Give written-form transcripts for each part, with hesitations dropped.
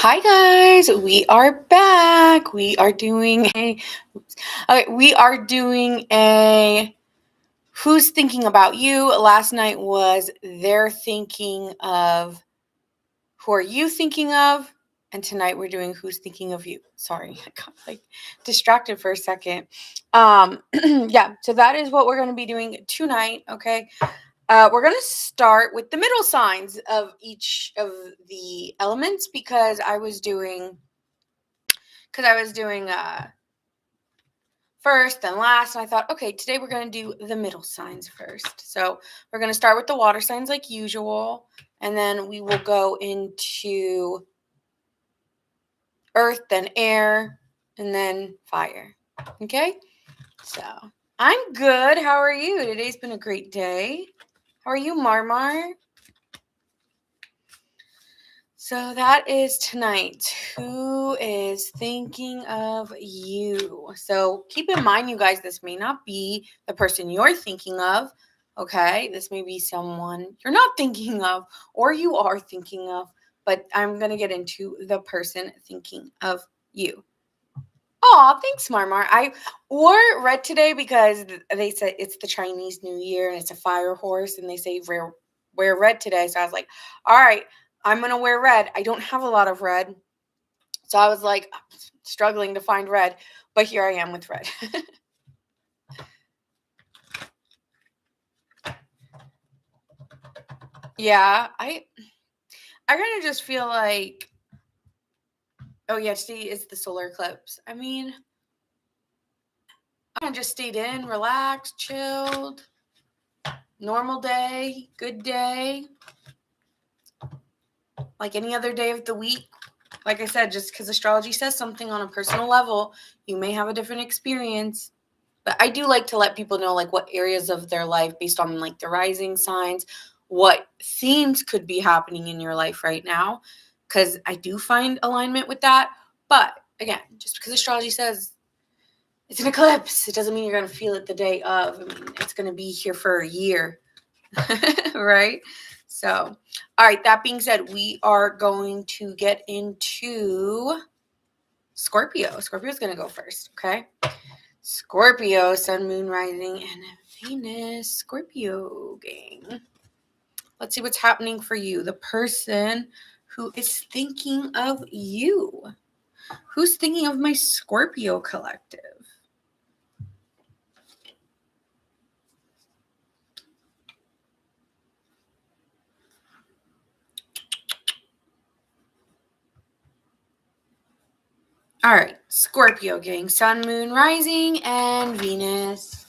Hi guys, we are back. We are doing a who's thinking about you. Last night was they're thinking of who are you thinking of? And tonight we're doing who's thinking of you. Sorry, I got distracted for a second. Yeah, so that is what we're going to be doing tonight, okay? We're going to start with the middle signs of each of the elements because I was doing first and last, and I thought, okay, today we're going to do the middle signs first. So we're going to start with the water signs like usual, and then we will go into earth, then air, and then fire. Okay? So I'm good. How are you? Today's been a great day. How are you, Marmar? So that is tonight. Who is thinking of you? So keep in mind, you guys, this may not be the person you're thinking of. Okay. This may be someone you're not thinking of or you are thinking of, but I'm going to get into the person thinking of you. Oh, thanks, Marmar. I wore red today because they said it's the Chinese New Year and it's a fire horse, and they say wear red today. So I was like, all right, I'm gonna wear red. I don't have a lot of red, so I was like struggling to find red, but here I am with red. Yeah, I kind of just feel like, oh yeah, see, it's the solar eclipse. I mean, I kind of just stayed in, relaxed, chilled, normal day, good day, like any other day of the week. Like I said, just because astrology says something on a personal level, you may have a different experience. But I do like to let people know like what areas of their life based on like the rising signs, what themes could be happening in your life right now. Because I do find alignment with that. But again, just because astrology says it's an eclipse, it doesn't mean you're going to feel it the day of. I mean, it's going to be here for a year. Right? So, all right, that being said, we are going to get into Scorpio. Scorpio's going to go first, okay? Scorpio, Sun, Moon, Rising, and Venus. Scorpio gang. Let's see what's happening for you. The person who is thinking of you. Who's thinking of my Scorpio collective? All right, Scorpio gang. Sun, Moon, Rising, and Venus.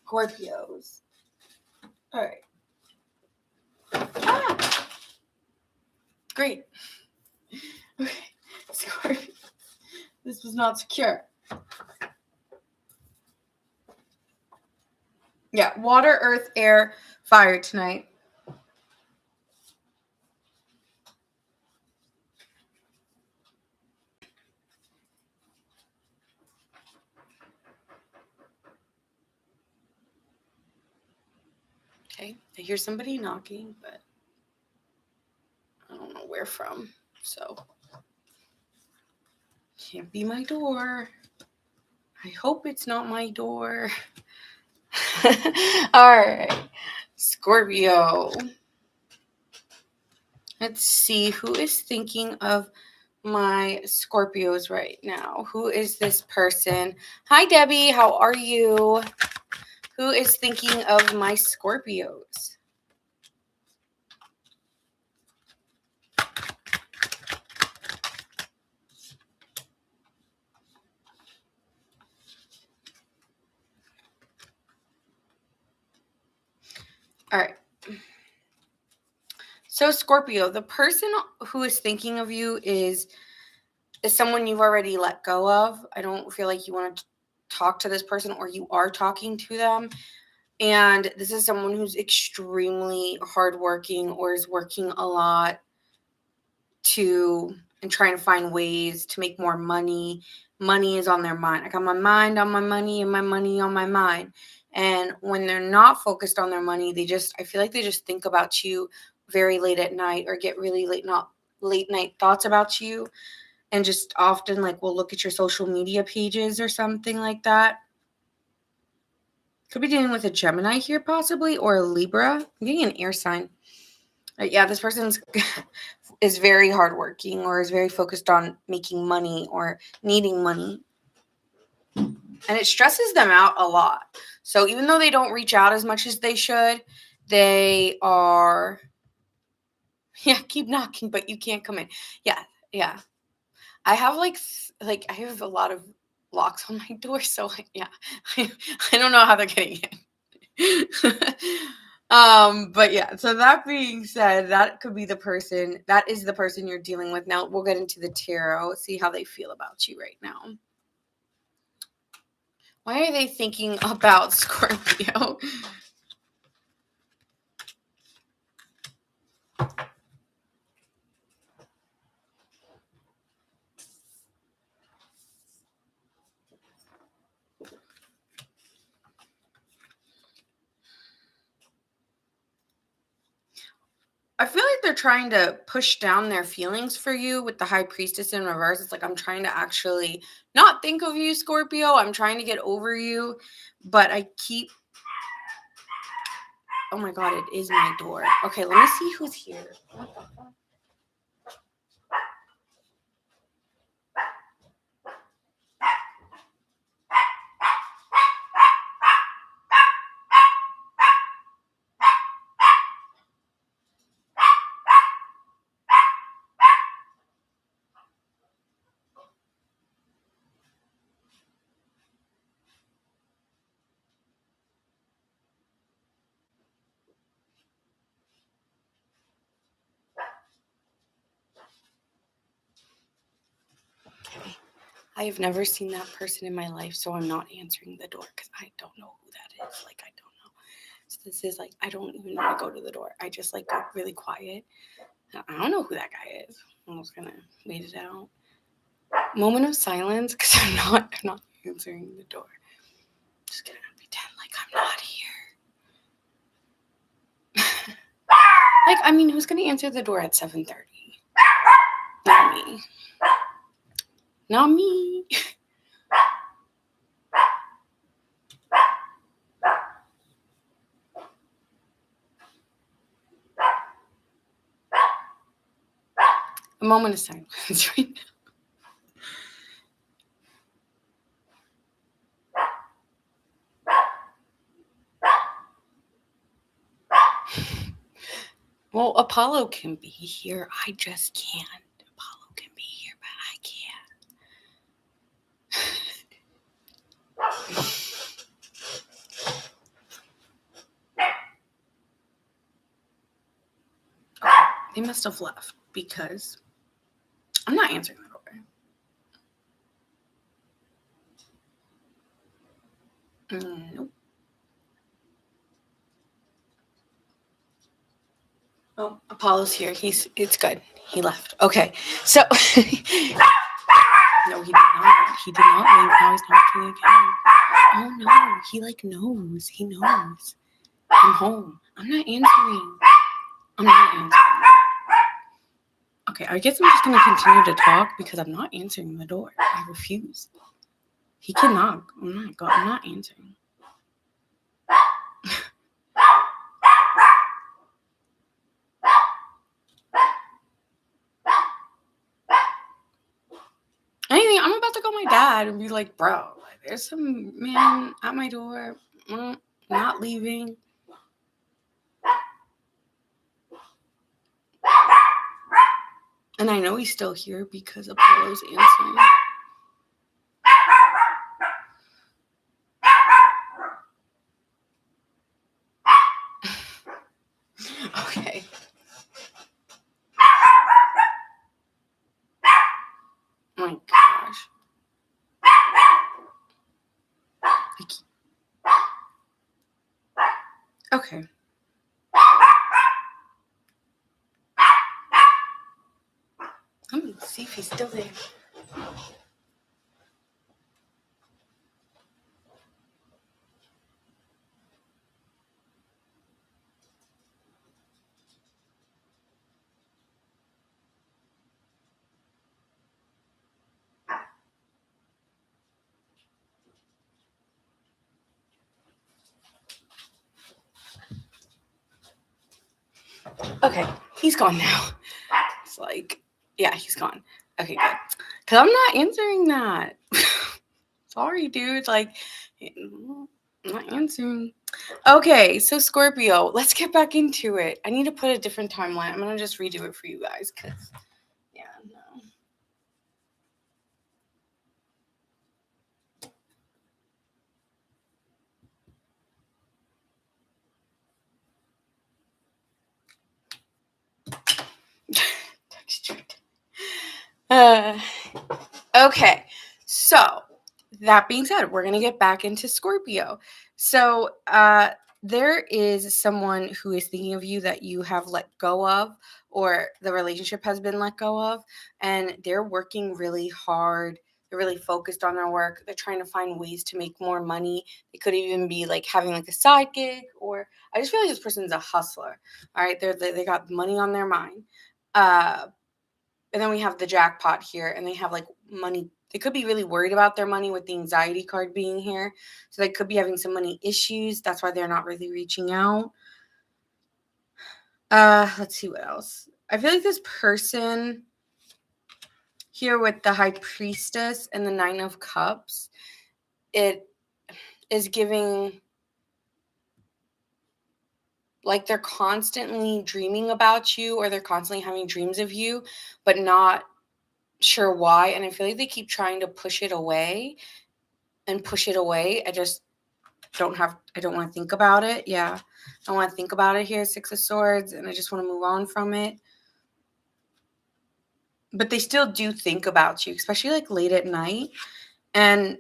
Scorpios. All right. Ah, great. Okay, Scorpio. This was not secure. Yeah, water, earth, air, fire tonight. Okay, I hear somebody knocking, but I don't know where from. So, can't be my door. I hope it's not my door. All right, Scorpio. Let's see who is thinking of my Scorpios right now. Who is this person? Hi, Debbie. How are you? Who is thinking of my Scorpios? All right. So Scorpio, the person who is thinking of you is someone you've already let go of. I don't feel like you want to talk to this person or you are talking to them. And this is someone who's extremely hardworking or is working a lot and trying to find ways to make more money. Money is on their mind. I got my mind on my money and my money on my mind. And when they're not focused on their money, I feel like they just think about you very late at night or get really late, not late night thoughts about you and just often like will look at your social media pages or something like that. Could be dealing with a Gemini here possibly, or a Libra. I'm getting an air sign. Yeah, this person's is very hardworking or is very focused on making money or needing money. And it stresses them out a lot. So even though they don't reach out as much as they should, they are, yeah, keep knocking, but you can't come in. Yeah. I have like I have a lot of locks on my door, so yeah, I don't know how they're getting in. But yeah, so that being said, that could be the person, that is the person you're dealing with. Now we'll get into the tarot, see how they feel about you right now. Why are they thinking about Scorpio? I feel like they're trying to push down their feelings for you with the High Priestess in reverse. It's like, I'm trying to actually not think of you, Scorpio. I'm trying to get over you, but I keep... Oh my God, it is my door. Okay, let me see who's here. What the fuck? I have never seen that person in my life, so I'm not answering the door because I don't know who that is. Like, I don't know. So this is like, I don't even want to go to the door. I just like got really quiet. I don't know who that guy is. I'm just gonna wait it out. Moment of silence because I'm not answering the door. Just gonna pretend like I'm not here. Like, I mean, who's gonna answer the door at 7:30? Not me. Not me. A moment of silence right now. Well, Apollo can be here. I just can't. Apollo can be here, but I can't. Okay, they must have left because I'm not answering the door. Nope. Oh, Apollo's here. It's good. He left. Okay, so no, he did not. He did not leave. Now he's knocking again. Oh no, he like knows. He knows. I'm home. I'm not answering. Okay, I guess I'm just gonna continue to talk because I'm not answering the door. I refuse. He can knock. I'm not answering. Anything, I'm about to call my dad and be like, bro, like, there's some man at my door, not leaving. And I know he's still here because Apollo's answering. Okay. Oh my gosh. Okay. Let me see if he's still there. Okay, he's gone now. It's like, yeah, he's gone. Okay, good. Because I'm not answering that. Sorry, dude. Like, I'm not answering. Okay, so Scorpio, let's get back into it. I need to put a different timeline. I'm going to just redo it for you guys because, yeah, no. Okay, so that being said, we're gonna get back into Scorpio. So there is someone who is thinking of you that you have let go of, or the relationship has been let go of, and they're working really hard. They're really focused on their work. They're trying to find ways to make more money. They could even be like having like a side gig, or I just feel like this person's a hustler. All right, they got money on their mind. Uh, and then we have the jackpot here, and they have like money. They could be really worried about their money with the anxiety card being here. So they could be having some money issues. That's why they're not really reaching out. Let's see what else. I feel like this person here with the High Priestess and the Nine of Cups, it is giving like they're constantly dreaming about you, or they're constantly having dreams of you, but not sure why. And I feel like they keep trying to push it away and push it away. I don't want to think about it. Yeah. I don't want to think about it here, Six of Swords, and I just want to move on from it. But they still do think about you, especially like late at night. And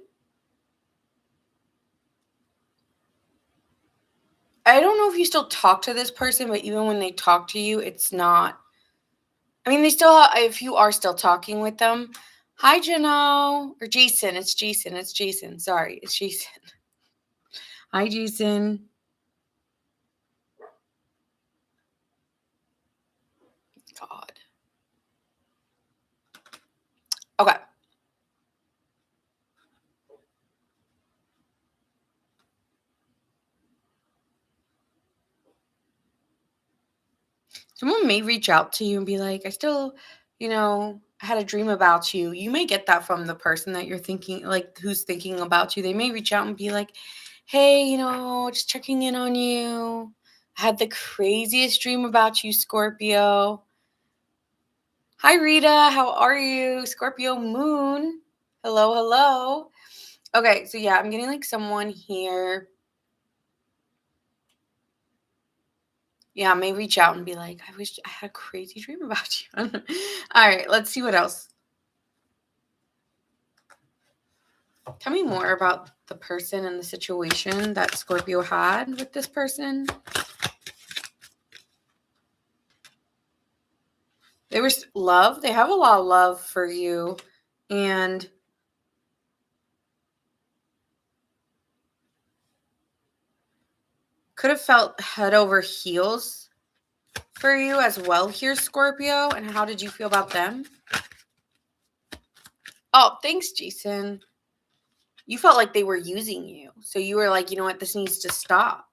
I don't know if you still talk to this person, but even when they talk to you, it's not. I mean, they still, if you are still talking with them, hi, Jano, or Jason. It's Jason. It's Jason. Sorry, it's Jason. Hi, Jason. God. Okay. Someone may reach out to you and be like, I still, I had a dream about you. You may get that from the person that you're thinking, like, who's thinking about you. They may reach out and be like, hey, just checking in on you. I had the craziest dream about you, Scorpio. Hi, Rita. How are you? Scorpio moon. Hello, hello. Okay, so yeah, I'm getting like someone here. Yeah, may reach out and be like, I wish I had a crazy dream about you. All right, let's see what else. Tell me more about the person and the situation that Scorpio had with this person. They were love. They have a lot of love for you, and could have felt head over heels for you as well here, Scorpio. And how did you feel about them? Oh, thanks, Jason. You felt like they were using you. So you were like, you know what, this needs to stop.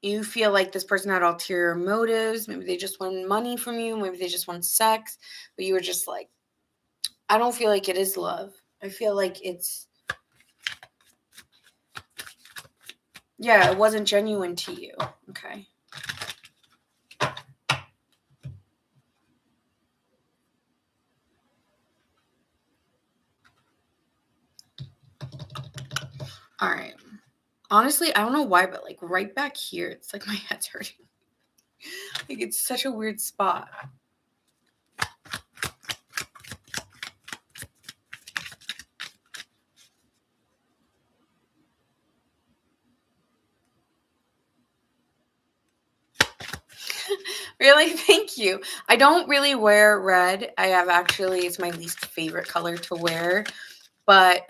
You feel like this person had ulterior motives. Maybe they just want money from you. Maybe they just want sex. But you were just like, I don't feel like it is love. I feel like it's, yeah, it wasn't genuine to you. Okay. All right. Honestly, I don't know why, but like right back here, it's like my head's hurting. Like it's such a weird spot. Really? Thank you. I don't really wear red. It's my least favorite color to wear. But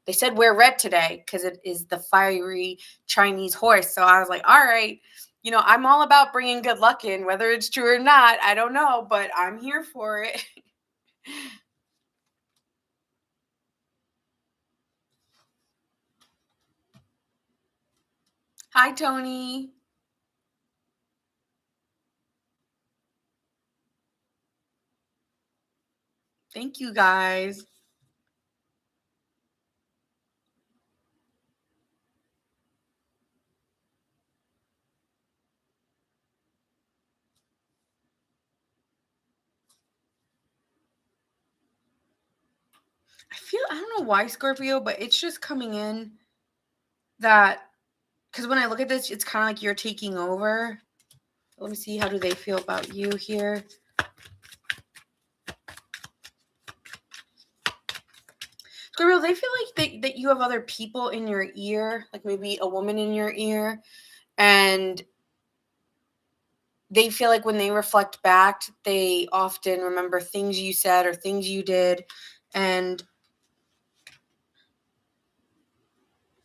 they said wear red today because it is the fiery Chinese horse. So I was like, all right, I'm all about bringing good luck in, whether it's true or not. I don't know, but I'm here for it. Hi, Tony. Thank you guys. I don't know why, Scorpio, but it's just coming in that, because when I look at this, it's kind of like you're taking over. Let me see, how do they feel about you here? Scorpio, they feel like that you have other people in your ear, like maybe a woman in your ear, and they feel like when they reflect back, they often remember things you said or things you did, and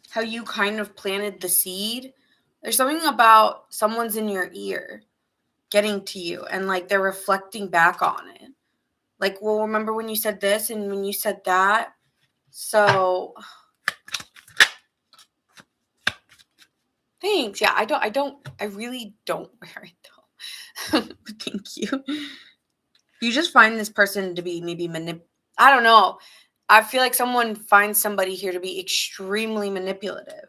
how you kind of planted the seed. There's something about someone's in your ear getting to you, and like they're reflecting back on it. Like, well, remember when you said this and when you said that? So thanks. Yeah, I really don't wear it though. Thank you. You just find this person to be maybe I don't know. I feel like someone finds somebody here to be extremely manipulative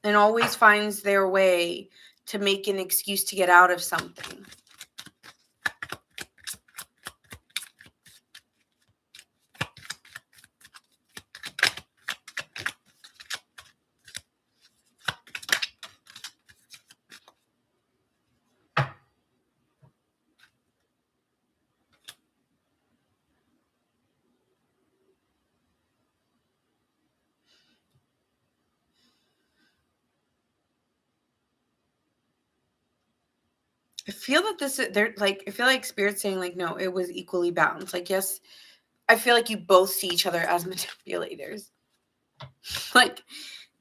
and always finds their way to make an excuse to get out of something. I feel that they're like, I feel like Spirit's saying like, no, it was equally balanced. Like, yes, I feel like you both see each other as manipulators. Like,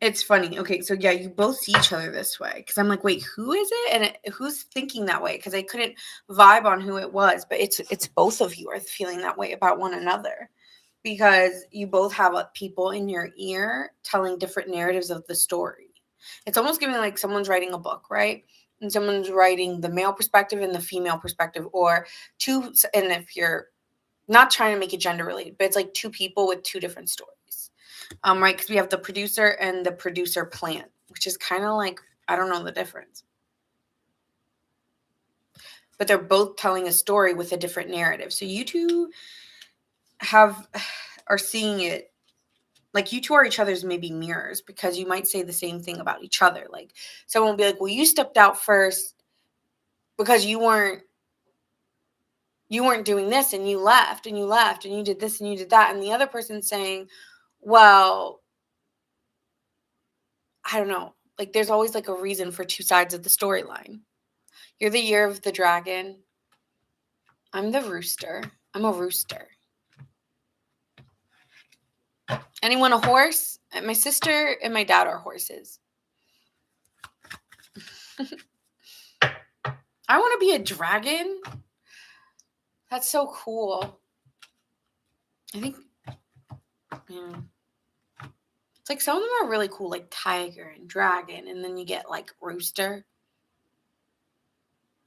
it's funny. Okay, so yeah, you both see each other this way. Because I'm like, wait, who is it? And who's thinking that way? Because I couldn't vibe on who it was. But it's both of you are feeling that way about one another. Because you both have people in your ear telling different narratives of the story. It's almost giving like someone's writing a book, right? And someone's writing the male perspective and the female perspective, or two. And if you're not trying to make it gender related, but it's like two people with two different stories, right? Because we have the producer and the producer plant, which is kind of like, I don't know the difference, but they're both telling a story with a different narrative. So you two are seeing it like you two are each other's maybe mirrors, because you might say the same thing about each other. Like someone will be like, well, you stepped out first because you weren't doing this, and you left and you left and you did this and you did that. And the other person's saying, well, I don't know. Like there's always like a reason for two sides of the storyline. You're the year of the dragon. I'm the rooster. I'm a rooster. Anyone a horse? My sister and my dad are horses. I want to be a dragon. That's so cool. I think, yeah. It's like some of them are really cool, like tiger and dragon, and then you get like rooster,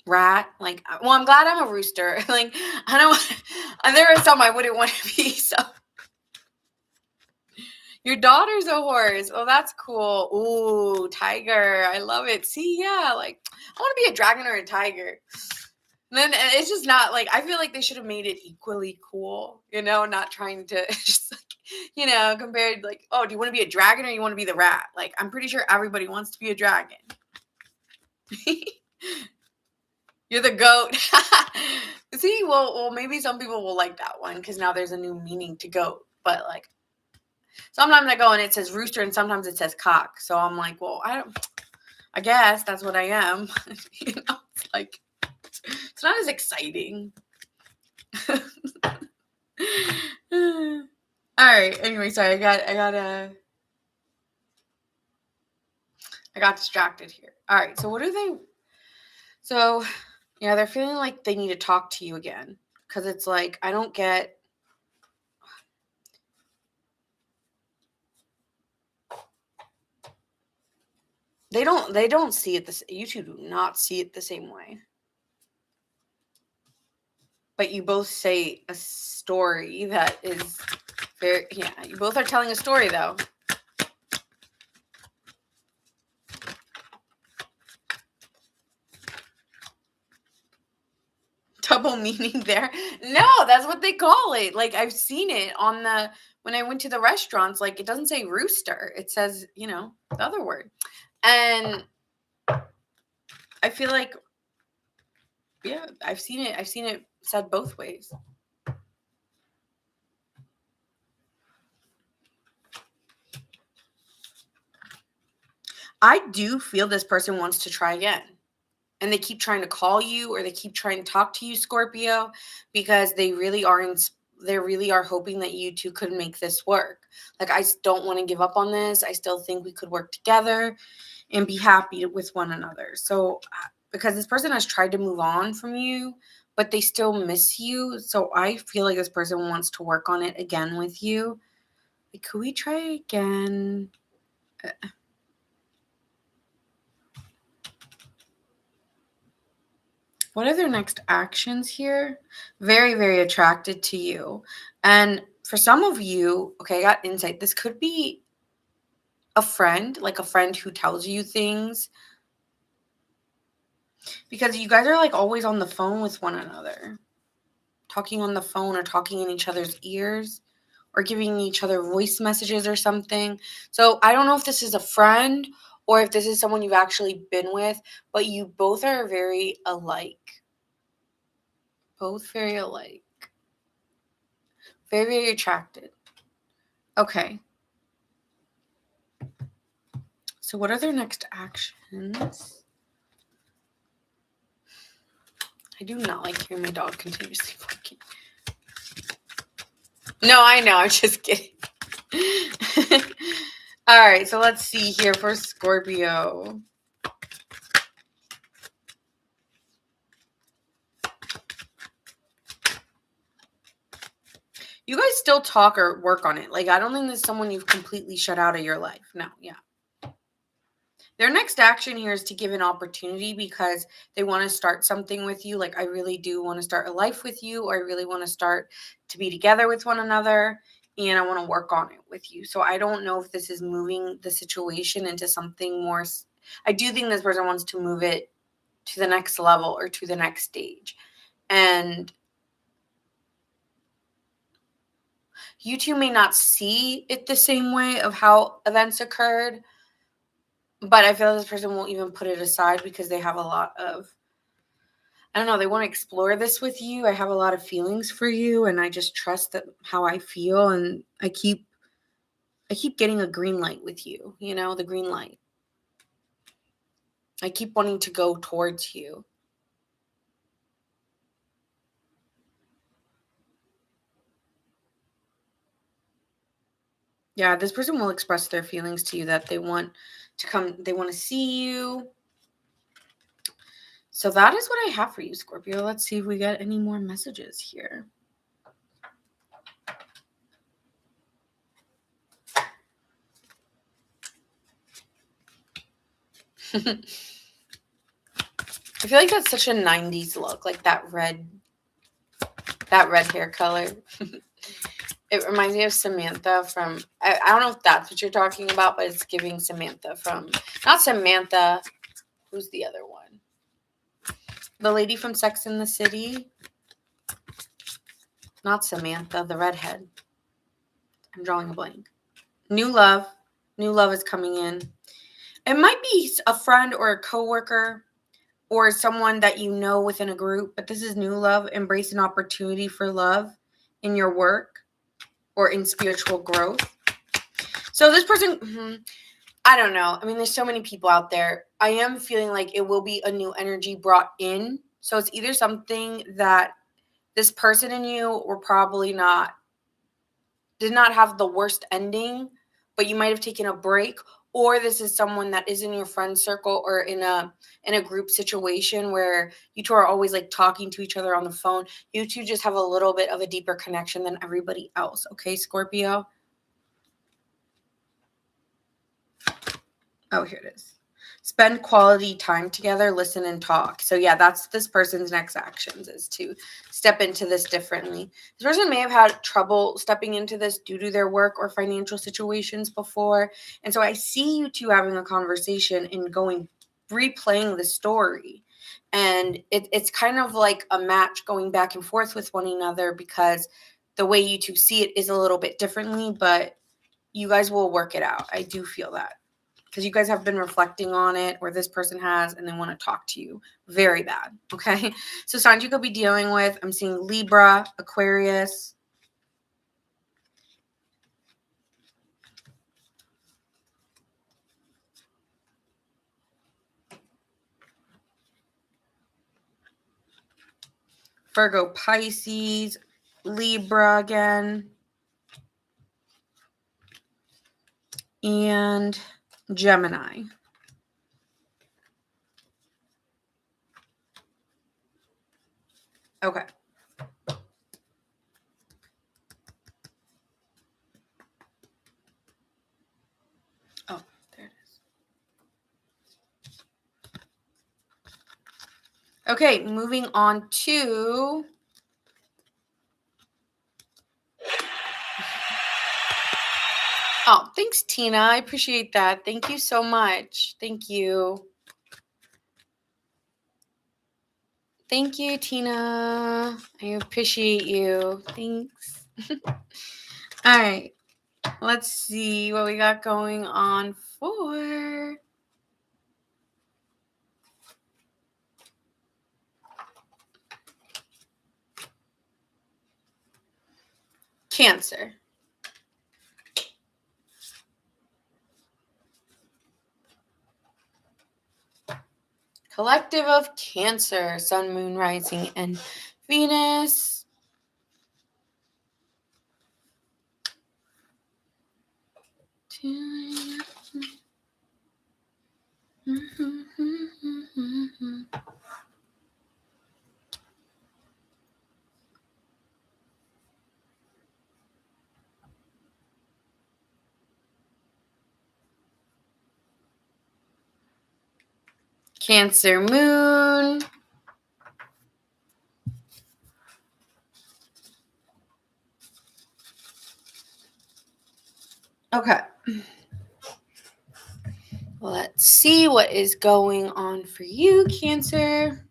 rat. Like, well, I'm glad I'm a rooster. Like, I don't. There are some I wouldn't want to be. So, your daughter's a horse. Oh, that's cool. Ooh, tiger. I love it. See, yeah, like I want to be a dragon or a tiger. And then it's just not like, I feel like they should have made it equally cool, not trying to just like, compared like, oh, do you want to be a dragon or you want to be the rat? Like, I'm pretty sure everybody wants to be a dragon. You're the goat. See, well, maybe some people will like that one because now there's a new meaning to goat. But like, sometimes I go and it says rooster and sometimes it says cock. So I'm like, well, I guess that's what I am. It's like, it's not as exciting. All right. Anyway, sorry. I got distracted here. All right. So what do they? So yeah, they're feeling like they need to talk to you again, because it's like, I don't get. They don't see it you two do not see it the same way. But you both say a story that is very, yeah, you both are telling a story though. Double meaning there. No, that's what they call it. Like I've seen it on when I went to the restaurants, like it doesn't say rooster. It says, the other word. And I feel like, yeah, I've seen it said both ways. I do feel this person wants to try again. And they keep trying to call you or they keep trying to talk to you, Scorpio, because they really are hoping that you two could make this work. Like, I don't want to give up on this. I still think we could work together and be happy with one another. So, because this person has tried to move on from you, but they still miss you. So I feel like this person wants to work on it again with you. Like, could we try again? What are their next actions here? Very, very attracted to you. And for some of you, okay, I got insight. This could be a friend, like a friend who tells you things. Because you guys are like always on the phone with one another. Talking on the phone or talking in each other's ears or giving each other voice messages or something. So I don't know if this is a friend or if this is someone you've actually been with, but you both are very alike. Both very alike. Very, very attracted. Okay. So what are their next actions? I do not like hearing my dog continuously barking. No, I know. I'm just kidding. All right. So let's see here for Scorpio. You guys still talk or work on it. Like, I don't think this is someone you've completely shut out of your life. No, yeah. Their next action here is to give an opportunity because they want to start something with you. Like, I really do want to start a life with you, or I really want to start to be together with one another, and I want to work on it with you. So I don't know if this is moving the situation into something more. I do think this person wants to move it to the next level or to the next stage. And you two may not see it the same way of how events occurred, but I feel like this person won't even put it aside because they have a lot of, I don't know, they want to explore this with you. I have a lot of feelings for you, and I just trust that how I feel, and I keep getting a green light with you, the green light. I keep wanting to go towards you. Yeah, this person will express their feelings to you that they want to come, they want to see you. So that is what I have for you, Scorpio. Let's see if we get any more messages here. I feel like that's such a 90s look, like that red hair color. It reminds me of Samantha from, I don't know if that's what you're talking about, but it's giving Samantha from, not Samantha, who's the other one? The lady from Sex and the City? Not Samantha, the redhead. I'm drawing a blank. New love. New love is coming in. It might be a friend or a coworker or someone that you know within a group, but this is new love. Embrace an opportunity for love in your work or in spiritual growth. So this person, I don't know. I mean, there's so many people out there. I am feeling like it will be a new energy brought in. So it's either something that this person and you were probably did not have the worst ending, but you might have taken a break, or this is someone that is in your friend circle or in a group situation where you two are always like talking to each other on the phone. You two just have a little bit of a deeper connection than everybody else. Okay, Scorpio? Oh, here it is. Spend quality time together, listen and talk. So yeah, that's this person's next actions, is to step into this differently. This person may have had trouble stepping into this due to their work or financial situations before. And so I see you two having a conversation and replaying the story. And it's kind of like a match going back and forth with one another, because the way you two see it is a little bit differently, but you guys will work it out. I do feel that, because you guys have been reflecting on it, or this person has, and they want to talk to you very bad. Okay. So signs you could be dealing with, I'm seeing Libra, Aquarius, Virgo, Pisces, Libra again, and Gemini. Okay. Oh, there it is. Okay, moving on to oh, thanks, Tina. I appreciate that. Thank you so much. Thank you. Thank you, Tina. I appreciate you. Thanks. All right. Let's see what we got going on for Cancer. Collective of Cancer, Sun, Moon, Rising, and Venus. Cancer Moon. Okay. Let's see what is going on for you, Cancer.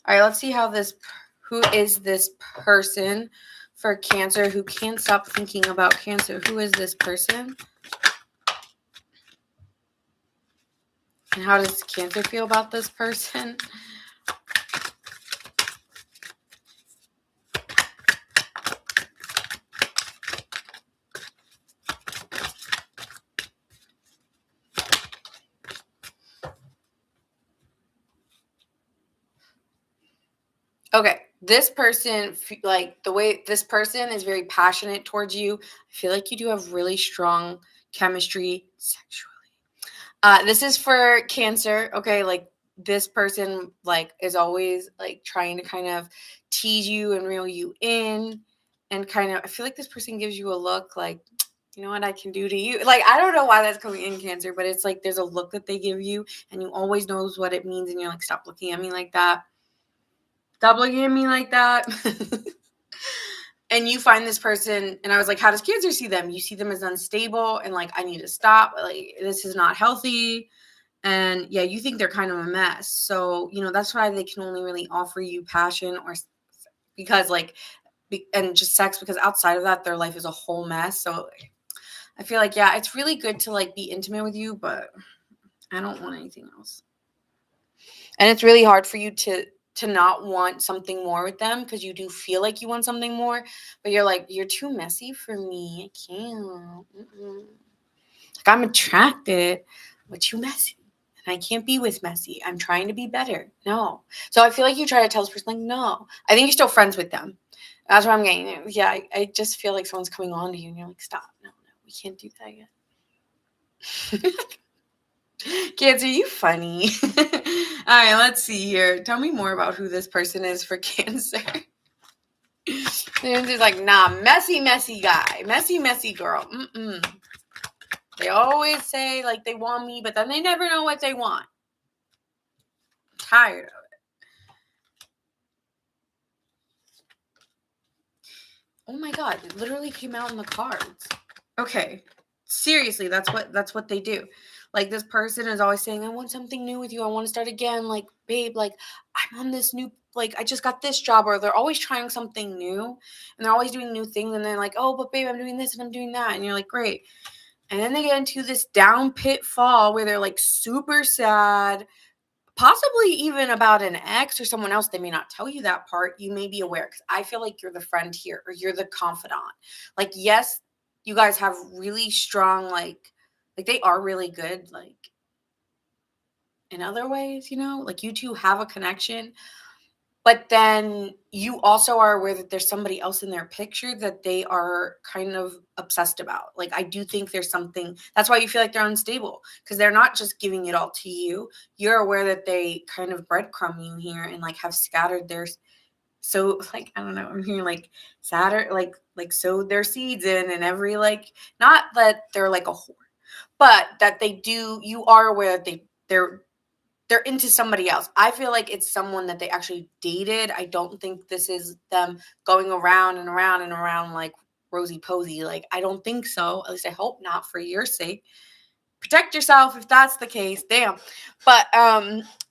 All right, let's see who is this person for Cancer who can't stop thinking about Cancer. Who is this person? And how does Cancer feel about this person? Okay, this person, like the way this person is very passionate towards you. I feel like you do have really strong chemistry sexually. This is for Cancer. Okay, like this person like is always like trying to kind of tease you and reel you in, and kind of I feel like this person gives you a look like, you know what I can do to you. Like I don't know why that's coming in, Cancer, but it's like there's a look that they give you, and you always knows what it means, and you're like, stop looking at me like that. Stop looking at me like that. And you find this person, and I was like, how does Cancer see them? You see them as unstable, and like, I need to stop. Like, this is not healthy. And yeah, you think they're kind of a mess. So, you know, that's why they can only really offer you passion or because like, and just sex, because outside of that, their life is a whole mess. So I feel like, yeah, it's really good to like be intimate with you, but I don't want anything else. And it's really hard for you to not want something more with them, because you do feel like you want something more, but you're like, you're too messy for me. I can't. Like, I'm attracted, but you messy. And I can't be with messy. I'm trying to be better. No. So I feel like you try to tell this person, like, no. I think you're still friends with them. That's what I'm getting. Yeah, I just feel like someone's coming on to you and you're like, stop. No, we can't do that yet. Cancer, you funny. All right, let's see here. Tell me more about who this person is for Cancer. Cancer's like, nah, messy, messy guy. Messy, messy girl. They always say like they want me, but then they never know what they want. I'm tired of it. Oh my God, it literally came out in the cards. Okay. Seriously, that's what they do. Like this person is always saying, I want something new with you. I want to start again. Like, babe, like I'm on this new, like I just got this job, or they're always trying something new and they're always doing new things. And they're like, oh, but babe, I'm doing this and I'm doing that. And you're like, great. And then they get into this down pitfall where they're like super sad, possibly even about an ex or someone else. They may not tell you that part. You may be aware because I feel like you're the friend here or you're the confidant. Like, yes, you guys have really strong, like they are really good, like in other ways, like you two have a connection. But then you also are aware that there's somebody else in their picture that they are kind of obsessed about. Like, I do think there's something, that's why you feel like they're unstable, because they're not just giving it all to you. You're aware that they kind of breadcrumb you here and like have scattered their, so like, I don't know, I'm hearing like scatter, like sowed their seeds in and every, like, not that they're like a whore, but that they do, you are aware that they're into somebody else. I feel like it's someone that they actually dated. I don't think this is them going around and around and around like Rosie Posey. Like, I don't think so. At least I hope not, for your sake. Protect yourself if that's the case. Damn. But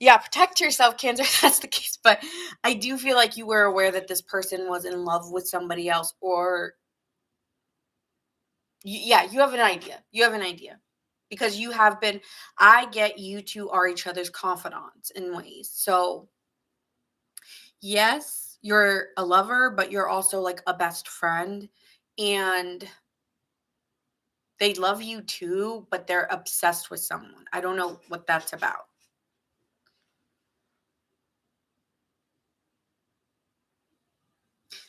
yeah, protect yourself, Cancer, if that's the case. But I do feel like you were aware that this person was in love with somebody else, or yeah, you have an idea. You have an idea. Because you have been, I get you two are each other's confidants in ways. So, yes, you're a lover, but you're also like a best friend. And they love you too, but they're obsessed with someone. I don't know what that's about.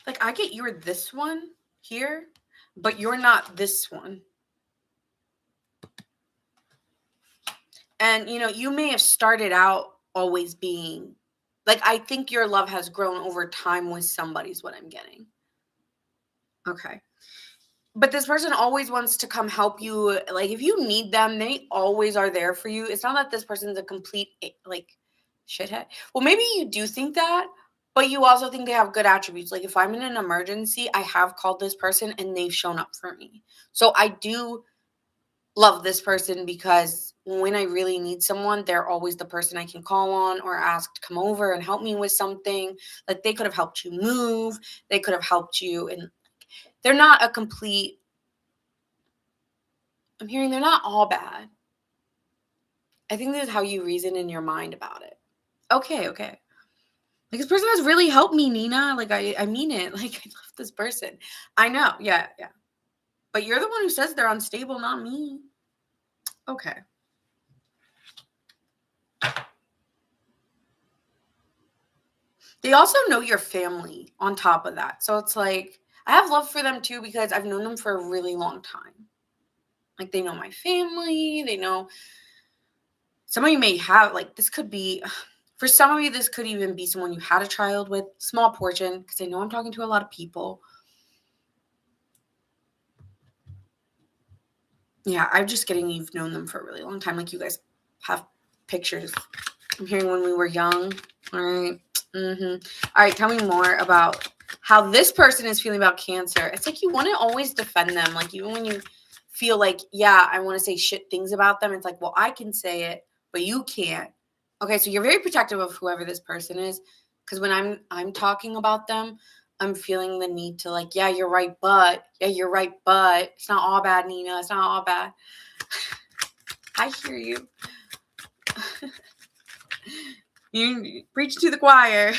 Like, I get you're this one here, but you're not this one. And, you may have started out always being like, I think your love has grown over time with somebody, is what I'm getting. Okay. But this person always wants to come help you. Like, if you need them, they always are there for you. It's not that this person's a complete, like, shithead. Well, maybe you do think that, but you also think they have good attributes. Like, if I'm in an emergency, I have called this person and they've shown up for me. So I do love this person because when I really need someone, they're always the person I can call on or ask to come over and help me with something. Like, they could have helped you move. They could have helped you, and they're not a complete, I'm hearing they're not all bad. I think this is how you reason in your mind about it. Okay. Like, this person has really helped me, Nina. Like, I mean it. Like, I love this person. I know. Yeah. But you're the one who says they're unstable, not me. Okay. They also know your family on top of that. So it's like, I have love for them too because I've known them for a really long time. Like, they know my family. They know, some of you may have, like, this could be, for some of you, this could even be someone you had a child with. Small portion, because I know I'm talking to a lot of people. Yeah, I'm just getting you've known them for a really long time. Like, you guys have pictures. I'm hearing when we were young. All right. All right, tell me more about how this person is feeling about Cancer. It's like you want to always defend them. Like, even when you feel like, yeah, I want to say shit things about them, it's like, well, I can say it, but you can't. Okay, so you're very protective of whoever this person is, because when I'm talking about them, I'm feeling the need to, like, yeah, you're right, but it's not all bad, Nina. It's not all bad. I hear you. You preach to the choir.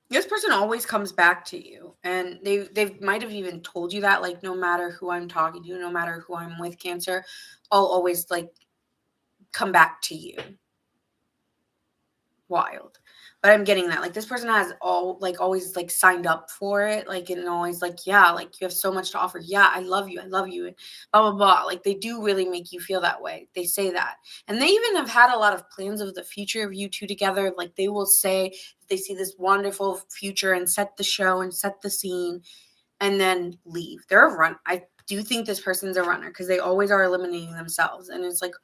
This person always comes back to you, and they might have even told you that, like, no matter who I'm talking to, no matter who I'm with, Cancer, I'll always like come back to you. Wild. But I'm getting that. Like, this person has always, like, signed up for it. Like, and always, like, yeah, like, you have so much to offer. Yeah, I love you. I love you. And blah, blah, blah. Like, they do really make you feel that way. They say that. And they even have had a lot of plans of the future of you two together. Like, they will say they see this wonderful future and set the show and set the scene and then leave. They're a run. I do think this person's a runner because they always are eliminating themselves. And it's like,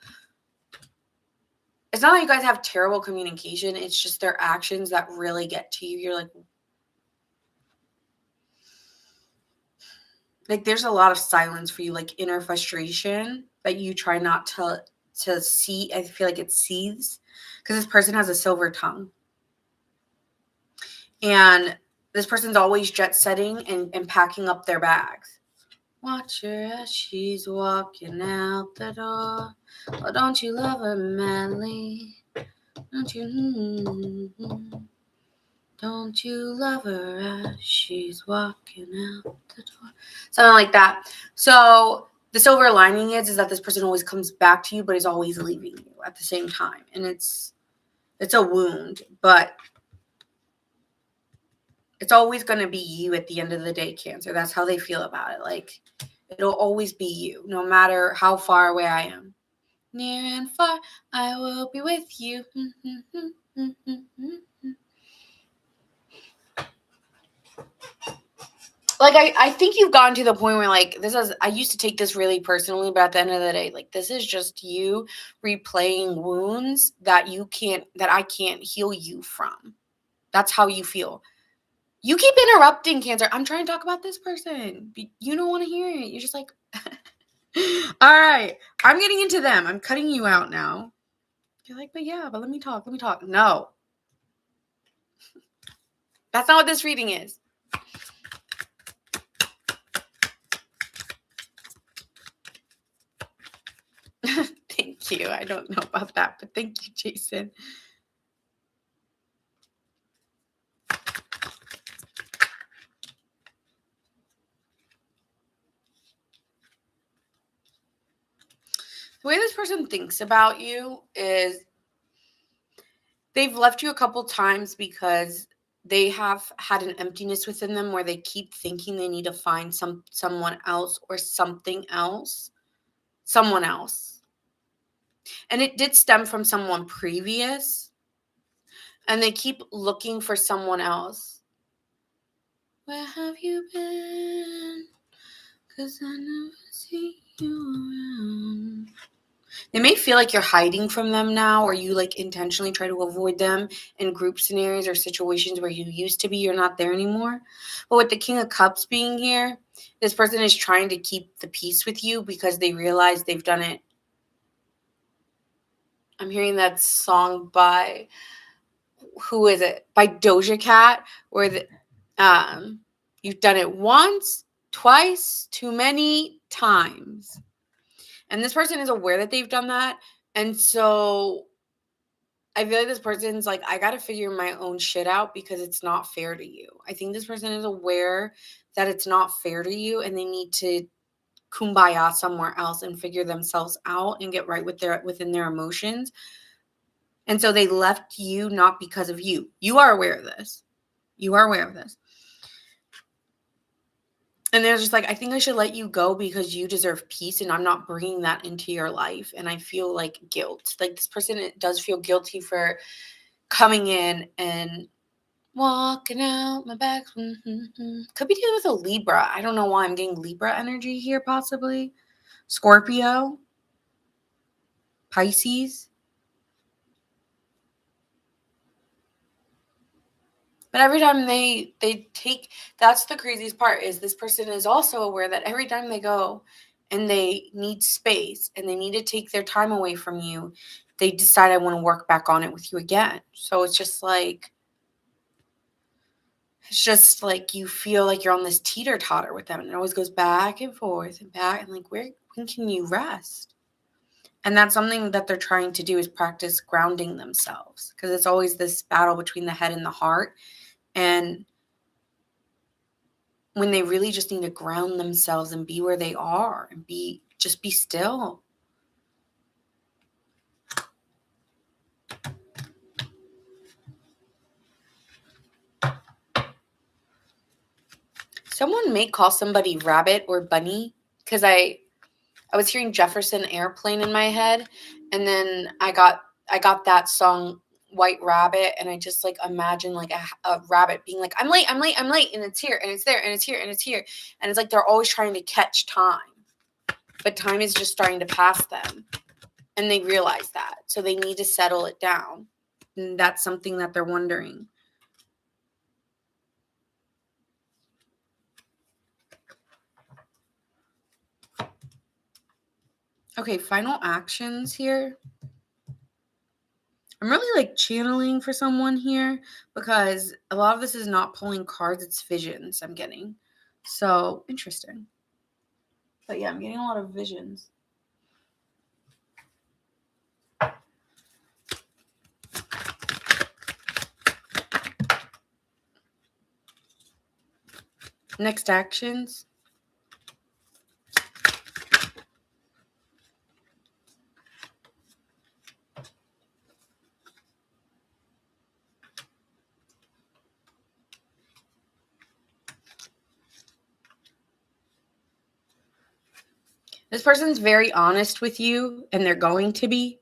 it's not like you guys have terrible communication. It's just their actions that really get to you. You're like there's a lot of silence for you, like inner frustration that you try not to see. I feel like it seethes because this person has a silver tongue. And this person's always jet setting and packing up their bags. Watch her as she's walking out the door. Oh, don't you love her madly? Don't you? Don't you love her as she's walking out the door? Something like that. So the silver lining is that this person always comes back to you, but is always leaving you at the same time. And it's a wound, but it's always going to be you at the end of the day, Cancer. That's how they feel about it. Like, it'll always be you, no matter how far away I am. Near and far, I will be with you. Like, I think you've gotten to the point where, like, I used to take this really personally, but at the end of the day, like, this is just you replaying wounds that I can't heal you from. That's how you feel. You keep interrupting, Cancer. I'm trying to talk about this person. You don't want to hear it. You're just like, all right, I'm getting into them. I'm cutting you out now. You're like, but let me talk. No. That's not what this reading is. Thank you. I don't know about that, but thank you, Jason. The way this person thinks about you is they've left you a couple times because they have had an emptiness within them where they keep thinking they need to find someone else or something else. Someone else. And it did stem from someone previous. And they keep looking for someone else. Where have you been? 'Cause I never see you around. They may feel like you're hiding from them now, or you like intentionally try to avoid them in group scenarios or situations where you used to be, you're not there anymore. But with the King of Cups being here, this person is trying to keep the peace with you because they realize they've done it. I'm hearing that song by, who is it? By Doja Cat, where you've done it once, twice, too many times. And this person is aware that they've done that. And so I feel like this person's like, I got to figure my own shit out because it's not fair to you. I think this person is aware that it's not fair to you and they need to kumbaya somewhere else and figure themselves out and get right within their emotions. And so they left you not because of you. You are aware of this. And they're just like, I think I should let you go because you deserve peace and I'm not bringing that into your life. And I feel like guilt. Like, this person does feel guilty for coming in and walking out my back. Could be dealing with a Libra. I don't know why I'm getting Libra energy here, possibly. Scorpio. Pisces. But every time they take, that's the craziest part, is this person is also aware that every time they go and they need space and they need to take their time away from you, they decide, I want to work back on it with you again. So it's just like you feel like you're on this teeter-totter with them, and it always goes back and forth and back, and like, when can you rest? And that's something that they're trying to do, is practice grounding themselves, because it's always this battle between the head and the heart. And when they really just need to ground themselves and be where they are and just be still. Someone may call somebody rabbit or bunny because I was hearing Jefferson Airplane in my head, and then I got that song White Rabbit, and I just like imagine like a rabbit being like, I'm late, I'm late, I'm late, and it's here, and it's there, and it's here, and it's here, and it's like they're always trying to catch time, but time is just starting to pass them, and they realize that, so they need to settle it down, and that's something that they're wondering. Okay, final actions here. I'm really like channeling for someone here because a lot of this is not pulling cards, it's visions I'm getting. So interesting. But yeah, I'm getting a lot of visions. Next actions. This person's very honest with you, and they're going to be.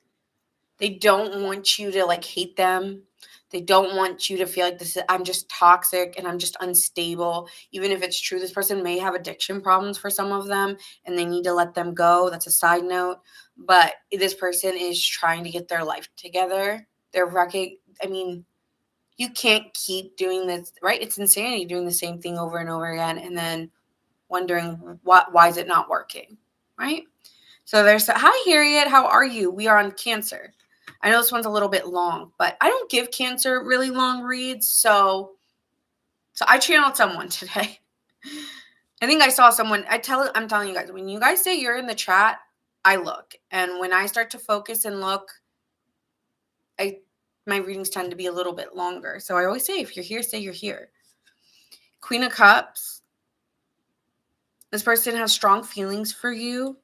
They don't want you to like hate them. They don't want you to feel like I'm just toxic and I'm just unstable. Even if it's true, this person may have addiction problems for some of them and they need to let them go. That's a side note. But this person is trying to get their life together. I mean, you can't keep doing this, right? It's insanity doing the same thing over and over again and then wondering why is it not working, right? So there's, hi Harriet, how are you? We are on Cancer. I know this one's a little bit long, but I don't give Cancer really long reads, so I channeled someone today. I think I saw someone. I'm telling you guys, when you guys say you're in the chat, I look, and when I start to focus and look, my readings tend to be a little bit longer. So I always say, if you're here, say you're here. Queen of Cups. This person has strong feelings for you,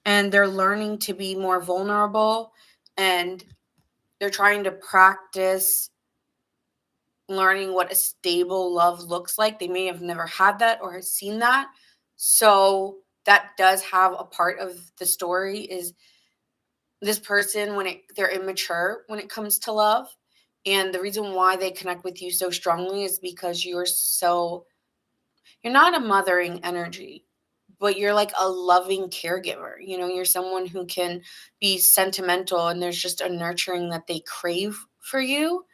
and they're learning to be more vulnerable, and they're trying to practice learning what a stable love looks like. They may have never had that or have seen that. So that does have a part of the story is this person they're immature when it comes to love. And the reason why they connect with you so strongly is because you're not a mothering energy, but you're like a loving caregiver. You're someone who can be sentimental, and there's just a nurturing that they crave for you.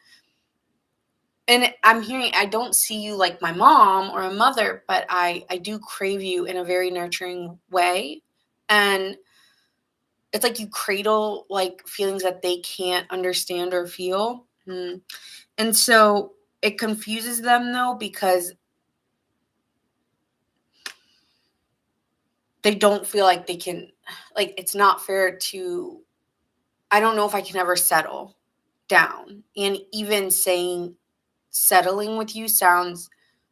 And I'm hearing, I don't see you like my mom or a mother, but I do crave you in a very nurturing way. And it's like you cradle like feelings that they can't understand or feel. And so it confuses them though, because they don't feel like they can, like, it's not fair to, I don't know if I can ever settle down. And even saying settling with you sounds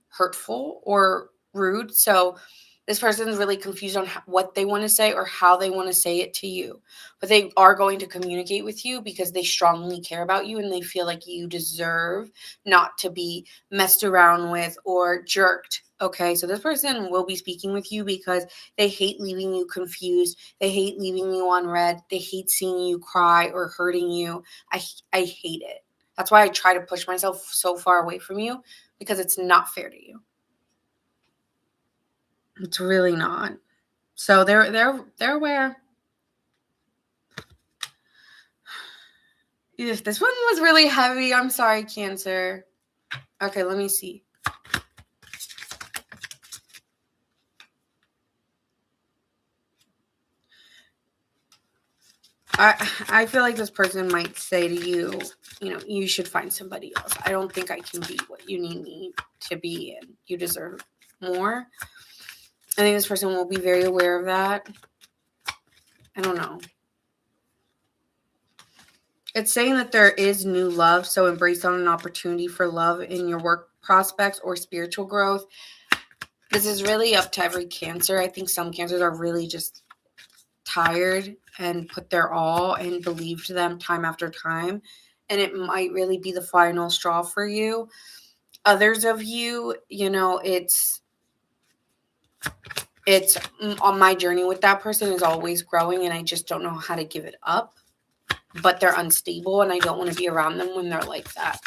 hurtful or rude. So this person is really confused on what they want to say or how they want to say it to you. But they are going to communicate with you because they strongly care about you and they feel like you deserve not to be messed around with or jerked. Okay, so this person will be speaking with you because they hate leaving you confused. They hate leaving you on red. They hate seeing you cry or hurting you. I hate it. That's why I try to push myself so far away from you, because it's not fair to you. It's really not. So they're aware. If this one was really heavy, I'm sorry, Cancer. Okay, let me see. I feel like this person might say to you, you should find somebody else. I don't think I can be what you need me to be, and you deserve more. I think this person will be very aware of that. I don't know. It's saying that there is new love, so embrace on an opportunity for love in your work prospects or spiritual growth. This is really up to every Cancer. I think some Cancers are really just tired and put their all and believed them time after time, and it might really be the final straw for you. Others of you, it's it's on my journey with that person is always growing, and I just don't know how to give it up. But they're unstable, and I don't want to be around them when they're like that.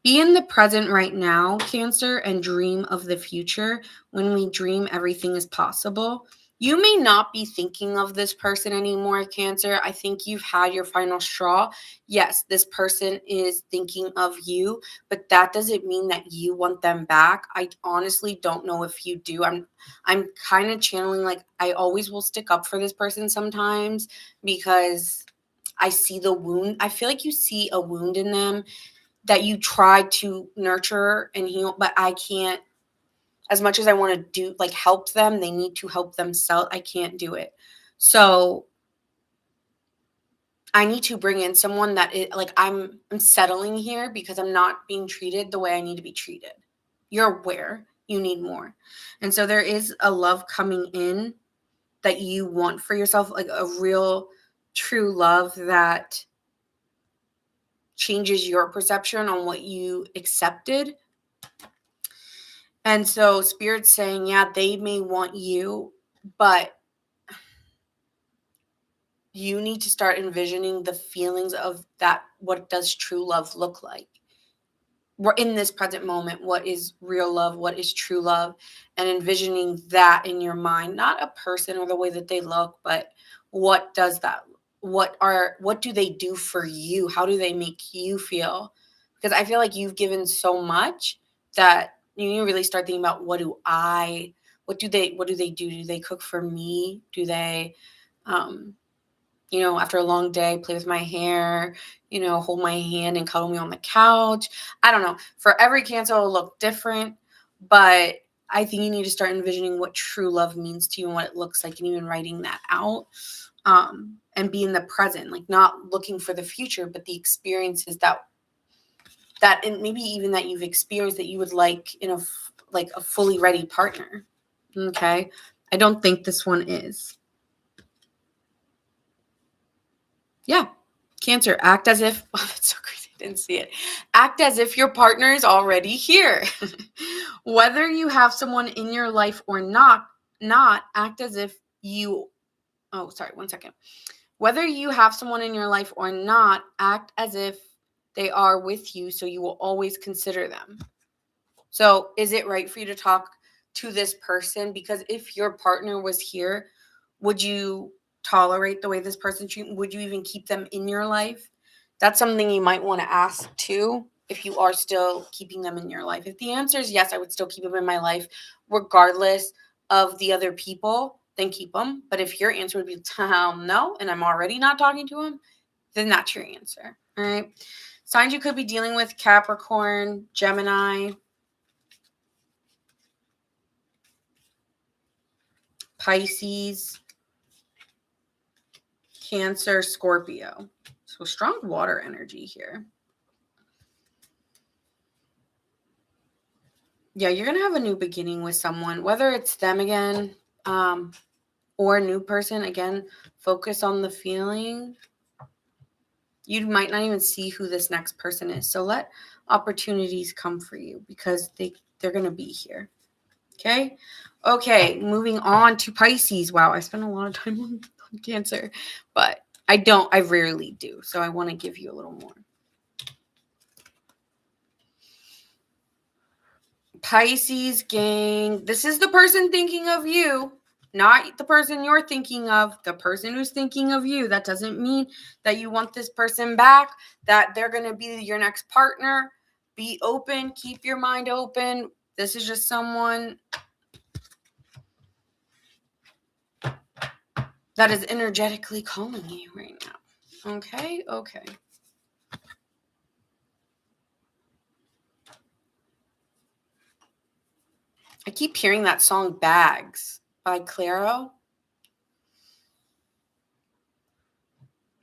Be in the present right now, Cancer, and dream of the future. When we dream, everything is possible. You may not be thinking of this person anymore, Cancer. I think you've had your final straw. Yes, this person is thinking of you, but that doesn't mean that you want them back. I honestly don't know if you do. I'm kind of channeling like I always will stick up for this person sometimes because I see the wound. I feel like you see a wound in them that you try to nurture and heal, but I can't, as much as I want to do, like help them, they need to help themselves. I can't do it. So I need to bring in someone that is like, I'm settling here because I'm not being treated the way I need to be treated. You're aware you need more. And so there is a love coming in that you want for yourself, like a real true love that changes your perception on what you accepted. And so Spirit's saying, yeah, they may want you, but you need to start envisioning the feelings of that. What does true love look like? We're in this present moment. What is real love? What is true love? And envisioning that in your mind, not a person or the way that they look, but what does that, what do they do for you? How do they make you feel? Because I feel like you've given so much that you need to really start thinking about what do do they do? Do they cook for me? Do they after a long day, play with my hair, hold my hand and cuddle me on the couch? I don't know. For every Cancer, it'll look different, but I think you need to start envisioning what true love means to you and what it looks like, and even writing that out, and be in the present, like not looking for the future, but the experiences that and maybe even that you've experienced that you would like in a fully ready partner. Okay. I don't think this one is. Yeah. Cancer, act as if, oh, that's so crazy. I didn't see it. Act as if your partner is already here. Whether you have someone in your life or not act as if you, oh, sorry, 1 second. Whether you have someone in your life or not, act as if they are with you, so you will always consider them. So is it right for you to talk to this person? Because if your partner was here, would you tolerate the way this person treats? Would you even keep them in your life? That's something you might want to ask too, if you are still keeping them in your life. If the answer is yes, I would still keep them in my life, regardless of the other people, then keep them. But if your answer would be no, and I'm already not talking to them, then that's your answer. All right. Signs you could be dealing with: Capricorn, Gemini, Pisces, Cancer, Scorpio. So strong water energy here. Yeah, you're going to have a new beginning with someone, whether it's them again or a new person. Again, focus on the feeling. You might not even see who this next person is. So let opportunities come for you because they're going to be here. Okay. Okay. Moving on to Pisces. Wow. I spent a lot of time on Cancer, but I rarely do. So I want to give you a little more. Pisces gang. This is the person thinking of you, not the person you're thinking of, the person who's thinking of you. That doesn't mean that you want this person back, that they're going to be your next partner. Be open. Keep your mind open. This is just someone that is energetically calling you right now. Okay? Okay. I keep hearing that song Bags by Clairo.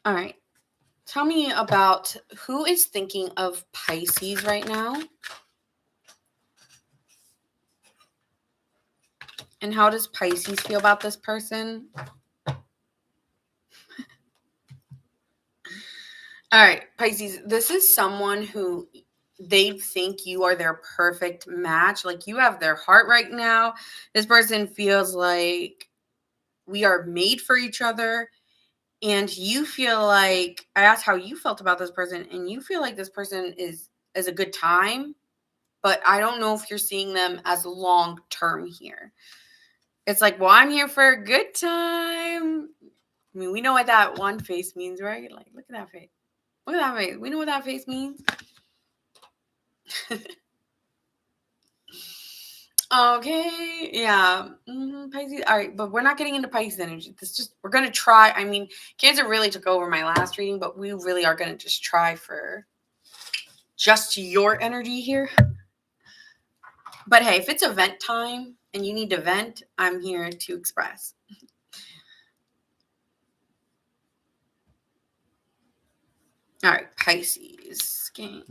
All right. Tell me about who is thinking of Pisces right now. And how does Pisces feel about this person? All right, Pisces, this is someone who they think you are their perfect match. Like you have their heart right now. This person feels like we are made for each other. And you feel like, I asked how you felt about this person, and you feel like this person is a good time, but I don't know if you're seeing them as long term here. It's like, well, I'm here for a good time. I mean, we know what that one face means, right? Like, look at that face. Look at that face. We know what that face means. Okay, yeah. Pisces. All right, but we're not getting into Pisces energy. We're going to try. I mean, Cancer really took over my last reading, but we really are going to just try for just your energy here. But hey, if it's event time and you need to vent, I'm here to express. All right, Pisces scan.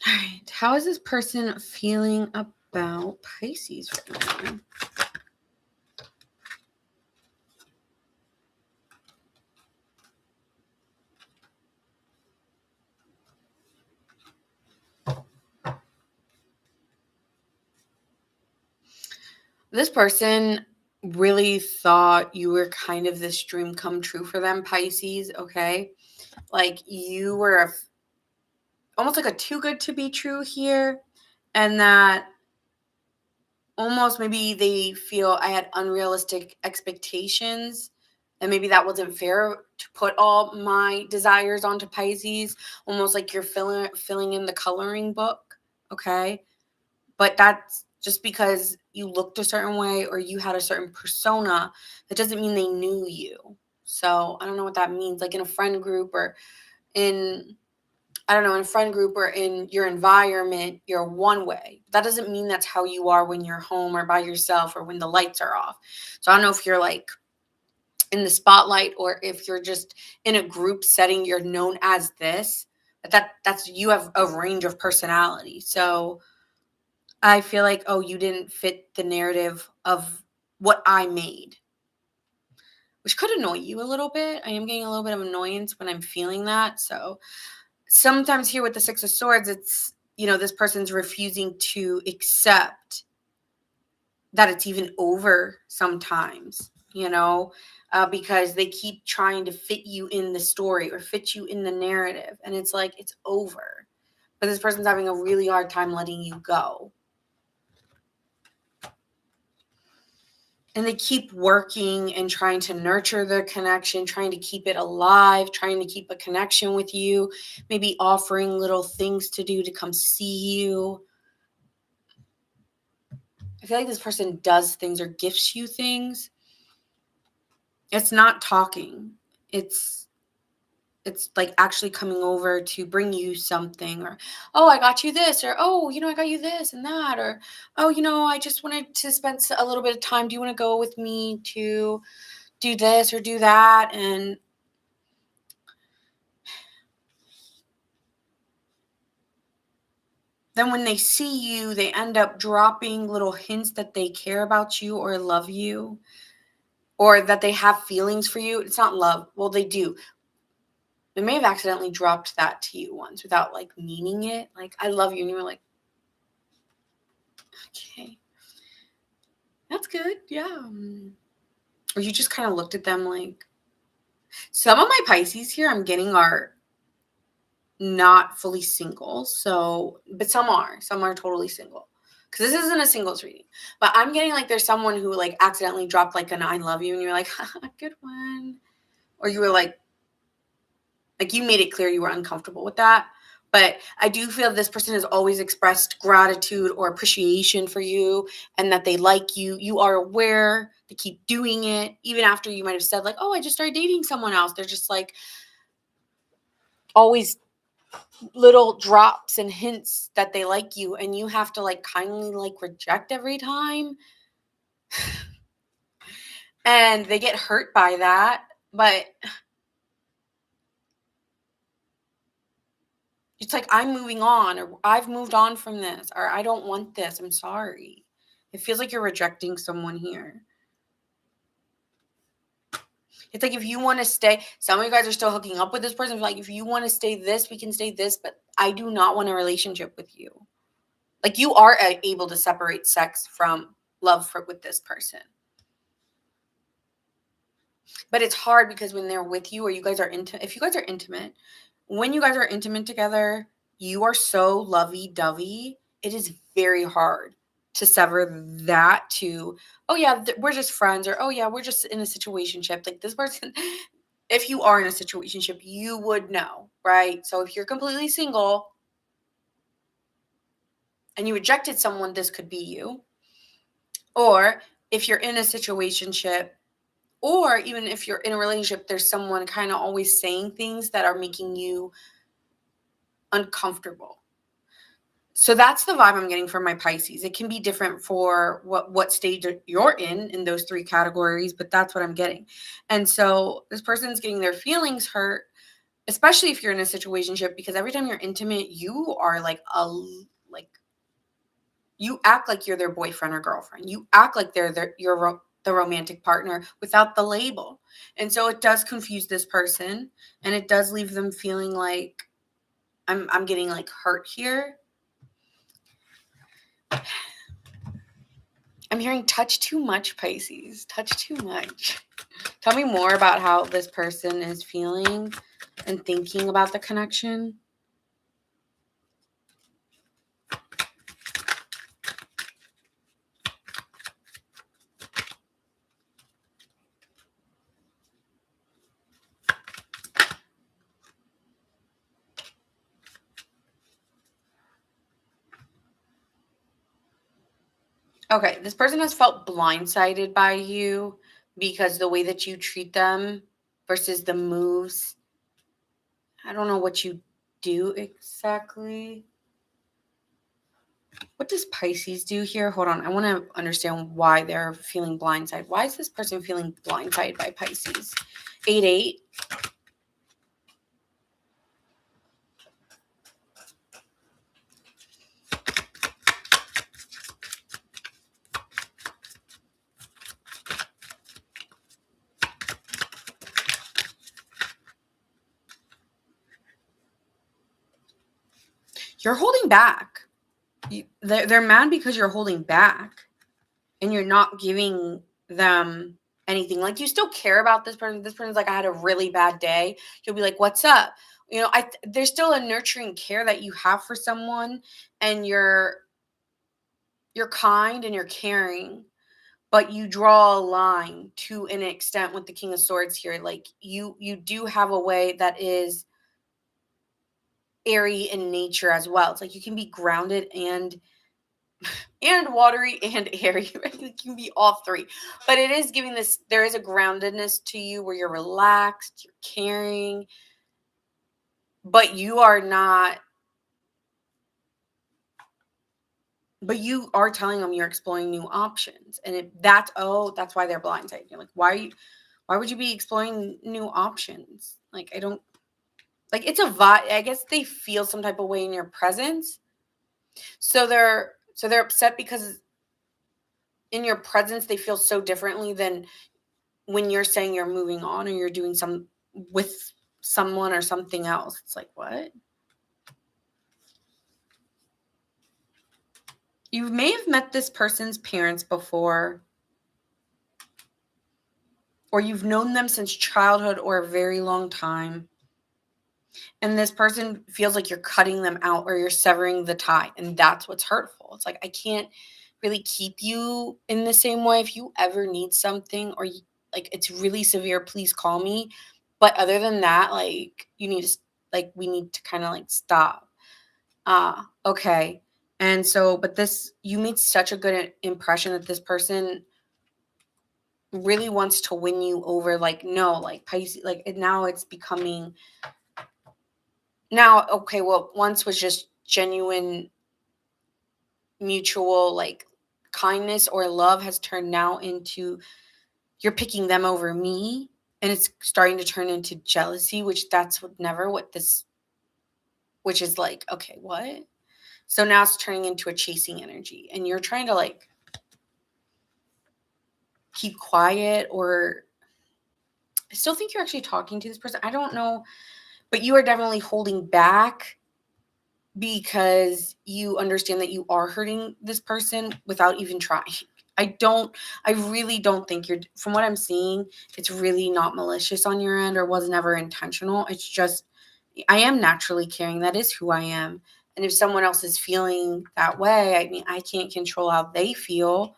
All right, how is this person feeling about Pisces right now? This person really thought you were kind of this dream come true for them, Pisces, okay? Like you were almost like a too good to be true here, and that almost maybe they feel I had unrealistic expectations, and maybe that wasn't fair to put all my desires onto Pisces, almost like you're filling in the coloring book, okay? But that's just because you looked a certain way or you had a certain persona, that doesn't mean they knew you. So I don't know what that means. Like in a friend group or in, I don't know, in a friend group or in your environment, you're one way. That doesn't mean that's how you are when you're home or by yourself or when the lights are off. So I don't know if you're like in the spotlight or if you're just in a group setting, you're known as this. But that's you have a range of personality. So I feel like, oh, you didn't fit the narrative of what I made, which could annoy you a little bit. I am getting a little bit of annoyance when I'm feeling that. So sometimes here with the Six of Swords, it's, this person's refusing to accept that it's even over sometimes, because they keep trying to fit you in the story or fit you in the narrative. And it's like, it's over. But this person's having a really hard time letting you go. And they keep working and trying to nurture their connection, trying to keep it alive, trying to keep a connection with you, maybe offering little things to do to come see you. I feel like this person does things or gifts you things. It's not talking. It's like actually coming over to bring you something, or, oh, I got you this, or, oh, I got you this and that, or, oh, I just wanted to spend a little bit of time. Do you want to go with me to do this or do that? And then when they see you, they end up dropping little hints that they care about you or love you or that they have feelings for you. It's not love. Well, they do. They may have accidentally dropped that to you once without like meaning it. Like, I love you. And you were like, okay, that's good. Yeah. Or you just kind of looked at them like, some of my Pisces here I'm getting are not fully single. So, but some are totally single. Because this isn't a singles reading. But I'm getting like there's someone who like accidentally dropped like an I love you and you're like, good one. Or you were like you made it clear you were uncomfortable with that. But I do feel this person has always expressed gratitude or appreciation for you and that they like you. You are aware. They keep doing it. Even after you might have said like, oh, I just started dating someone else. They're just like always little drops and hints that they like you, and you have to like kindly like reject every time. And they get hurt by that, but it's like, I'm moving on, or I've moved on from this, or I don't want this, I'm sorry. It feels like you're rejecting someone here. It's like, if you want to stay, some of you guys are still hooking up with this person. Like, if you want to stay this, we can stay this, but I do not want a relationship with you. Like, you are able to separate sex from love with this person. But it's hard because when they're with you, or you guys are intimate, if you guys are intimate, when you guys are intimate together, you are so lovey-dovey. It is very hard to sever that to, oh yeah, we're just friends, or oh yeah, we're just in a situationship. Like, this person, if you are in a situationship, you would know, right? So if you're completely single and you rejected someone, this could be you. Or if you're in a situationship, or even if you're in a relationship, there's someone kind of always saying things that are making you uncomfortable. So that's the vibe I'm getting from my Pisces. It can be different for what stage you're in those three categories, but that's what I'm getting. And so this person's getting their feelings hurt, especially if you're in a situationship, because every time you're intimate, you are like you act like you're their boyfriend or girlfriend. You act like you're the romantic partner without the label. And so it does confuse this person, and it does leave them feeling like I'm getting like hurt here. I'm hearing touch too much, Pisces. Touch too much. Tell me more about how this person is feeling and thinking about the connection. Okay, this person has felt blindsided by you because the way that you treat them versus the moves. I don't know what you do exactly. What does Pisces do here? Hold on. I want to understand why they're feeling blindsided. Why is this person feeling blindsided by Pisces? 8-8. You're holding back. They're mad because you're holding back and you're not giving them anything. Like, you still care about this person. This person's like, I had a really bad day. You'll be like, what's up? You know, there's still a nurturing care that you have for someone, and you're kind and you're caring, but you draw a line to an extent with the King of Swords here. Like, you do have a way that is airy in nature as well. It's like you can be grounded and watery and airy, right? It can be all three. But it is giving this, there is a groundedness to you where you're relaxed, you're caring, but you are not, but you are telling them you're exploring new options. And that's why they're blindsided. You're like, why would you be exploring new options? Like, I don't, like, it's a vibe. I guess they feel some type of way in your presence. So they're upset because in your presence they feel so differently than when you're saying you're moving on or you're doing some with someone or something else. It's like, what? You may have met this person's parents before, or you've known them since childhood or a very long time. And this person feels like you're cutting them out or you're severing the tie. And that's what's hurtful. It's like, I can't really keep you in the same way. If you ever need something, or like it's really severe, please call me. But other than that, like, you need to, like, we need to kind of like stop. Okay. And so, but you made such a good impression that this person really wants to win you over. Like, no, like Pisces, like now it's becoming, now, okay, well, once was just genuine mutual like kindness or love, has turned now into you're picking them over me, and it's starting to turn into jealousy, which which is like, okay, what? So now it's turning into a chasing energy, and you're trying to like keep quiet, or I still think you're actually talking to this person. I don't know, but you are definitely holding back because you understand that you are hurting this person without even trying. I really don't think from what I'm seeing, it's really not malicious on your end or was never intentional. It's just, I am naturally caring. That is who I am. And if someone else is feeling that way, I mean, I can't control how they feel.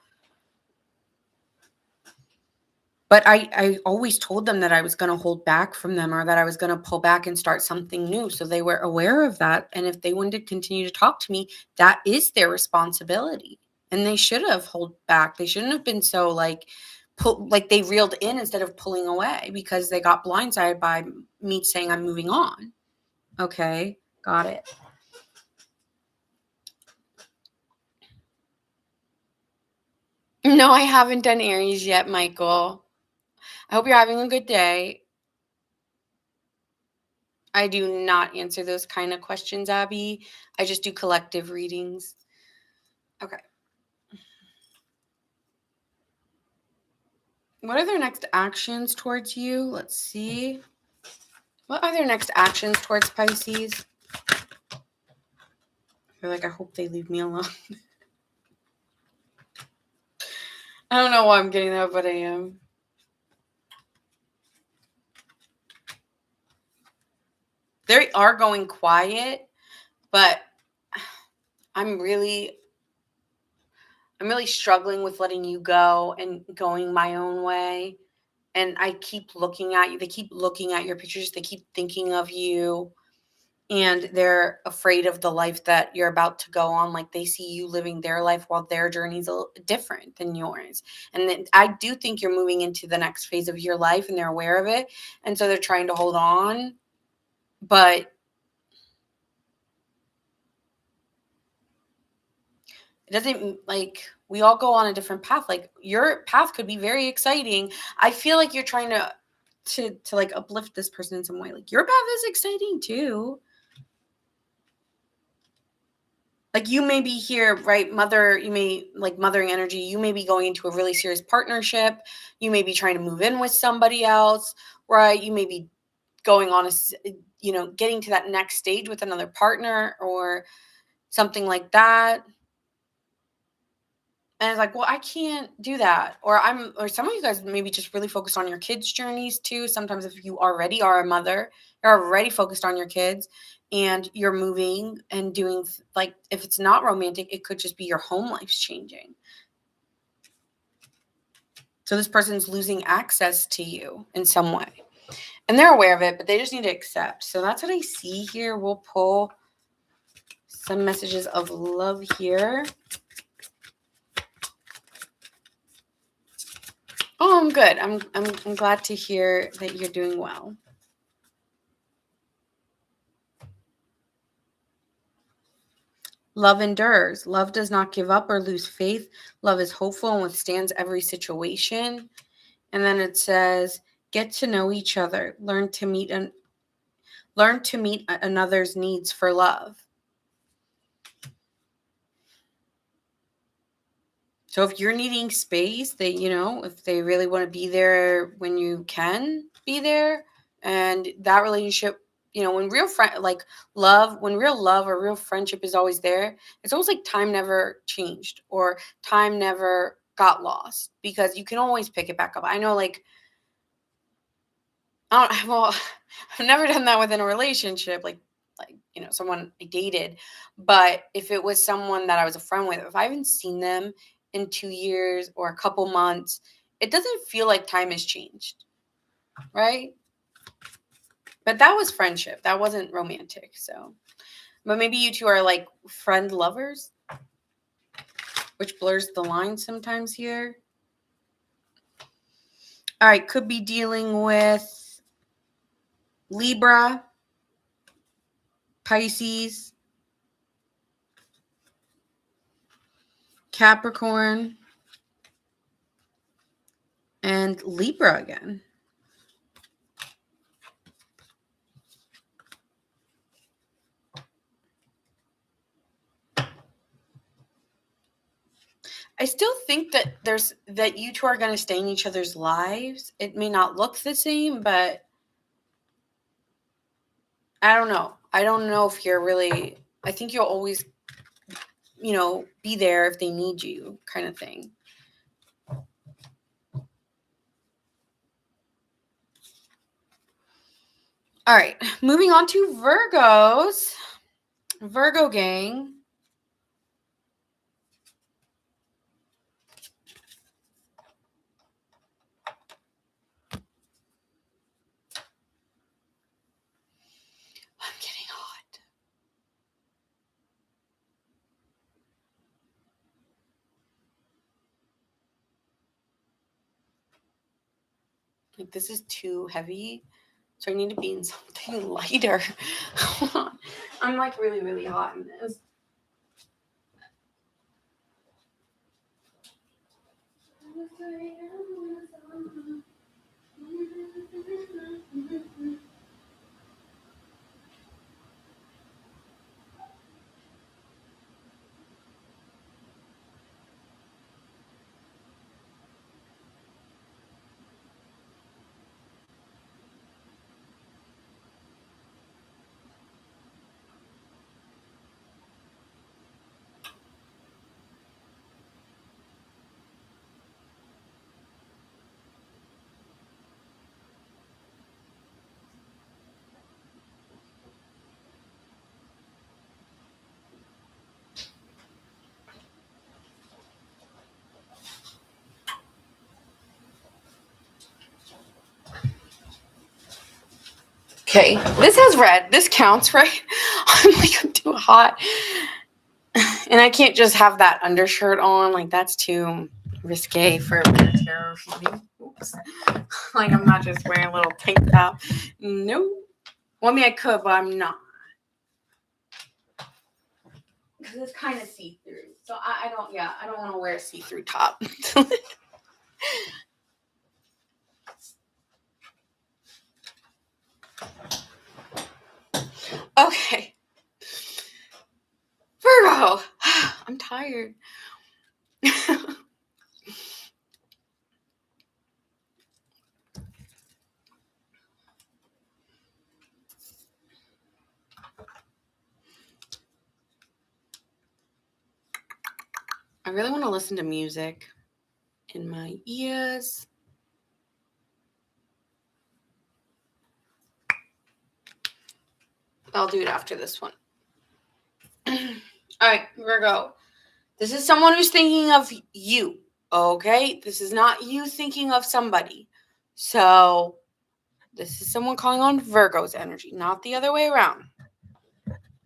But I always told them that I was going to hold back from them or that I was going to pull back and start something new. So they were aware of that. And if they wanted to continue to talk to me, that is their responsibility. And they should have held back. They shouldn't have been so like they reeled in instead of pulling away because they got blindsided by me saying I'm moving on. Okay, got it. No, I haven't done Aries yet, Michael. I hope you're having a good day. I do not answer those kind of questions, Abby. I just do collective readings. Okay. What are their next actions towards you? Let's see. What are their next actions towards Pisces? They're like, I hope they leave me alone. I don't know why I'm getting that, but I am. They are going quiet, but I'm really struggling with letting you go and going my own way. And I keep looking at you. They keep looking at your pictures. They keep thinking of you. And they're afraid of the life that you're about to go on. Like they see you living their life while their journey's a little different than yours. And then I do think you're moving into the next phase of your life and they're aware of it. And so they're trying to hold on. But it doesn't, like, we all go on a different path. Like your path could be very exciting. I feel like you're trying to like uplift this person in some way. Like your path is exciting too. Like you may be here, right? You may like mothering energy. You may be going into a really serious partnership. You may be trying to move in with somebody else, right? You may be going on getting to that next stage with another partner or something like that. And it's like, well, I can't do that. Or some of you guys maybe just really focused on your kids' journeys too. Sometimes if you already are a mother, you're already focused on your kids and you're moving and doing like, if it's not romantic, it could just be your home life's changing. So this person's losing access to you in some way. And they're aware of it, but they just need to accept. So that's what I see here. We'll pull some messages of love here. Oh, I'm good. I'm glad to hear that you're doing well. Love endures. Love does not give up or lose faith. Love is hopeful and withstands every situation. And then it says, get to know each other. Learn to meet another's needs for love. So if you're needing space, if they really want to be there when you can be there, and that relationship, when real when real love or real friendship is always there, it's almost like time never changed or time never got lost because you can always pick it back up. I know, like, I've never done that within a relationship, like someone I dated, but if it was someone that I was a friend with, if I haven't seen them in 2 years or a couple months, it doesn't feel like time has changed, right? But that was friendship. That wasn't romantic. So, but maybe you two are like friend lovers, which blurs the line sometimes here. All right, could be dealing with Libra, Pisces, Capricorn, and Libra again. I still think that you two are going to stay in each other's lives. It may not look the same, but I don't know. I don't know if you're really, I think you'll always, be there if they need you, kind of thing. All right, moving on to Virgos. Virgo gang. I'm getting hot. Like, this is too heavy, so I need to be in something lighter. I'm like really, really hot in this. Okay, this has red. This counts, right? I'm too hot. And I can't just have that undershirt on. Like, that's too risque for tarot reading. Oops. Like, I'm not just wearing a little tank top. No. Well, I mean, I could, but I'm not. Because it's kind of see-through. So I don't want to wear a see-through top. Okay. Virgo. I'm tired. I really want to listen to music in my ears. I'll do it after this one. All right, Virgo. This is someone who's thinking of you, okay? This is not you thinking of somebody. So this is someone calling on Virgo's energy, not the other way around.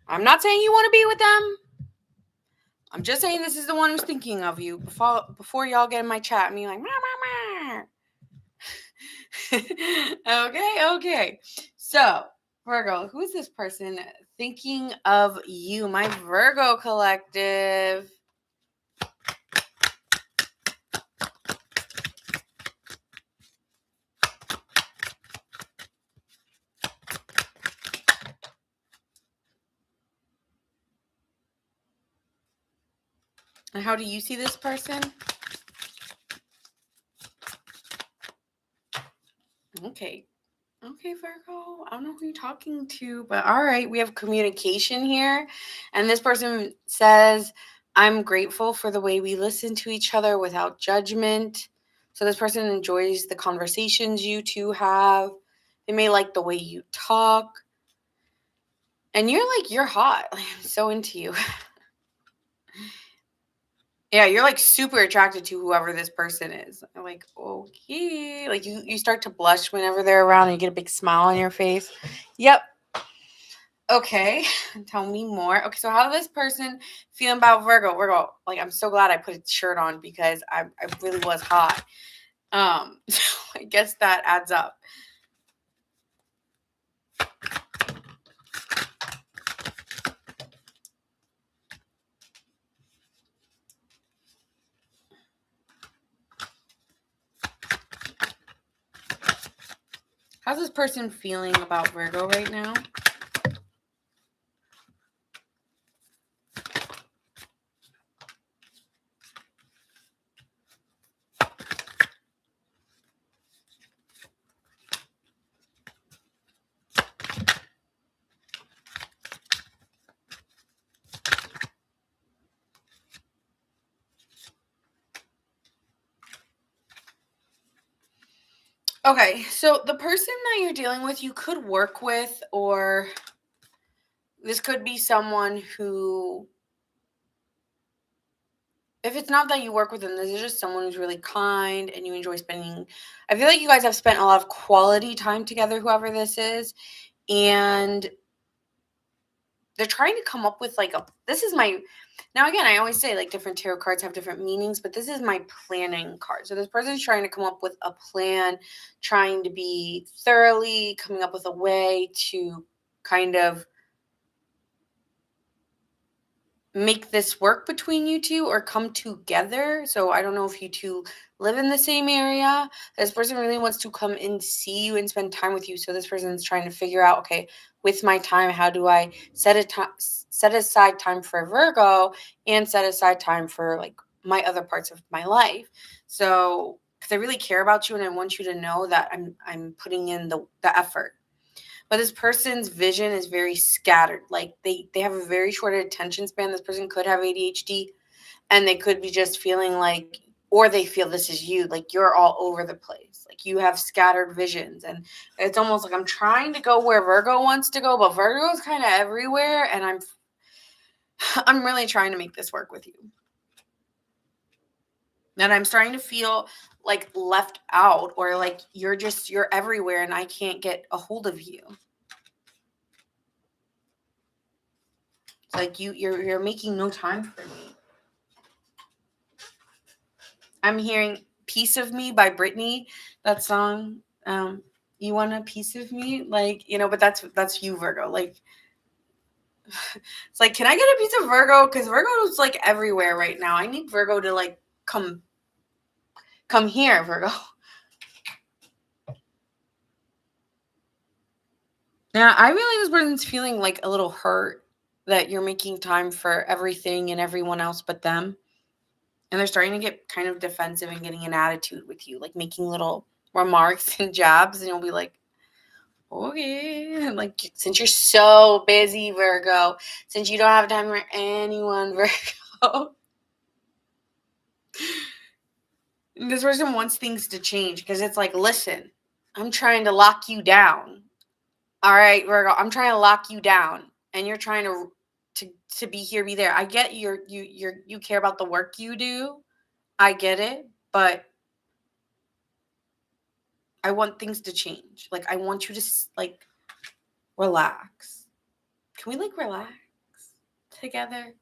I'm not saying you want to be with them. I'm just saying this is the one who's thinking of you before y'all get in my chat and be like, okay. So, Virgo, who is this person thinking of you, my Virgo collective? And how do you see this person? Okay, Virgo. I don't know who you're talking to, but all right. We have communication here. And this person says, I'm grateful for the way we listen to each other without judgment. So this person enjoys the conversations you two have. They may like the way you talk. And you're hot. Like, I'm so into you. Yeah, you're like super attracted to whoever this person is. I'm like, okay. Like you start to blush whenever they're around and you get a big smile on your face. Yep. Okay. Tell me more. Okay, so how does this person feel about Virgo? Virgo, like I'm so glad I put a shirt on because I really was hot. So I guess that adds up. How's this person feeling about Virgo right now? Okay, so the person that you're dealing with, you could work with, or this could be someone who, if it's not that you work with them, this is just someone who's really kind and you enjoy spending. I feel like you guys have spent a lot of quality time together, whoever this is, and they're trying to come up with like a. This is my. Now again, I always say like different tarot cards have different meanings, but this is my planning card. So this person's trying to come up with a plan, trying to be thoroughly coming up with a way to kind of make this work between you two or come together. So I don't know if you two live in the same area. This person really wants to come and see you and spend time with you. So this person's trying to figure out, okay, with my time, how do I set aside time for Virgo and set aside time for like my other parts of my life. So because I really care about you and I want you to know that I'm putting in the effort. But this person's vision is very scattered. Like they have a very short attention span. This person could have ADHD, and they could be just feeling like, or they feel this is you, like you're all over the place. Like you have scattered visions. And it's almost like I'm trying to go where Virgo wants to go, but Virgo is kind of everywhere. And I'm really trying to make this work with you. And I'm starting to feel like left out, or like you're everywhere and I can't get a hold of you. It's like you're making no time for me. I'm hearing "Piece of Me" by Britney. That song. You want a piece of me, like, but that's you, Virgo. Like, it's like, can I get a piece of Virgo? Because Virgo is like everywhere right now. I need Virgo to like come here, Virgo. Yeah, I realize this person's feeling like a little hurt that you're making time for everything and everyone else but them. And they're starting to get kind of defensive and getting an attitude with you, like making little remarks and jabs. And you'll be like, okay, like, since you're so busy, Virgo, since you don't have time for anyone, Virgo. This person wants things to change because it's like, listen, I'm trying to lock you down. All right, Virgo, I'm trying to lock you down, and you're trying to be here, be there. I get you care about the work you do. I get it, but I want things to change. Like, I want you to like relax. Can we like relax together?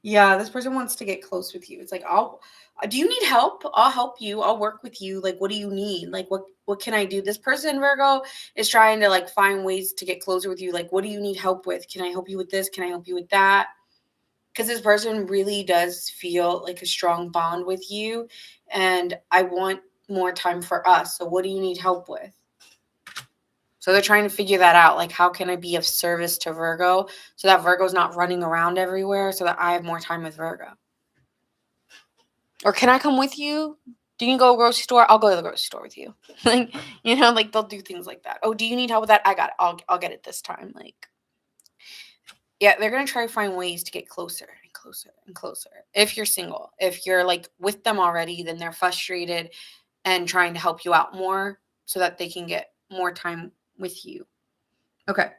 Yeah, this person wants to get close with you. It's like, do you need help? I'll help you. I'll work with you. Like, what do you need? Like, what can I do? This person, Virgo, is trying to like find ways to get closer with you. Like, what do you need help with? Can I help you with this? Can I help you with that? Because this person really does feel like a strong bond with you, and I want more time for us. So what do you need help with? So they're trying to figure that out. Like, how can I be of service to Virgo so that Virgo's not running around everywhere, so that I have more time with Virgo? Or can I come with you? Do you go to the grocery store? I'll go to the grocery store with you. Like, like they'll do things like that. Oh, do you need help with that? I got it. I'll get it this time. Like, yeah, they're going to try to find ways to get closer and closer and closer. If you're single, if you're like with them already, then they're frustrated and trying to help you out more so that they can get more time with you. Okay.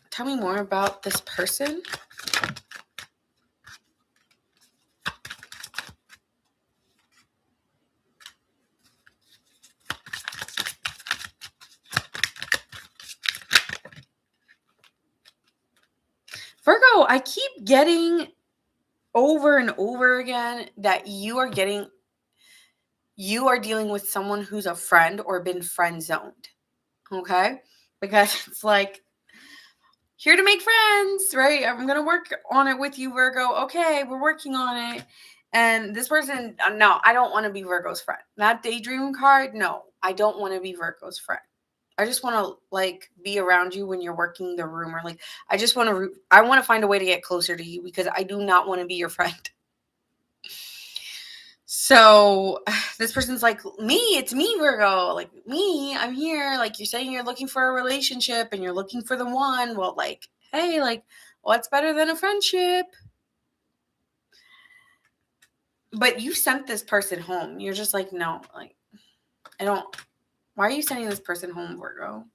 Tell me more about this person. Virgo, I keep getting over and over again that you are dealing with someone who's a friend or been friend zoned. Okay? Because it's like, here to make friends, right? I'm going to work on it with you, Virgo. Okay, we're working on it. And this person, no, I don't want to be Virgo's friend. That daydream card, no, I don't want to be Virgo's friend. I just want to like be around you when you're working the room, or like I want to find a way to get closer to you because I do not want to be your friend. So this person's like, it's me, Virgo. Like, me, I'm here. Like, you're saying you're looking for a relationship and you're looking for the one. Well, like, hey, like, what's better than a friendship? But you sent this person home. You're just like, no, like, I don't. Why are you sending this person home, Virgo?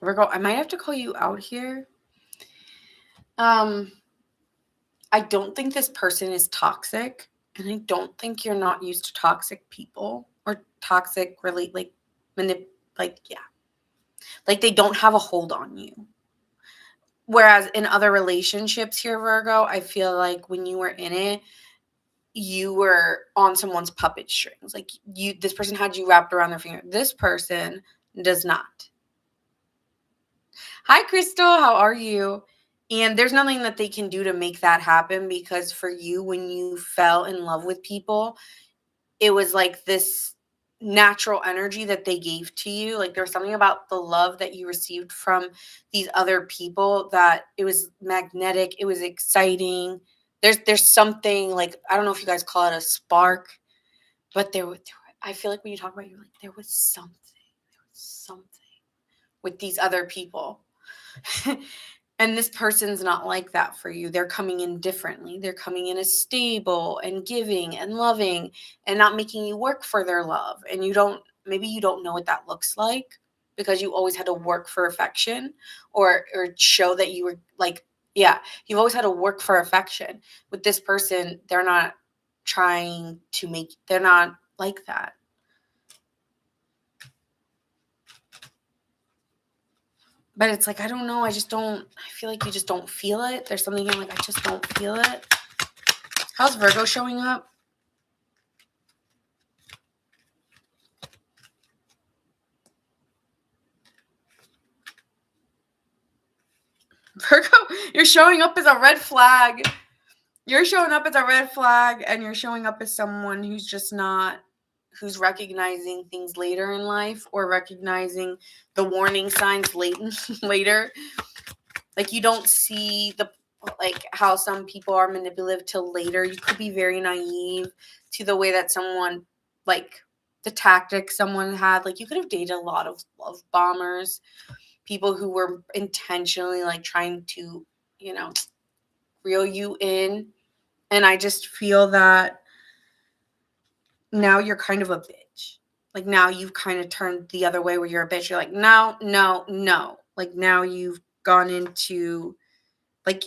Virgo, I might have to call you out here. I don't think this person is toxic, and I don't think you're not used to toxic people or toxic like like they don't have a hold on you. Whereas in other relationships here, Virgo, I feel like when you were in it, you were on someone's puppet strings. Like this person had you wrapped around their finger. This person does not. Hi, Crystal. How are you? And there's nothing that they can do to make that happen, because for you, when you fell in love with people, it was like this natural energy that they gave to you. Like there was something about the love that you received from these other people that it was magnetic. It was exciting. There's something, like, I don't know if you guys call it a spark, but I feel like when you talk about it, you're like, there was something with these other people. And this person's not like that for you. They're coming in differently. They're coming in as stable and giving and loving and not making you work for their love. And maybe you don't know what that looks like, because you always had to work for affection or show that you were like, yeah, you've always had to work for affection. With this person, they're not they're not like that. But it's like, I don't know. I feel like you just don't feel it. There's something you're like, I just don't feel it. How's Virgo showing up? Virgo, you're showing up as a red flag. You're showing up as a red flag, and you're showing up as someone who's recognizing things later in life, or recognizing the warning signs later. Like, you don't see how some people are manipulative till later. You could be very naive to the way that someone, like, the tactics someone had. Like, you could have dated a lot of love bombers, people who were intentionally, like, trying to, reel you in. And I just feel that now you're kind of a bitch. Like, now you've kind of turned the other way, where you're a bitch. You're like, no, no, no. Like, now you've gone into, like,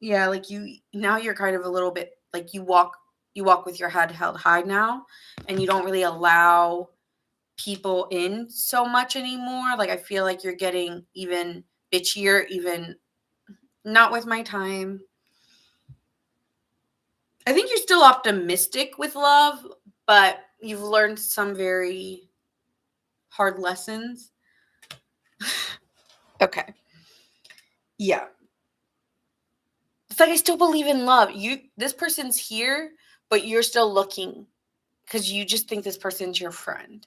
yeah, like now you're kind of a little bit like, you walk with your head held high now, and you don't really allow people in so much anymore. Like, I feel like you're getting even bitchier, even not with my time. I think you're still optimistic with love, but you've learned some very hard lessons. Okay. Yeah. It's like, I still believe in love. This person's here, but you're still looking, because you just think this person's your friend.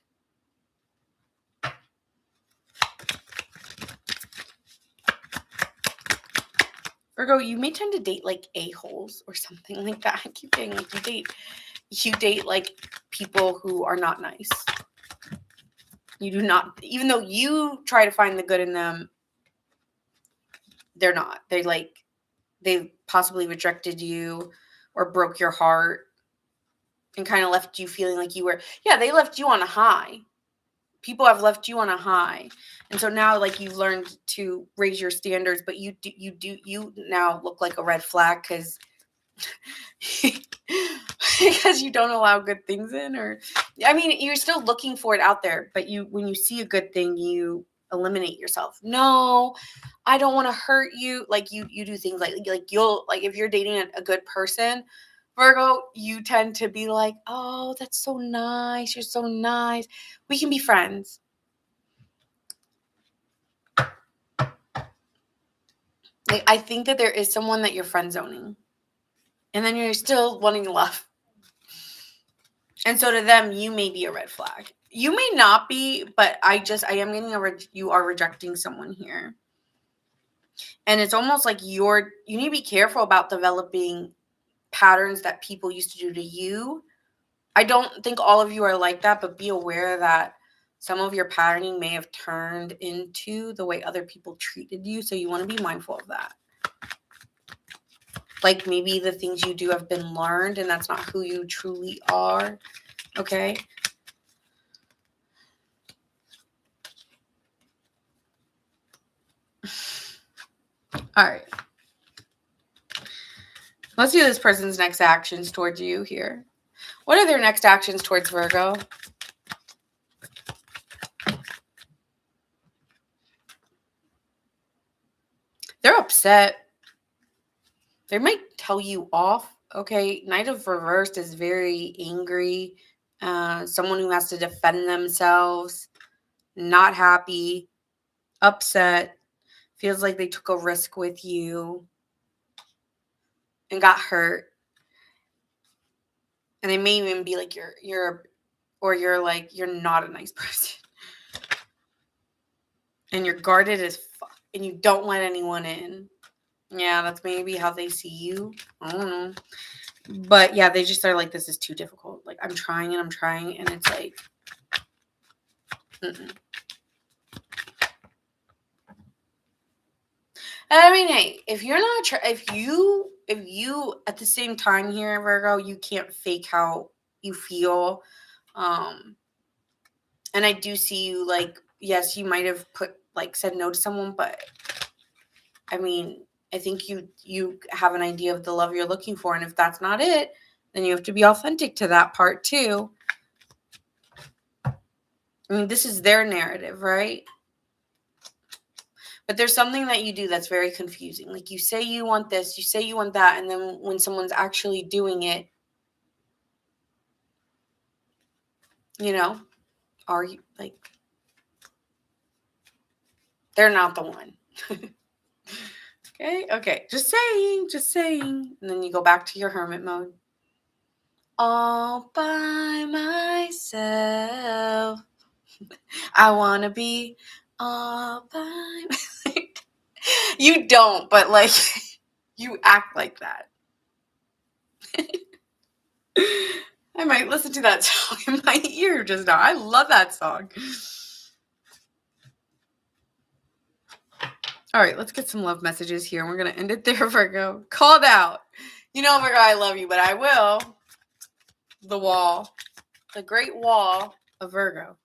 Virgo, you may tend to date like a-holes or something like that. I keep getting like you date like people who are not nice. You do not, even though you try to find the good in them, they're not. They possibly rejected you or broke your heart and kind of left you feeling like they left you on a high. People have left you on a high. And so now, like, you've learned to raise your standards, but you now look like a red flag, because you don't allow good things in. Or, I mean, you're still looking for it out there, but when you see a good thing, you eliminate yourself. No, I don't want to hurt you. Like, you do things like you'll, like, if you're dating a good person, Virgo, you tend to be like, oh, that's so nice. You're so nice. We can be friends. Like, I think that there is someone that you're friend zoning, and then you're still wanting love. And so to them, you may be a red flag. You may not be, but I am getting you are rejecting someone here. And it's almost like you need to be careful about developing patterns that people used to do to you. I don't think all of you are like that, but be aware that some of your patterning may have turned into the way other people treated you. So you want to be mindful of that. Like maybe the things you do have been learned and that's not who you truly are. Okay. All right. Let's do this person's next actions towards you here. What are their next actions towards Virgo? They're upset. They might tell you off. Okay. Knight of Reversed is very angry. Someone who has to defend themselves. Not happy. Upset. Feels like they took a risk with you and got hurt. And they may even be like you're not a nice person. And you're guarded as fuck. And you don't let anyone in. Yeah, that's maybe how they see you. I don't know. But yeah, they just are like, this is too difficult. Like, I'm trying. And it's like, mm-mm. I mean, hey, if you're not, if you at the same time here, Virgo, you can't fake how you feel. And I do see you like, yes, you might have said no to someone, but I mean, I think you have an idea of the love you're looking for. And if that's not it, then you have to be authentic to that part too. I mean, this is their narrative, right? But there's something that you do that's very confusing. Like you say you want this, you say you want that, and then when someone's actually doing it, are you like, they're not the one. Okay. Just saying. And then you go back to your hermit mode. All by myself. I want to be all by myself. You don't, but like, you act like that. I might listen to that song in my ear just now. I love that song. All right, let's get some love messages here. And we're going to end it there, Virgo. Called out. Virgo, I love you, but I will. The wall. The great wall of Virgo.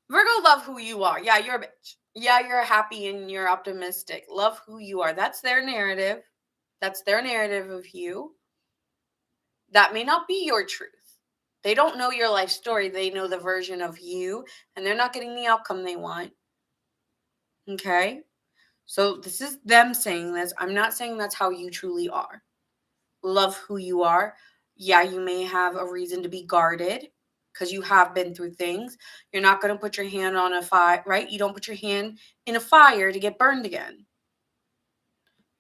Virgo, love who you are. Yeah, you're a bitch. Yeah, you're happy and you're optimistic. Love who you are. That's their narrative. That's their narrative of you. That may not be your truth. They don't know your life story. They know the version of you, and they're not getting the outcome they want. Okay? So this is them saying this. I'm not saying that's how you truly are. Love who you are. Yeah, you may have a reason to be guarded because you have been through things. You're not going to put your hand on a fire, right? You don't put your hand in a fire to get burned again.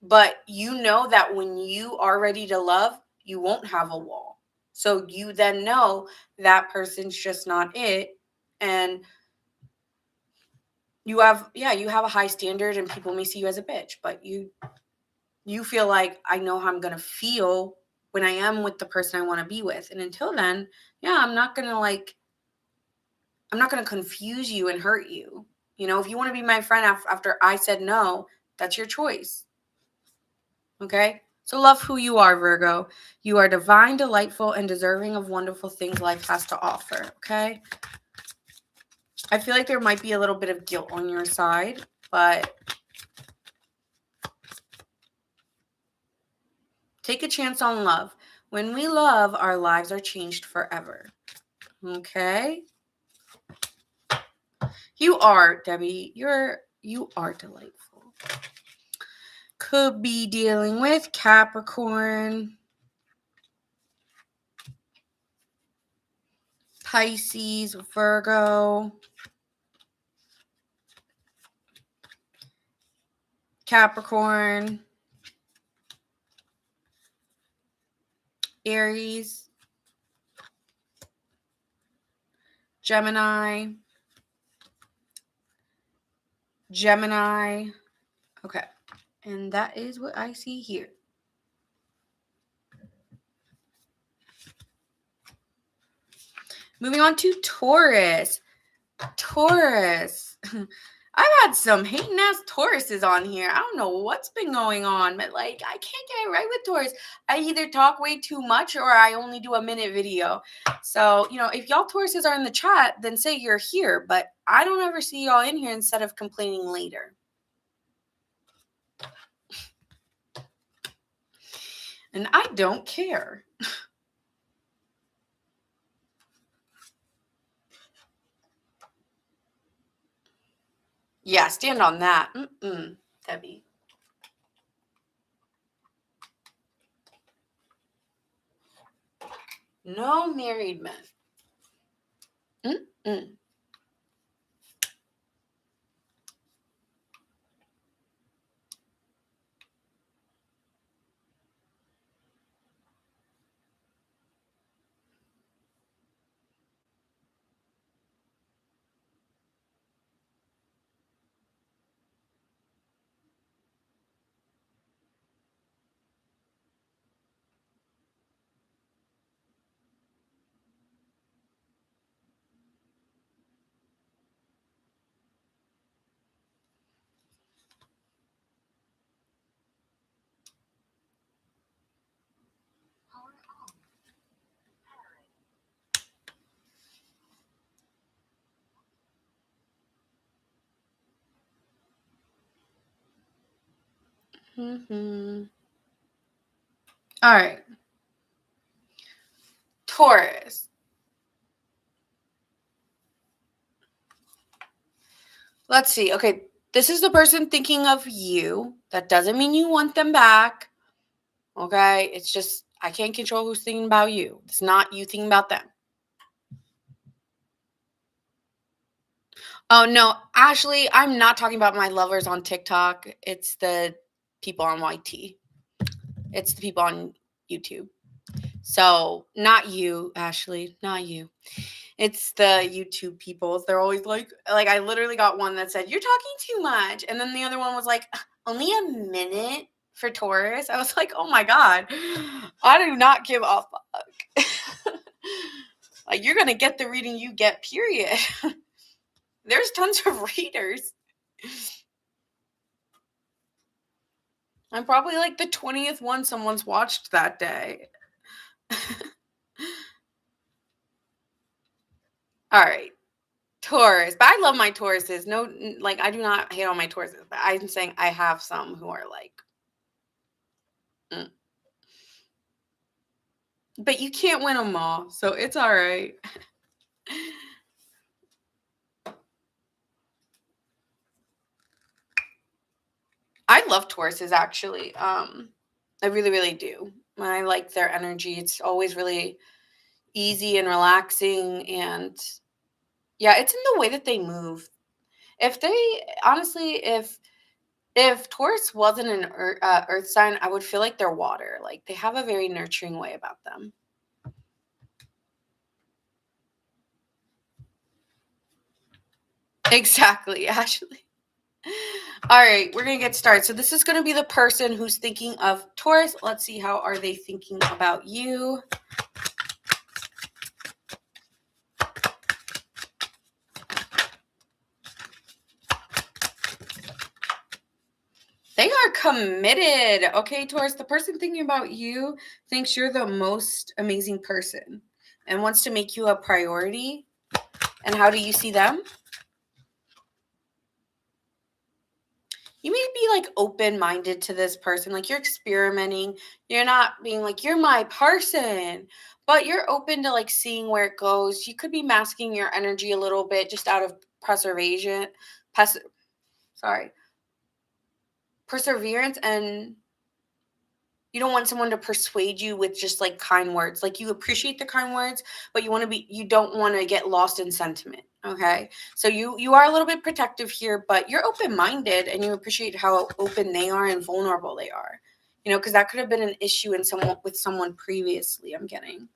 But you know that when you are ready to love, you won't have a wall. So you then know that person's just not it. And you have a high standard and people may see you as a bitch, but you feel like, I know how I'm going to feel when I am with the person I want to be with. And until then, I'm not going to confuse you and hurt you. If you want to be my friend after I said no, that's your choice. Okay? So love who you are, Virgo. You are divine, delightful, and deserving of wonderful things life has to offer. Okay? I feel like there might be a little bit of guilt on your side, but take a chance on love. When we love, our lives are changed forever. Okay? You are, Debbie. You are delightful. Could be dealing with Capricorn, Pisces, Virgo, Capricorn, Aries, Gemini. Okay. And that is what I see here. Moving on to Taurus. I've had some hating ass Tauruses on here. I don't know what's been going on, but like I can't get it right with Taurus. I either talk way too much or I only do a minute video. So, if y'all Tauruses are in the chat, then say you're here, but I don't ever see y'all in here instead of complaining later. And I don't care. Yeah, stand on that. Debbie. No married men. All right. Taurus. Let's see. Okay, this is the person thinking of you. That doesn't mean you want them back. Okay, it's just I can't control who's thinking about you. It's not you thinking about them. Oh, no, Ashley, I'm not talking about my lovers on TikTok. It's the people on YT. It's the people on YouTube. So, not you, Ashley, not you. It's the YouTube people. They're always like I literally got one that said, "You're talking too much." And then the other one was like, "Only a minute for Taurus." I was like, "Oh my God, I do not give a fuck." Like, you're going to get the reading you get, period. There's tons of readers. I'm probably like the 20th one someone's watched that day. All right. Taurus. But I love my Tauruses. No, like, I do not hate on my Tauruses, but I'm saying I have some who are like, But you can't win them all, so it's all right. I love Tauruses, actually. I really, really do. I like their energy. It's always really easy and relaxing, and yeah, it's in the way that they move. If they honestly, if Taurus wasn't an earth sign, I would feel like they're water. Like they have a very nurturing way about them. Exactly, Ashley. All right, we're going to get started. So this is going to be the person who's thinking of Taurus. Let's see, how are they thinking about you? They are committed. Okay, Taurus, the person thinking about you thinks you're the most amazing person and wants to make you a priority. And how do you see them? You may be like open-minded to this person, like you're experimenting. You're not being like, you're my person, but you're open to like seeing where it goes. You could be masking your energy a little bit just out of perseverance, and you don't want someone to persuade you with just like kind words. Like you appreciate the kind words, but you don't want to get lost in sentiment. Okay. So you are a little bit protective here, but you're open-minded and you appreciate how open they are and vulnerable they are. Because that could have been an issue with someone previously, I'm getting.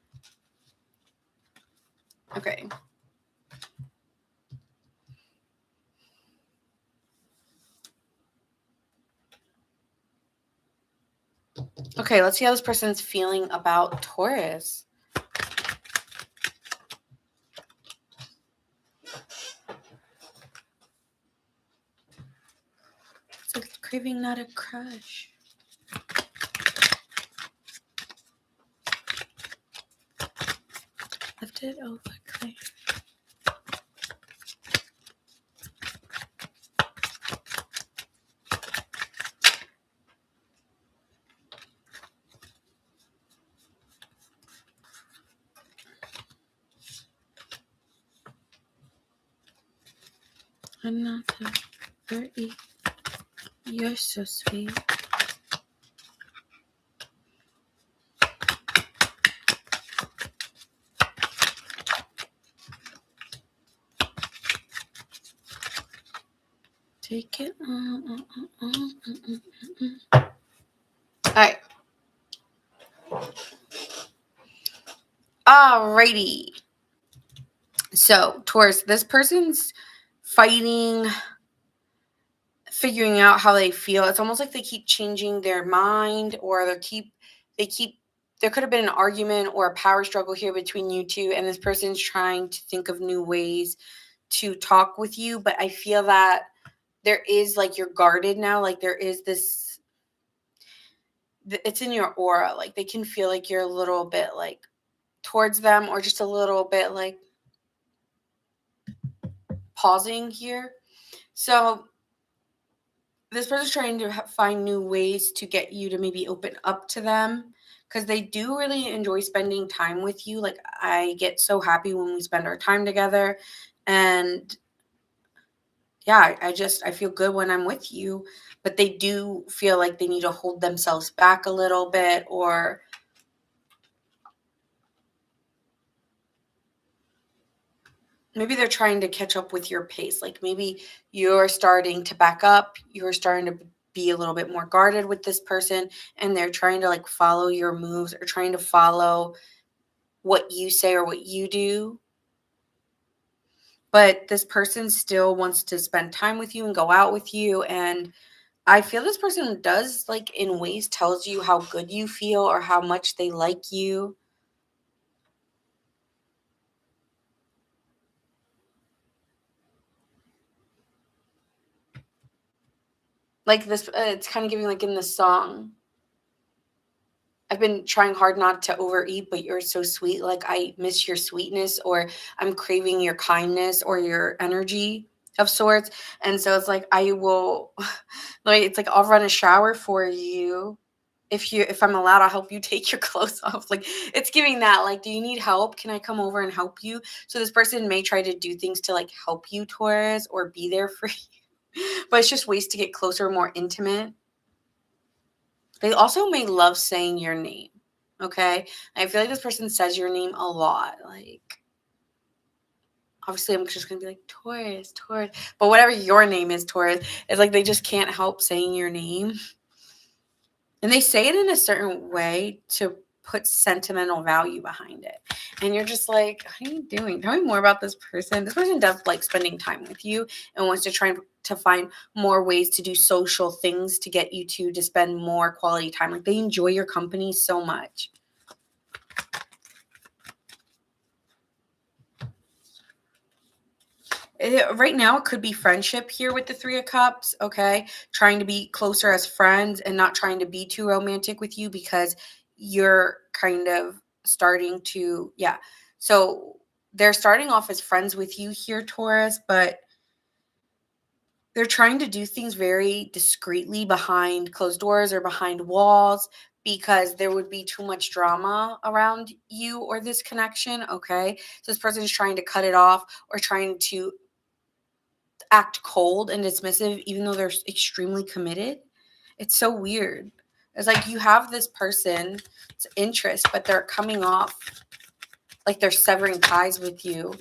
Okay. Okay, let's see how this person's feeling about Taurus. It's like craving, not a crush. Lift it over, clear. Another birdie. You're so sweet. Take it. Alright. Alrighty. So, Taurus, this person's fighting, figuring out how they feel. It's almost like they keep changing their mind, or there could have been an argument or a power struggle here between you two, and this person's trying to think of new ways to talk with you. But I feel that there is, like, you're guarded now. Like, there is this, it's in your aura. Like, they can feel like you're a little bit, like, towards them, or just a little bit, like, pausing here. So this person's trying to find new ways to get you to maybe open up to them, because they do really enjoy spending time with you. Like, I get so happy when we spend our time together, and yeah, I feel good when I'm with you, but they do feel like they need to hold themselves back a little bit, or maybe they're trying to catch up with your pace. Like, maybe you're starting to back up, you're starting to be a little bit more guarded with this person, and they're trying to, like, follow your moves, or trying to follow what you say or what you do. But this person still wants to spend time with you and go out with you, and I feel this person does, like, in ways tells you how good you feel or how much they like you. Like, this, it's kind of giving, like, in the song, I've been trying hard not to overeat, but you're so sweet. Like, I miss your sweetness, or I'm craving your kindness or your energy of sorts. And so it's like, I will, like, it's like, I'll run a shower for you. If I'm allowed, I'll help you take your clothes off. Like, it's giving that, like, do you need help? Can I come over and help you? So this person may try to do things to, like, help you, Taurus, or be there for you. But it's just ways to get closer, more intimate. They also may love saying your name, okay? I feel like this person says your name a lot. Like, obviously, I'm just gonna be like, Taurus, Taurus. But whatever your name is, Taurus, it's like they just can't help saying your name. And they say it in a certain way to put sentimental value behind it. And you're just like, what are you doing? Tell me more about this person. This person does like spending time with you and wants to try to find more ways to do social things to get you to spend more quality time. Like, they enjoy your company so much. Right now, it could be friendship here with the Three of Cups, okay? Trying to be closer as friends and not trying to be too romantic with you, because you're kind of starting to, yeah. So they're starting off as friends with you here, Taurus, but they're trying to do things very discreetly behind closed doors or behind walls, because there would be too much drama around you or this connection, okay? So this person is trying to cut it off, or trying to act cold and dismissive even though they're extremely committed. It's so weird. It's like you have this person's interest, but they're coming off like they're severing ties with you.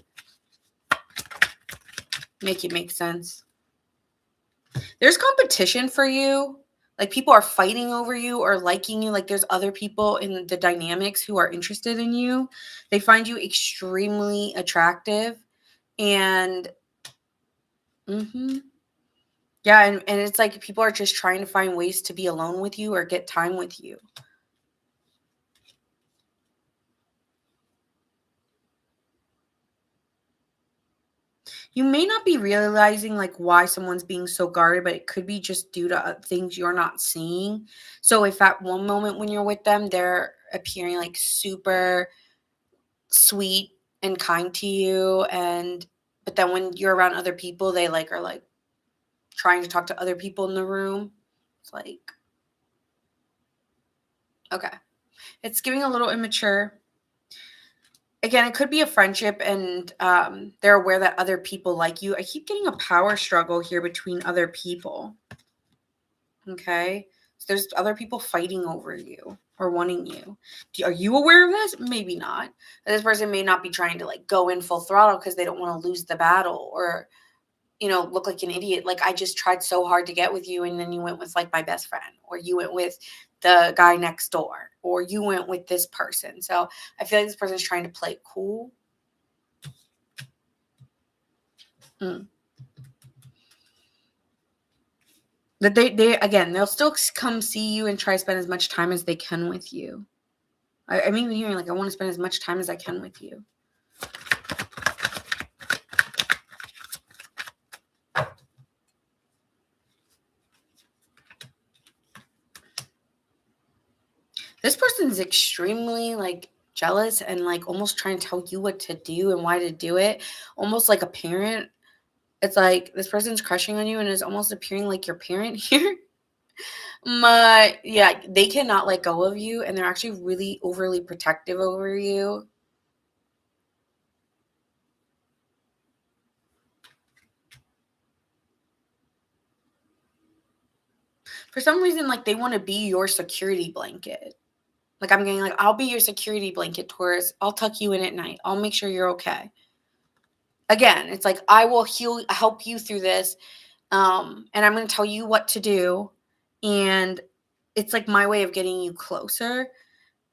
Make it make sense. There's competition for you. Like, people are fighting over you or liking you. Like, there's other people in the dynamics who are interested in you. They find you extremely attractive. And yeah, and it's like people are just trying to find ways to be alone with you or get time with you. You may not be realizing like why someone's being so guarded, but it could be just due to things you're not seeing. So if at one moment when you're with them, they're appearing like super sweet and kind to you, but then when you're around other people, they like are like trying to talk to other people in the room. It's like, okay. It's giving a little immature. Again, it could be a friendship and they're aware that other people like you. I keep getting a power struggle here between other people. Okay. So there's other people fighting over you or wanting you. Are you aware of this? Maybe not. This person may not be trying to like go in full throttle because they don't want to lose the battle or, look like an idiot. Like I just tried so hard to get with you and then you went with like my best friend or you went with the guy next door or you went with this person. So I feel like this person's trying to play it cool. That they again, they'll still come see you and try to spend as much time as they can with you. I'm even hearing like, I want to spend as much time as I can with you. This person's extremely like jealous and like almost trying to tell you what to do and why to do it. Almost like a parent. It's like this person's crushing on you and is almost appearing like your parent here. But yeah, they cannot let go of you and they're actually really overly protective over you. For some reason, like they want to be your security blanket. Like I'm getting like, I'll be your security blanket, Taurus. I'll tuck you in at night. I'll make sure you're okay. Again, it's like I will help you through this. And I'm going to tell you what to do. And it's like my way of getting you closer.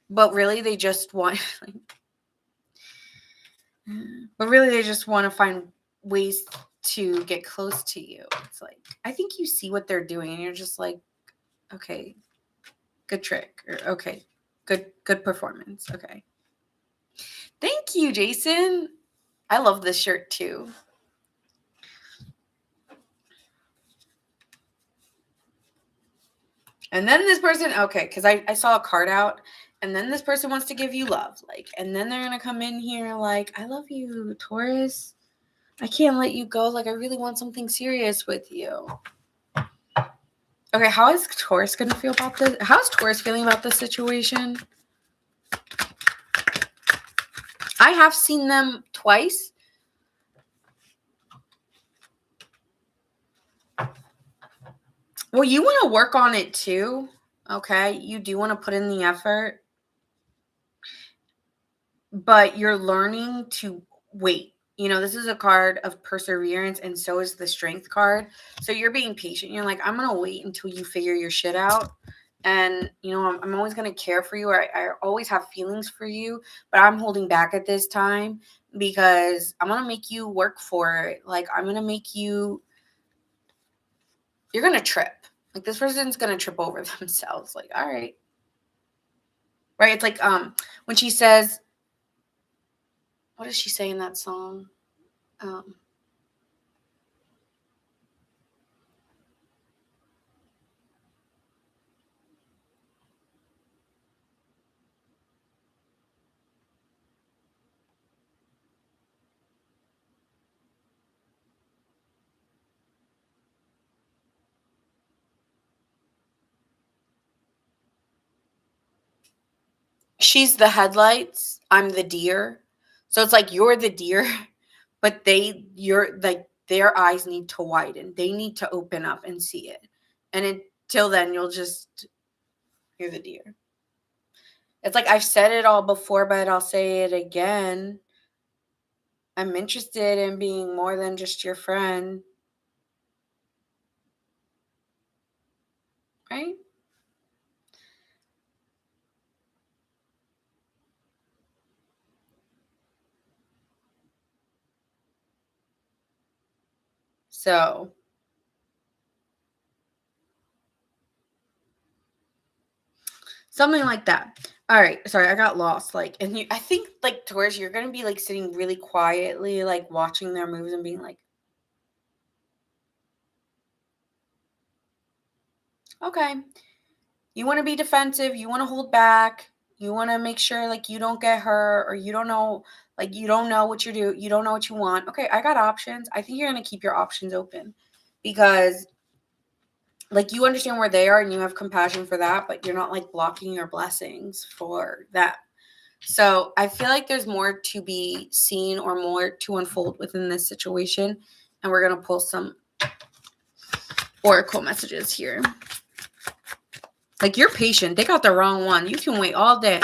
But really, they just want, to find ways to get close to you. It's like, I think you see what they're doing and you're just like, okay, good trick. Or okay, good performance. Okay. Thank you, Jason. I love this shirt too. And then this person, okay, because I saw a card out, and then this person wants to give you love. Like, and then they're going to come in here like, I love you, Taurus. I can't let you go. Like, I really want something serious with you. Okay, how is Taurus going to feel about this? How's Taurus feeling about this situation? I have seen them twice. Well, you want to work on it too. Okay, you do want to put in the effort. But you're learning to wait. This is a card of perseverance, and so is the strength card. So you're being patient. You're like, I'm going to wait until you figure your shit out. And, I'm always going to care for you. I always have feelings for you, but I'm holding back at this time because I'm going to make you work for it. Like, I'm going to make you're going to trip. Like, this person's going to trip over themselves. Like, all right. Right? It's like when she says, what does she say in that song? She's the headlights. I'm the deer. So it's like you're the deer, but you're like their eyes need to widen. They need to open up and see it. And until then, you're the deer. It's like I've said it all before, but I'll say it again. I'm interested in being more than just your friend. Right? So something like that. All right. Sorry, I got lost. Like, and I think like Taurus, you're gonna be like sitting really quietly, like watching their moves and being like, Okay. You want to be defensive. You want to hold back. You want to make sure like you don't get hurt or you don't know what you do. You don't know what you want. Okay, I got options. I think you're going to keep your options open because like you understand where they are and you have compassion for that, but you're not like blocking your blessings for that. So I feel like there's more to be seen or more to unfold within this situation. And we're going to pull some oracle messages here. Like you're patient. They got the wrong one. You can wait all day.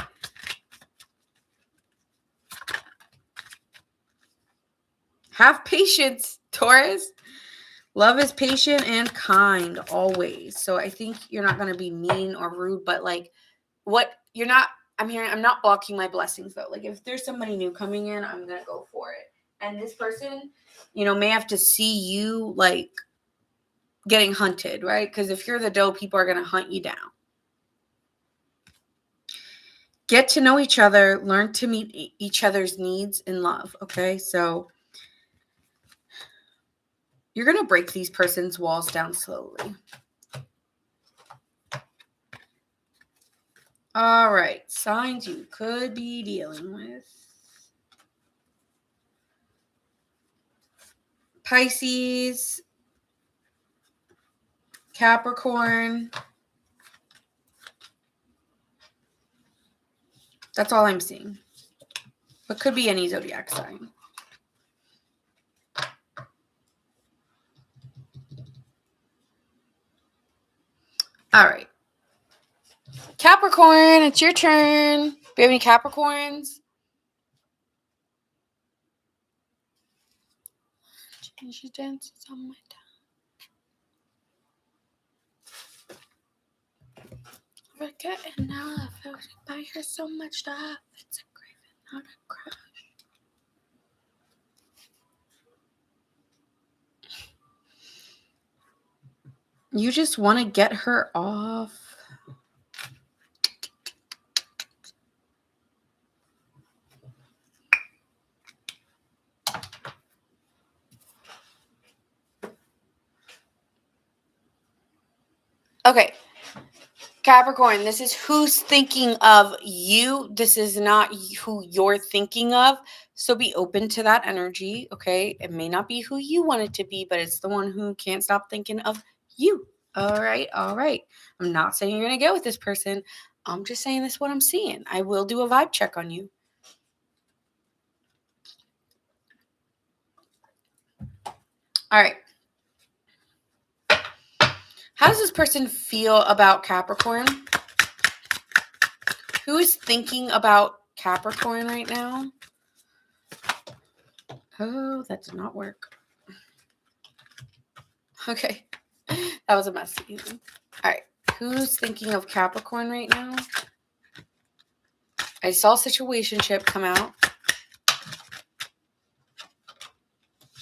Have patience, Taurus. Love is patient and kind always. So I think you're not going to be mean or rude, but like what you're not, I'm not blocking my blessings though. Like if there's somebody new coming in, I'm going to go for it. And this person, may have to see you like getting hunted, right? Because if you're the doe, people are going to hunt you down. Get to know each other, learn to meet each other's needs in love, okay? So you're going to break these person's walls down slowly. All right, signs you could be dealing with. Pisces, Capricorn. That's all I'm seeing. But could be any zodiac sign. All right. Capricorn, it's your turn. Do you have any Capricorns? She dances on my tongue. Forget enough. I would buy her so much stuff. It's a craving, not a crush. You just want to get her off. Okay. Capricorn, this is who's thinking of you. This is not who you're thinking of. So be open to that energy, okay? It may not be who you want it to be, but it's the one who can't stop thinking of you. All right, all right. I'm not saying you're going to get with this person. I'm just saying this is what I'm seeing. I will do a vibe check on you. All right. How does this person feel about Capricorn? Who is thinking about Capricorn right now? Oh, that did not work. Okay. That was a mess. All right. Who's thinking of Capricorn right now? I saw situationship come out.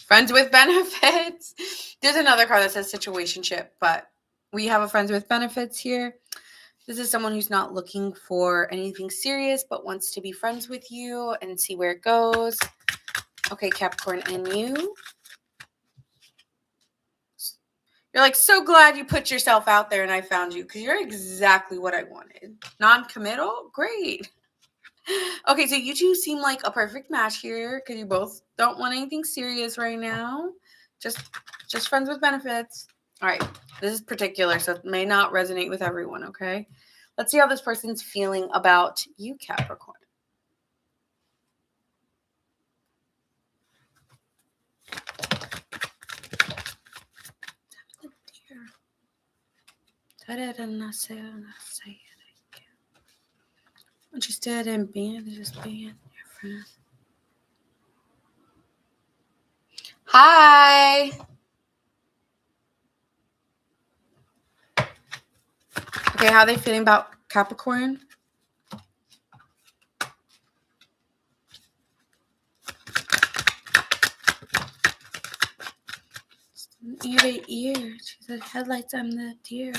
Friends with benefits. There's another card that says situationship, but we have a friends with benefits here. This is someone who's not looking for anything serious, but wants to be friends with you and see where it goes. Okay, Capricorn, and you? You're like, so glad you put yourself out there and I found you because you're exactly what I wanted. Non-committal? Great. Okay, so you two seem like a perfect match here because you both don't want anything serious right now. Just friends with benefits. All right, this is particular, so it may not resonate with everyone, okay? Let's see how this person's feeling about you, Capricorn. Interested in just being your friend. Hi. Okay, how are they feeling about Capricorn? Ear to ear. She said, headlights, I'm the deer.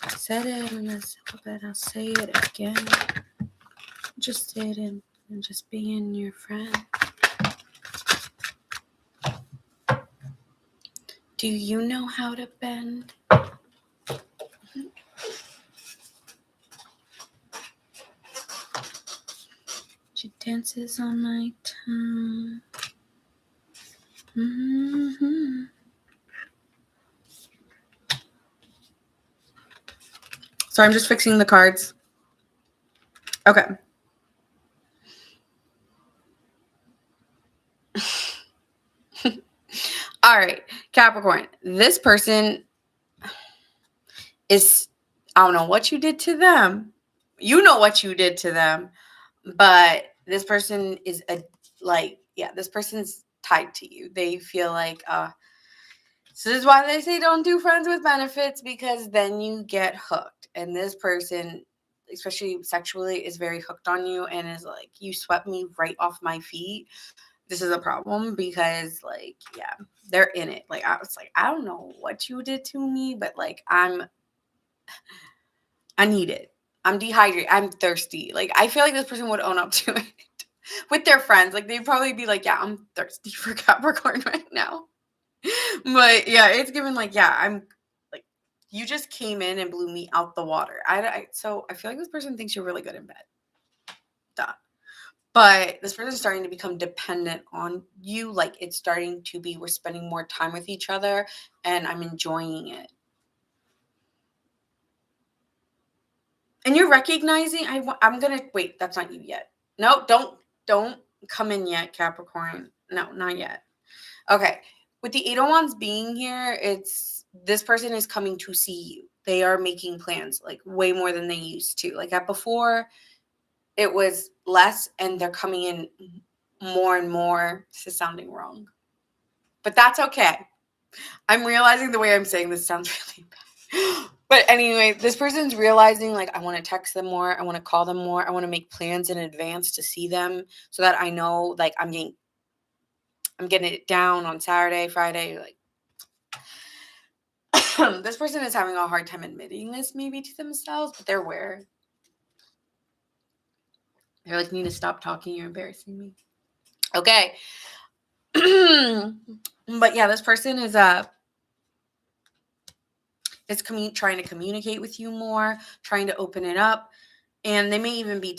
I said it in a little bit. I'll say it again. Interested in just being your friend. Do you know how to bend? dances on my tongue. Mm-hmm. So I'm just fixing the cards. Okay. All right, Capricorn. This person is, I don't know what you did to them. You know what you did to them, but this person is this person's tied to you. They feel like, so this is why they say don't do friends with benefits, because then you get hooked. And this person, especially sexually, is very hooked on you and is like, you swept me right off my feet. This is a problem because, like, yeah, they're in it. Like, I was like, I don't know what you did to me, but like, I need it. I'm dehydrated. I'm thirsty. Like, I feel like this person would own up to it with their friends. Like, they'd probably be like, yeah, I'm thirsty for Capricorn right now. But yeah, it's given like, yeah, I'm like, you just came in and blew me out the water. So I feel like this person thinks you're really good in bed. Duh. But this person is starting to become dependent on you. Like, it's starting to be, we're spending more time with each other and I'm enjoying it. And you're recognizing, I'm going to, wait, that's not you yet. No, don't come in yet, Capricorn. No, not yet. Okay. With the Eight of Wands being here, it's, this person is coming to see you. They are making plans, like, way more than they used to. Like, at before, it was less, and they're coming in more and more. This is sounding wrong, but that's okay. I'm realizing the way I'm saying this sounds really bad. But anyway, this person's realizing, like, I want to text them more. I want to call them more. I want to make plans in advance to see them so that I know, like, I'm getting it down on Saturday, Friday. Like, this person is having a hard time admitting this maybe to themselves, but they're aware. They're like, need to stop talking. You're embarrassing me. Okay. But yeah, this person is trying to communicate with you more, trying to open it up. And they may even be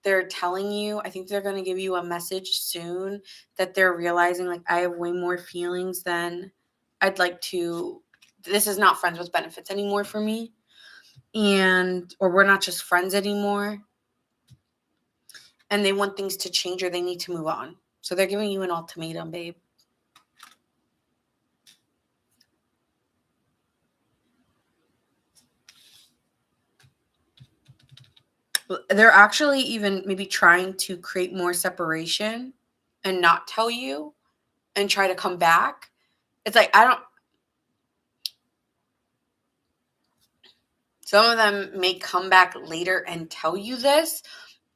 they're telling you, I think they're going to give you a message soon that they're realizing, like, I have way more feelings than I'd like to. This is not friends with benefits anymore for me. Or we're not just friends anymore. And they want things to change, or they need to move on. So they're giving you an ultimatum, babe. They're actually even maybe trying to create more separation and not tell you and try to come back. It's like, some of them may come back later and tell you this,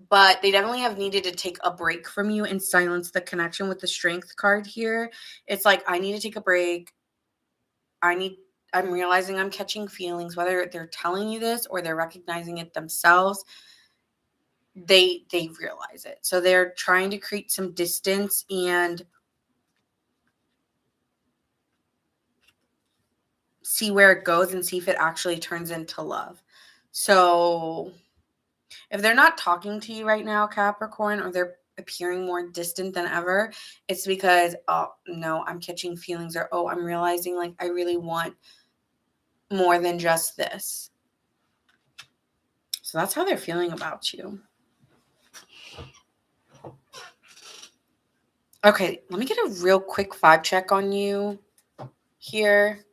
but they definitely have needed to take a break from you and silence the connection. With the Strength card here, it's like, I need to take a break. I'm realizing I'm catching feelings, whether they're telling you this or they're recognizing it themselves. They realize it. So they're trying to create some distance and see where it goes and see if it actually turns into love. So if they're not talking to you right now, Capricorn, or they're appearing more distant than ever, it's because, oh, no, I'm catching feelings, or, oh, I'm realizing, like, I really want more than just this. So that's how they're feeling about you. Okay, let me get a real quick vibe check on you here.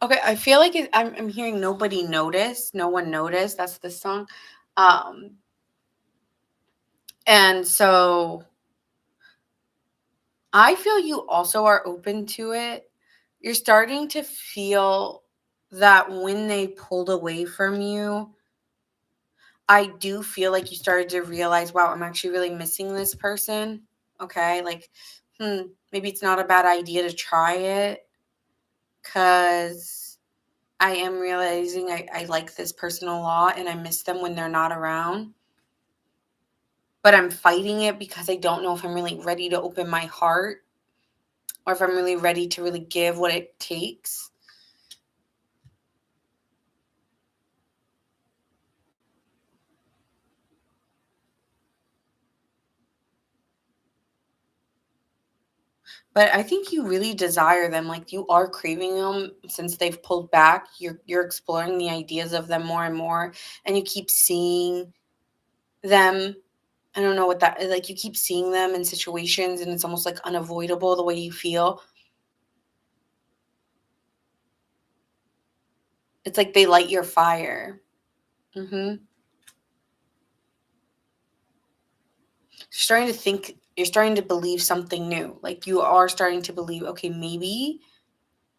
Okay, I feel like I'm hearing nobody notice, no one noticed. That's the song. Um, and so I feel you also are open to it. You're starting to feel that when they pulled away from you, I do feel like you started to realize, wow, I'm actually really missing this person. Okay, like, maybe it's not a bad idea to try it because I am realizing I like this person a lot and I miss them when they're not around. But I'm fighting it because I don't know if I'm really ready to open my heart or if I'm really ready to really give what it takes. But I think you really desire them. Like you are craving them since they've pulled back. You're exploring the ideas of them more and more, and you keep seeing them. I don't know what that is. Like you keep seeing them in situations, and it's almost like unavoidable the way you feel. It's like they light your fire. Mm-hmm. Starting to think. You're starting to believe something new. Like you are starting to believe, okay, maybe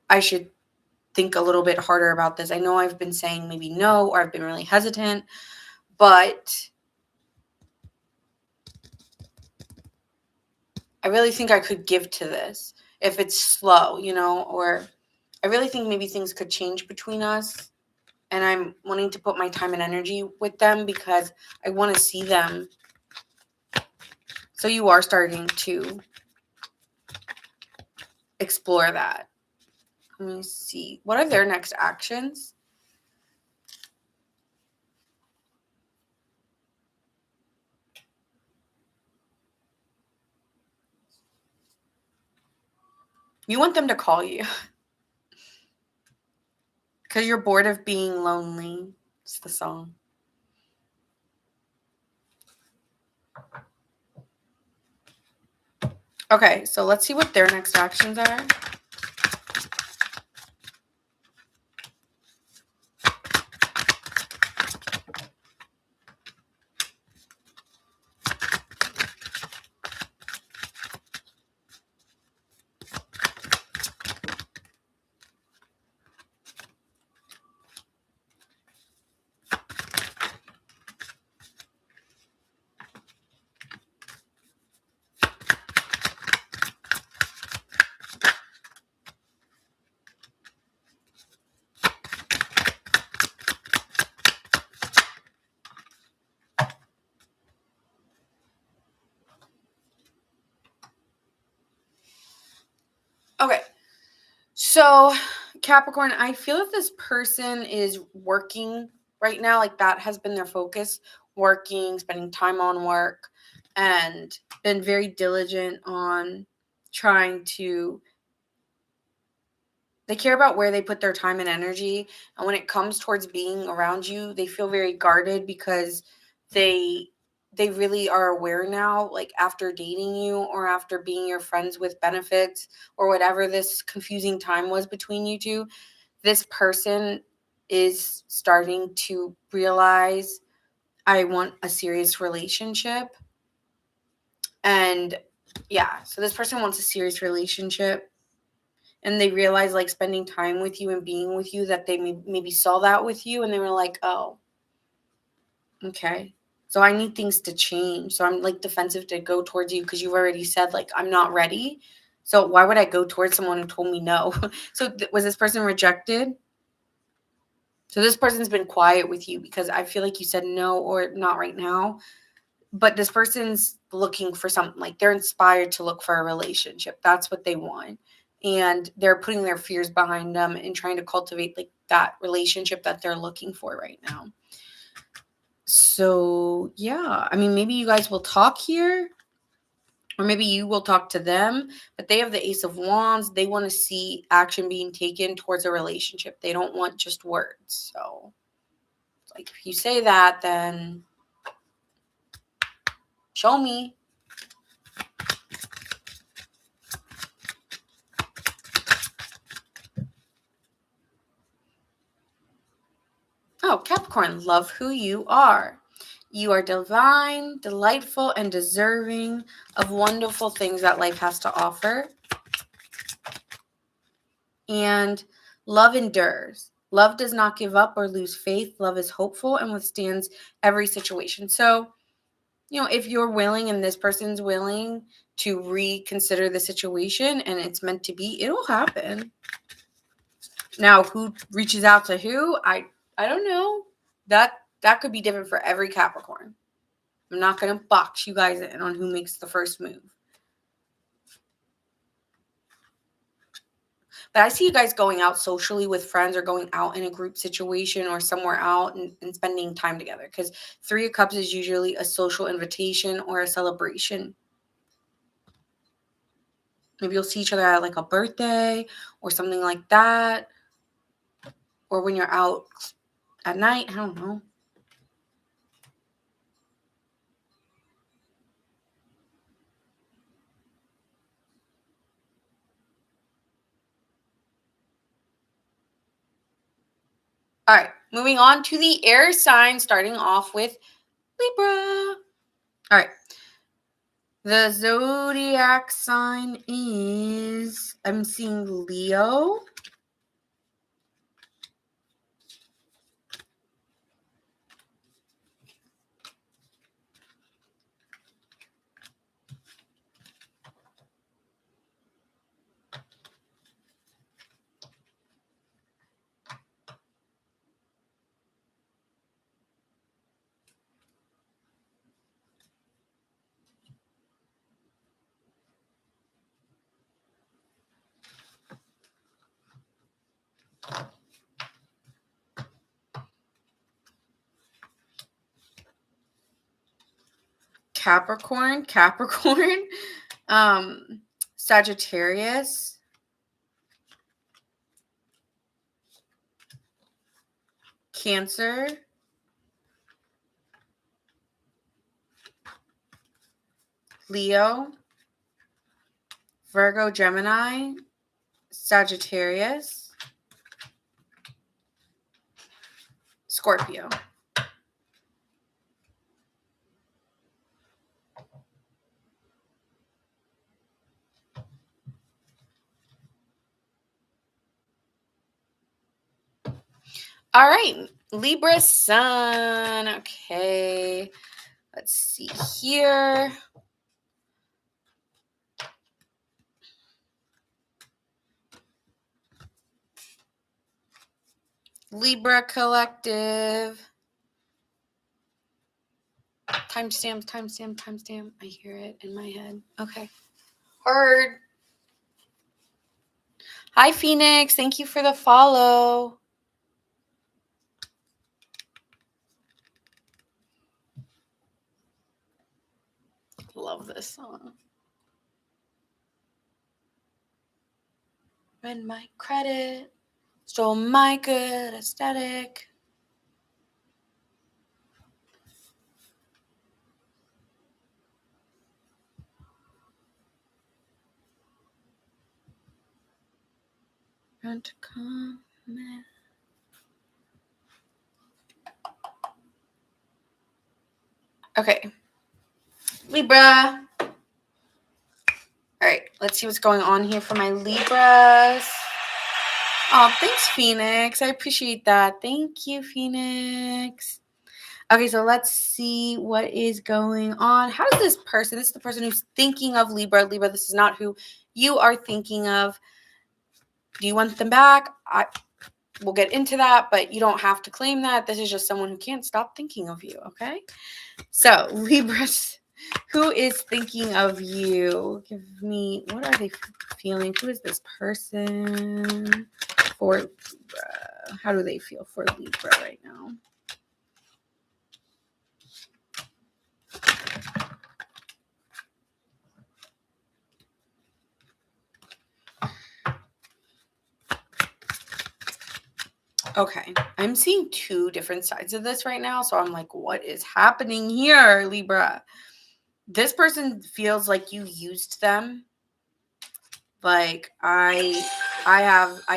I should think a little bit harder about this. I know I've been saying maybe no, or I've been really hesitant, but I really think I could give to this if it's slow, or I really think maybe things could change between us. And I'm wanting to put my time and energy with them because I want to see them. So you are starting to explore that. Let me see. What are their next actions? You want them to call you because you're bored of being lonely. It's the song. Okay, so let's see what their next actions are. Okay, so Capricorn, I feel that this person is working right now. Like that has been their focus, working, spending time on work, and been very diligent on trying to. They care about where they put their time and energy. And when it comes towards being around you, they feel very guarded because they they really are aware now, like after dating you or after being your friends with benefits or whatever this confusing time was between you two, this person is starting to realize I want a serious relationship. And yeah, so this person wants a serious relationship and they realize like spending time with you and being with you that they maybe saw that with you and they were like, oh, okay, so I need things to change, so I'm like defensive to go towards you because you've already said like I'm not ready, so why would I go towards someone who told me no? So was this person rejected? So this person's been quiet with you because I feel like you said no or not right now, but this person's looking for something, like they're inspired to look for a relationship. That's what they want. And they're putting their fears behind them and trying to cultivate like that relationship that they're looking for right now. So, yeah, I mean, maybe you guys will talk here, or maybe you will talk to them, but they have the Ace of Wands. They want to see action being taken towards a relationship. They don't want just words. So, like, if you say that, then show me. Oh, Capricorn, love who you are. You are divine, delightful, and deserving of wonderful things that life has to offer. And love endures. Love does not give up or lose faith. Love is hopeful and withstands every situation. So, if you're willing and this person's willing to reconsider the situation and it's meant to be, it'll happen. Now, who reaches out to who? I don't know. That could be different for every Capricorn. I'm not going to box you guys in on who makes the first move. But I see you guys going out socially with friends or going out in a group situation or somewhere out and spending time together. Because 3 of Cups is usually a social invitation or a celebration. Maybe you'll see each other at like a birthday or something like that. Or when you're out at night. I don't know. All right, moving on to the air sign, starting off with Libra. All right. The zodiac sign is, I'm seeing Leo. Capricorn, Sagittarius, Cancer, Leo, Virgo, Gemini, Sagittarius, Scorpio. All right, Libra sun. Okay, let's see here. Libra collective. Timestamp. I hear it in my head. Okay. Heard. Hi, Phoenix. Thank you for the follow. Love this song. Read my credit. Stole my good aesthetic. Run to comment. Okay. Libra. All right. Let's see what's going on here for my Libras. Oh, thanks, Phoenix. I appreciate that. Thank you, Phoenix. Okay, so let's see what is going on. How does this is the person who's thinking of Libra. Libra, this is not who you are thinking of. Do you want them back? We'll get into that, but you don't have to claim that. This is just someone who can't stop thinking of you, okay? So, Libras, who is thinking of you? Give me, what are they feeling? Who is this person for Libra? How do they feel for Libra right now? Okay, I'm seeing 2 different sides of this right now. So I'm like, what is happening here, Libra? This person feels like you used them. Like I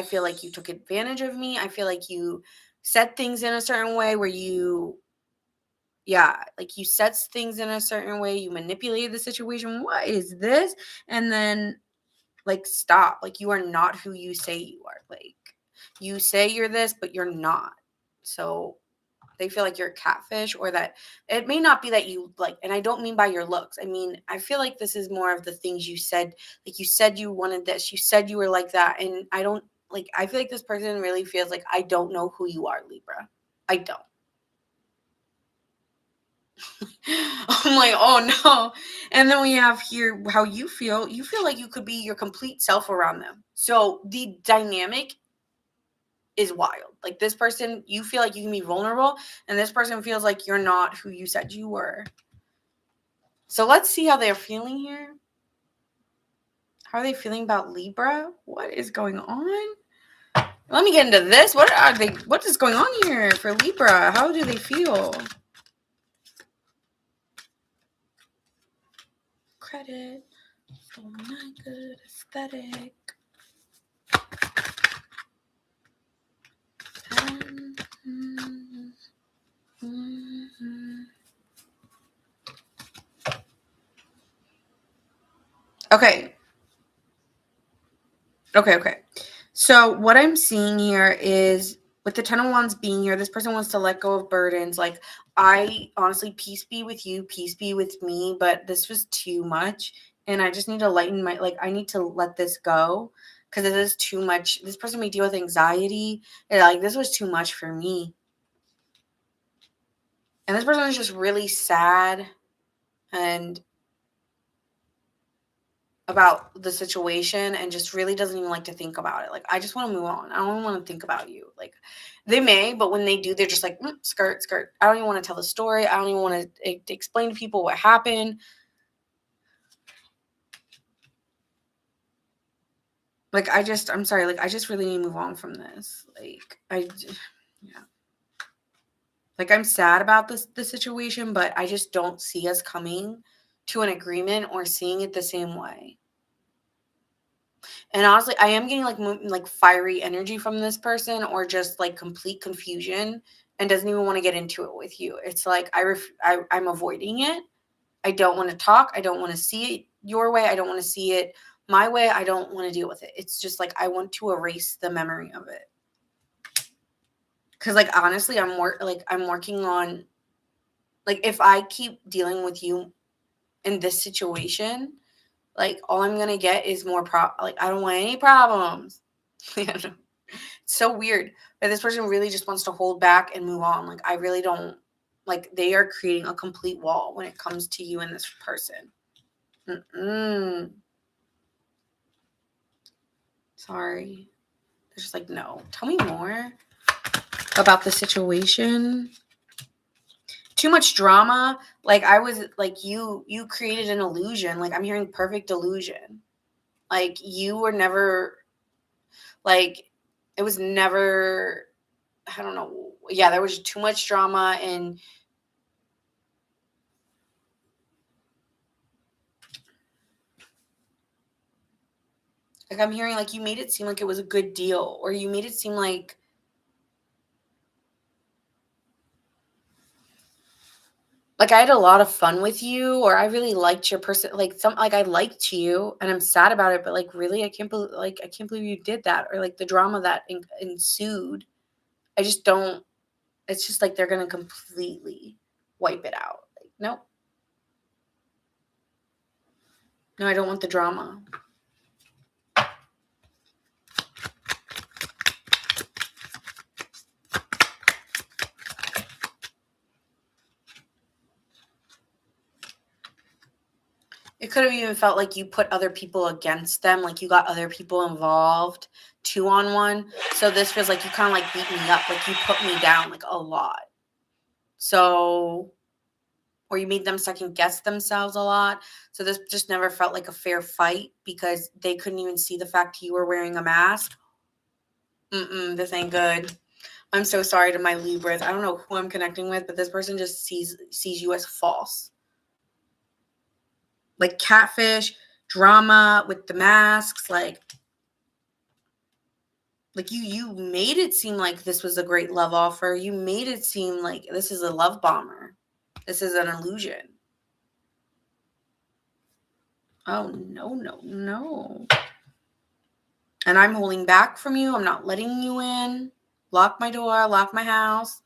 feel like you took advantage of me. I feel like you set things in a certain way where you set things in a certain way, you manipulate the situation. What is this? And then like stop. Like you are not who you say you are. Like you say you're this, but you're not. So they feel like you're a catfish, or that it may not be that you like, and I don't mean by your looks. I mean, I feel like this is more of the things you said. Like you said you wanted this, you said you were like that. And I don't like, I feel like this person really feels like I don't know who you are, Libra. I don't. I'm like, oh no. And then we have here how you feel. You feel like you could be your complete self around them. So the dynamic is wild. Like this person, you feel like you can be vulnerable, and this person feels like you're not who you said you were. So let's see how they're feeling here. How are they feeling about Libra? What is going on? Let me get into this. What is going on here for Libra? How do they feel? Credit for my good aesthetic. Okay. So what I'm seeing here is with the Ten of Wands being here, this person wants to let go of burdens. Like, I honestly, peace be with you, peace be with me, but this was too much. And I just need to lighten I need to let this go because it is too much. This person may deal with anxiety. And like, this was too much for me. And this person is just really sad and about the situation and just really doesn't even like to think about it. Like, I just want to move on. I don't even want to think about you. Like, they may, but when they do, they're just like, skirt. I don't even want to tell the story. I don't even want to explain to people what happened. Like, I'm sorry. Like, I just really need to move on from this. Like, yeah. Like, I'm sad about the situation, but I just don't see us coming to an agreement or seeing it the same way. And honestly, I am getting like fiery energy from this person, or just like complete confusion, and doesn't even want to get into it with you. It's like I'm avoiding it. I don't want to talk. I don't want to see it your way. I don't want to see it my way. I don't want to deal with it. It's just like I want to erase the memory of it. Cuz like honestly, I'm working on, like, if I keep dealing with you in this situation, like all I'm going to get is more like I don't want any problems. It's so weird. But this person really just wants to hold back and move on. Like, I really don't, like, they are creating a complete wall when it comes to you and this person. Sorry. They're just like, no. Tell me more about the situation. Too much drama. Like, I was like, you created an illusion. Like, I'm hearing perfect illusion. Like, you were never, like, it was never, I don't know. Yeah, there was too much drama, and like, I'm hearing like you made it seem like it was a good deal, or you made it seem like I had a lot of fun with you, or I really liked your person, like I liked you, and I'm sad about it, but like really I can't believe you did that, or like the drama that ensued. I just don't. It's just like they're gonna completely wipe it out. Like, nope. No, I don't want the drama. It could have even felt like you put other people against them, like you got other people involved, 2-on-1. So this feels like you kind of like beat me up, like you put me down like a lot. So, or you made them second guess themselves a lot. So this just never felt like a fair fight because they couldn't even see the fact you were wearing a mask. This ain't good. I'm so sorry to my Libras. I don't know who I'm connecting with, but this person just sees you as false. Like catfish, drama with the masks, like Like you made it seem like this was a great love offer. You made it seem like this is a love bomber. This is an illusion. Oh, no, no, no. And I'm holding back from you. I'm not letting you in. Lock my door, lock my house.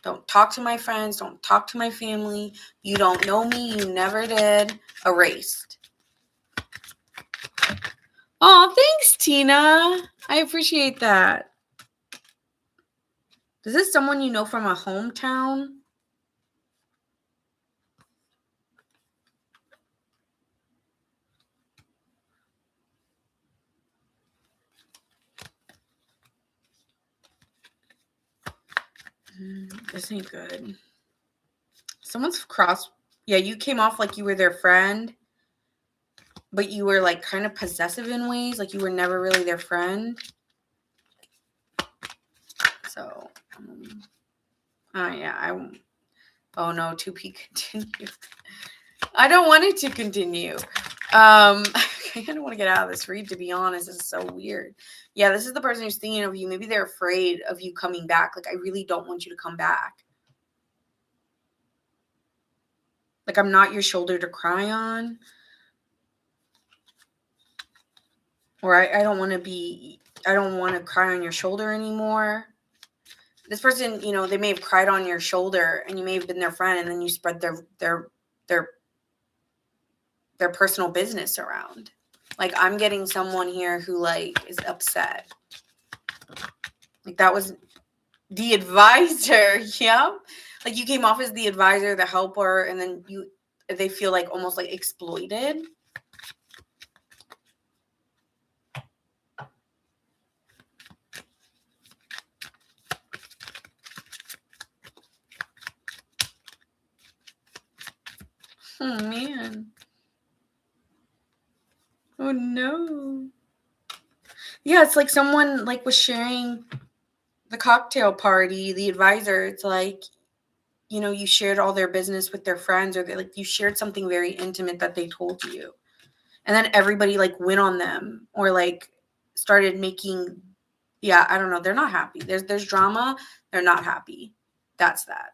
Don't talk to my friends. Don't talk to my family. You don't know me. You never did. Erased. Oh, thanks, Tina. I appreciate that. Is this someone you know from a hometown? This ain't good. Someone's cross. Yeah, you came off like you were their friend, but you were like kind of possessive in ways. Like you were never really their friend. So, yeah, oh no, 2P continue. I don't want it to continue. I kind of want to get out of this read, to be honest. This is so weird. Yeah, this is the person who's thinking of you. Maybe they're afraid of you coming back. Like, I really don't want you to come back. Like, I'm not your shoulder to cry on. Or I don't want to cry on your shoulder anymore. This person, they may have cried on your shoulder and you may have been their friend, and then you spread their personal business around. Like, I'm getting someone here who like is upset. Like, that was the advisor. Yeah. Like, you came off as the advisor, the helper, and then they feel like almost like exploited. Oh man. Oh no. Yeah, it's like someone like was sharing the cocktail party, the advisor. It's like, you shared all their business with their friends, or like you shared something very intimate that they told you. And then everybody like went on them, or like started making, yeah, I don't know. They're not happy. There's drama. They're not happy. That's that.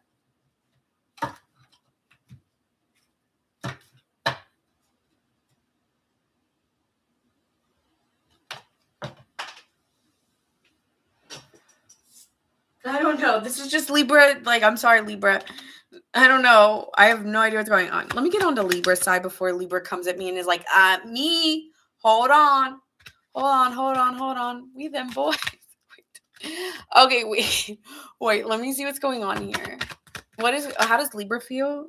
I don't know. This is just Libra. Like, I'm sorry, Libra. I don't know. I have no idea what's going on. Let me get on to Libra's side before Libra comes at me and is like, me. Hold on. Hold on. We them boys. Okay, wait. Wait, let me see what's going on here. How does Libra feel?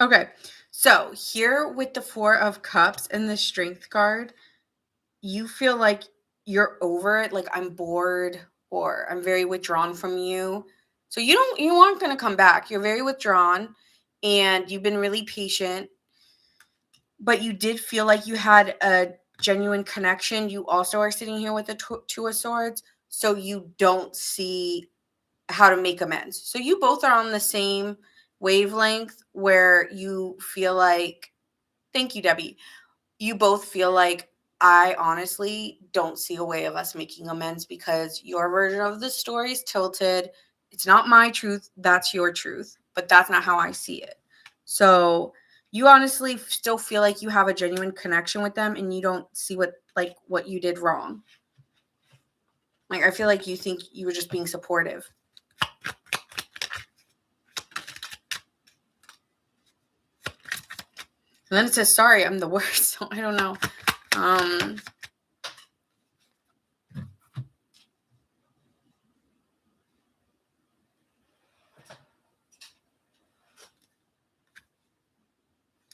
Okay, so here with the 4 of Cups and the Strength card, you feel like you're over it. Like, I'm bored, or I'm very withdrawn from you. So you aren't going to come back. You're very withdrawn, and you've been really patient, but you did feel like you had a genuine connection. You also are sitting here with the 2 of Swords, so you don't see how to make amends. So you both are on the same wavelength where you feel like, thank you, Debbie. You both feel like, I honestly don't see a way of us making amends because your version of the story is tilted. It's not my truth. That's your truth. But that's not how I see it. So you honestly still feel like you have a genuine connection with them, and you don't see what you did wrong. Like, I feel like you think you were just being supportive. And then it says, sorry, I'm the worst. So I don't know.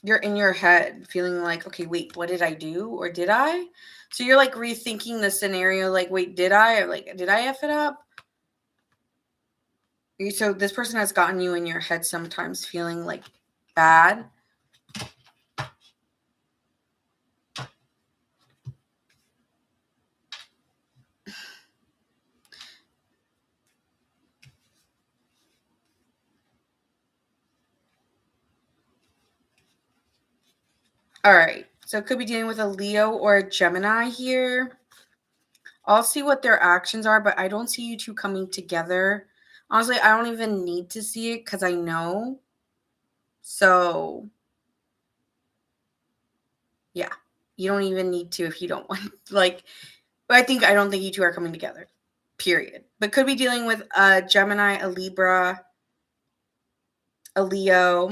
you're in your head feeling like, okay, wait, what did I do? Or did I? So you're like rethinking the scenario, like, wait, did I? Or like, did I F it up? So this person has gotten you in your head sometimes feeling like bad. All right. So it could be dealing with a Leo or a Gemini here. I'll see what their actions are, but I don't see you two coming together. Honestly, I don't even need to see it because I know. So, yeah. You don't even need to if you don't want. Like, but I don't think you two are coming together. Period. But could be dealing with a Gemini, a Libra, a Leo.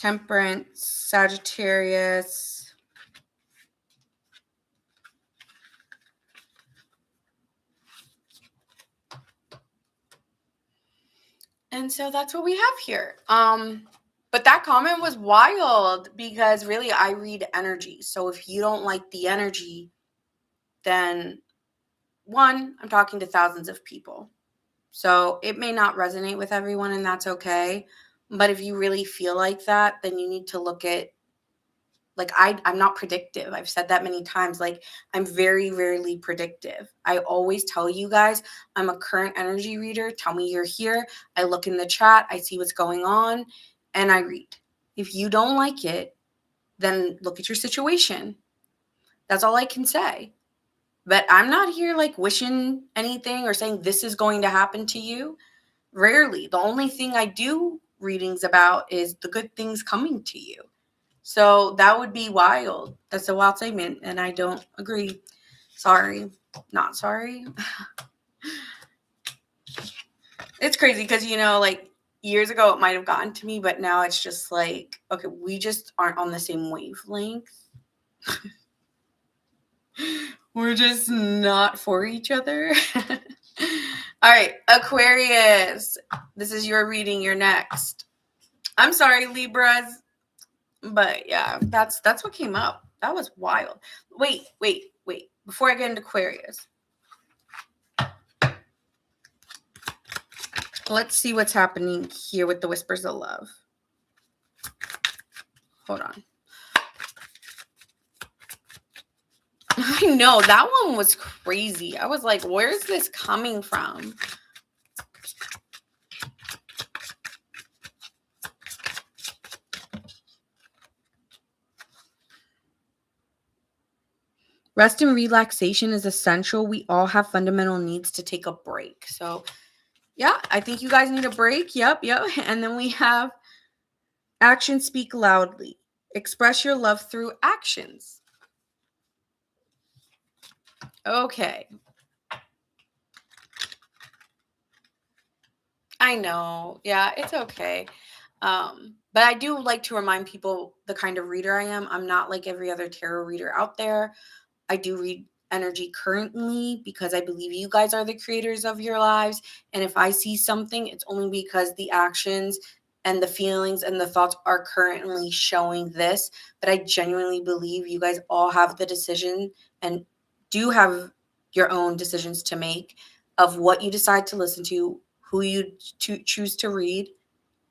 Temperance, Sagittarius. And so that's what we have here. But that comment was wild because really I read energy. So if you don't like the energy, then one, I'm talking to thousands of people. So it may not resonate with everyone and that's okay. But if you really feel like that, then you need to look at, like, I'm not predictive. I've said that many times. Like, I'm very rarely predictive. I always tell you guys I'm a current energy reader. Tell me you're here. I look in the chat. I see what's going on and I read. If you don't like it, then look at your situation. That's all I can say. But I'm not here like wishing anything or saying this is going to happen to you. Rarely. The only thing I do readings about is the good things coming to you. So that would be wild. That's a wild statement, and I don't agree. Sorry. Not sorry. It's crazy because, like years ago it might have gotten to me, but now it's just like, okay, we just aren't on the same wavelength. We're just not for each other. All right, Aquarius. This is your reading. You're next. I'm sorry, Libras. But yeah, that's what came up. That was wild. Wait. Before I get into Aquarius, let's see what's happening here with the Whispers of Love. Hold on. I know, that one was crazy. I was like, where's this coming from? Rest and relaxation is essential. We all have fundamental needs to take a break. So, yeah, I think you guys need a break. Yep. And then we have actions speak loudly. Express your love through actions. Okay. I know. Yeah, it's okay. But I do like to remind people the kind of reader I am. I'm not like every other tarot reader out there. I do read energy currently because I believe you guys are the creators of your lives. And if I see something, it's only because the actions and the feelings and the thoughts are currently showing this. But I genuinely believe you guys all have the decision and do have your own decisions to make of what you decide to listen to, who you choose to read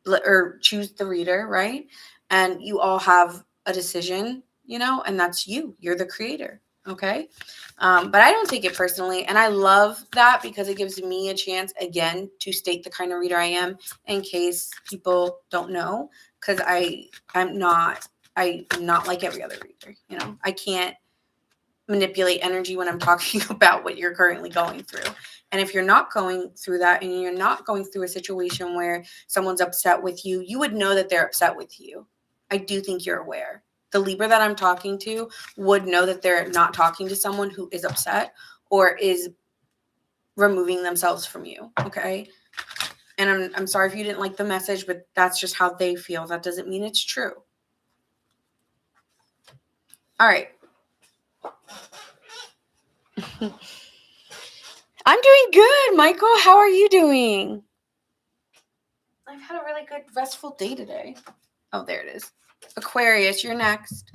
or choose the reader, right? And you all have a decision, and that's you. You're the creator. Okay. But I don't take it personally. And I love that because it gives me a chance again to state the kind of reader I am in case people don't know. Because I'm not like every other reader. I can't manipulate energy when I'm talking about what you're currently going through. And if you're not going through that and you're not going through a situation where someone's upset with you, you would know that they're upset with you. I do think you're aware. The Libra that I'm talking to would know that they're not talking to someone who is upset or is removing themselves from you. Okay. And I'm sorry if you didn't like the message, but that's just how they feel. That doesn't mean it's true. All right. I'm doing good, Michael. How are you doing? I've had a really good, restful day today. Oh, there it is. Aquarius, you're next.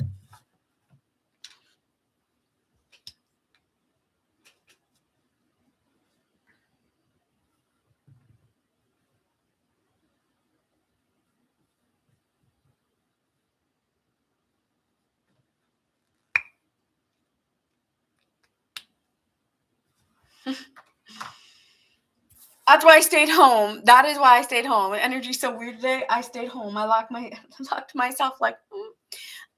That's why I stayed home. That is why I stayed home. Energy's so weird today. I stayed home. I locked myself like,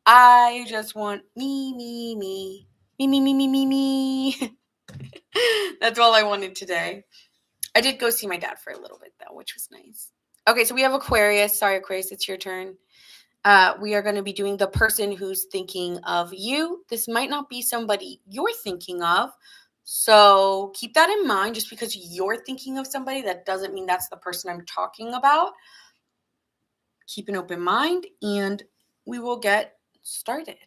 I just want me, me, me. Me, me, me, me, me, me. That's all I wanted today. I did go see my dad for a little bit, though, which was nice. Okay, so we have Aquarius. Sorry, Aquarius, it's your turn. We are going to be doing the person who's thinking of you. This might not be somebody you're thinking of. So keep that in mind. Just because you're thinking of somebody, that doesn't mean that's the person I'm talking about. Keep an open mind, and we will get started.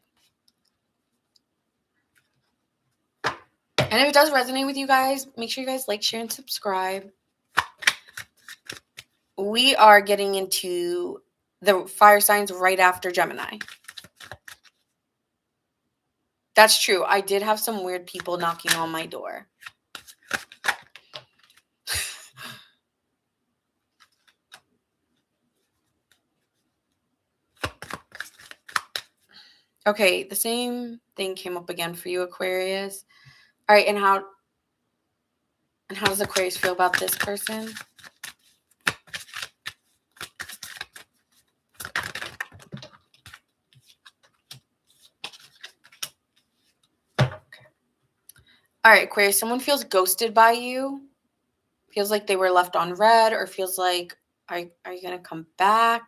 And if it does resonate with you guys, make sure you guys like, share, and subscribe. We are getting into the fire signs right after Gemini. That's true. I did have some weird people knocking on my door. Okay, the same thing came up again for you, Aquarius. All right, and how does Aquarius feel about this person? All right, Aquarius, someone feels ghosted by you. Feels like they were left on red, or feels like, are you going to come back?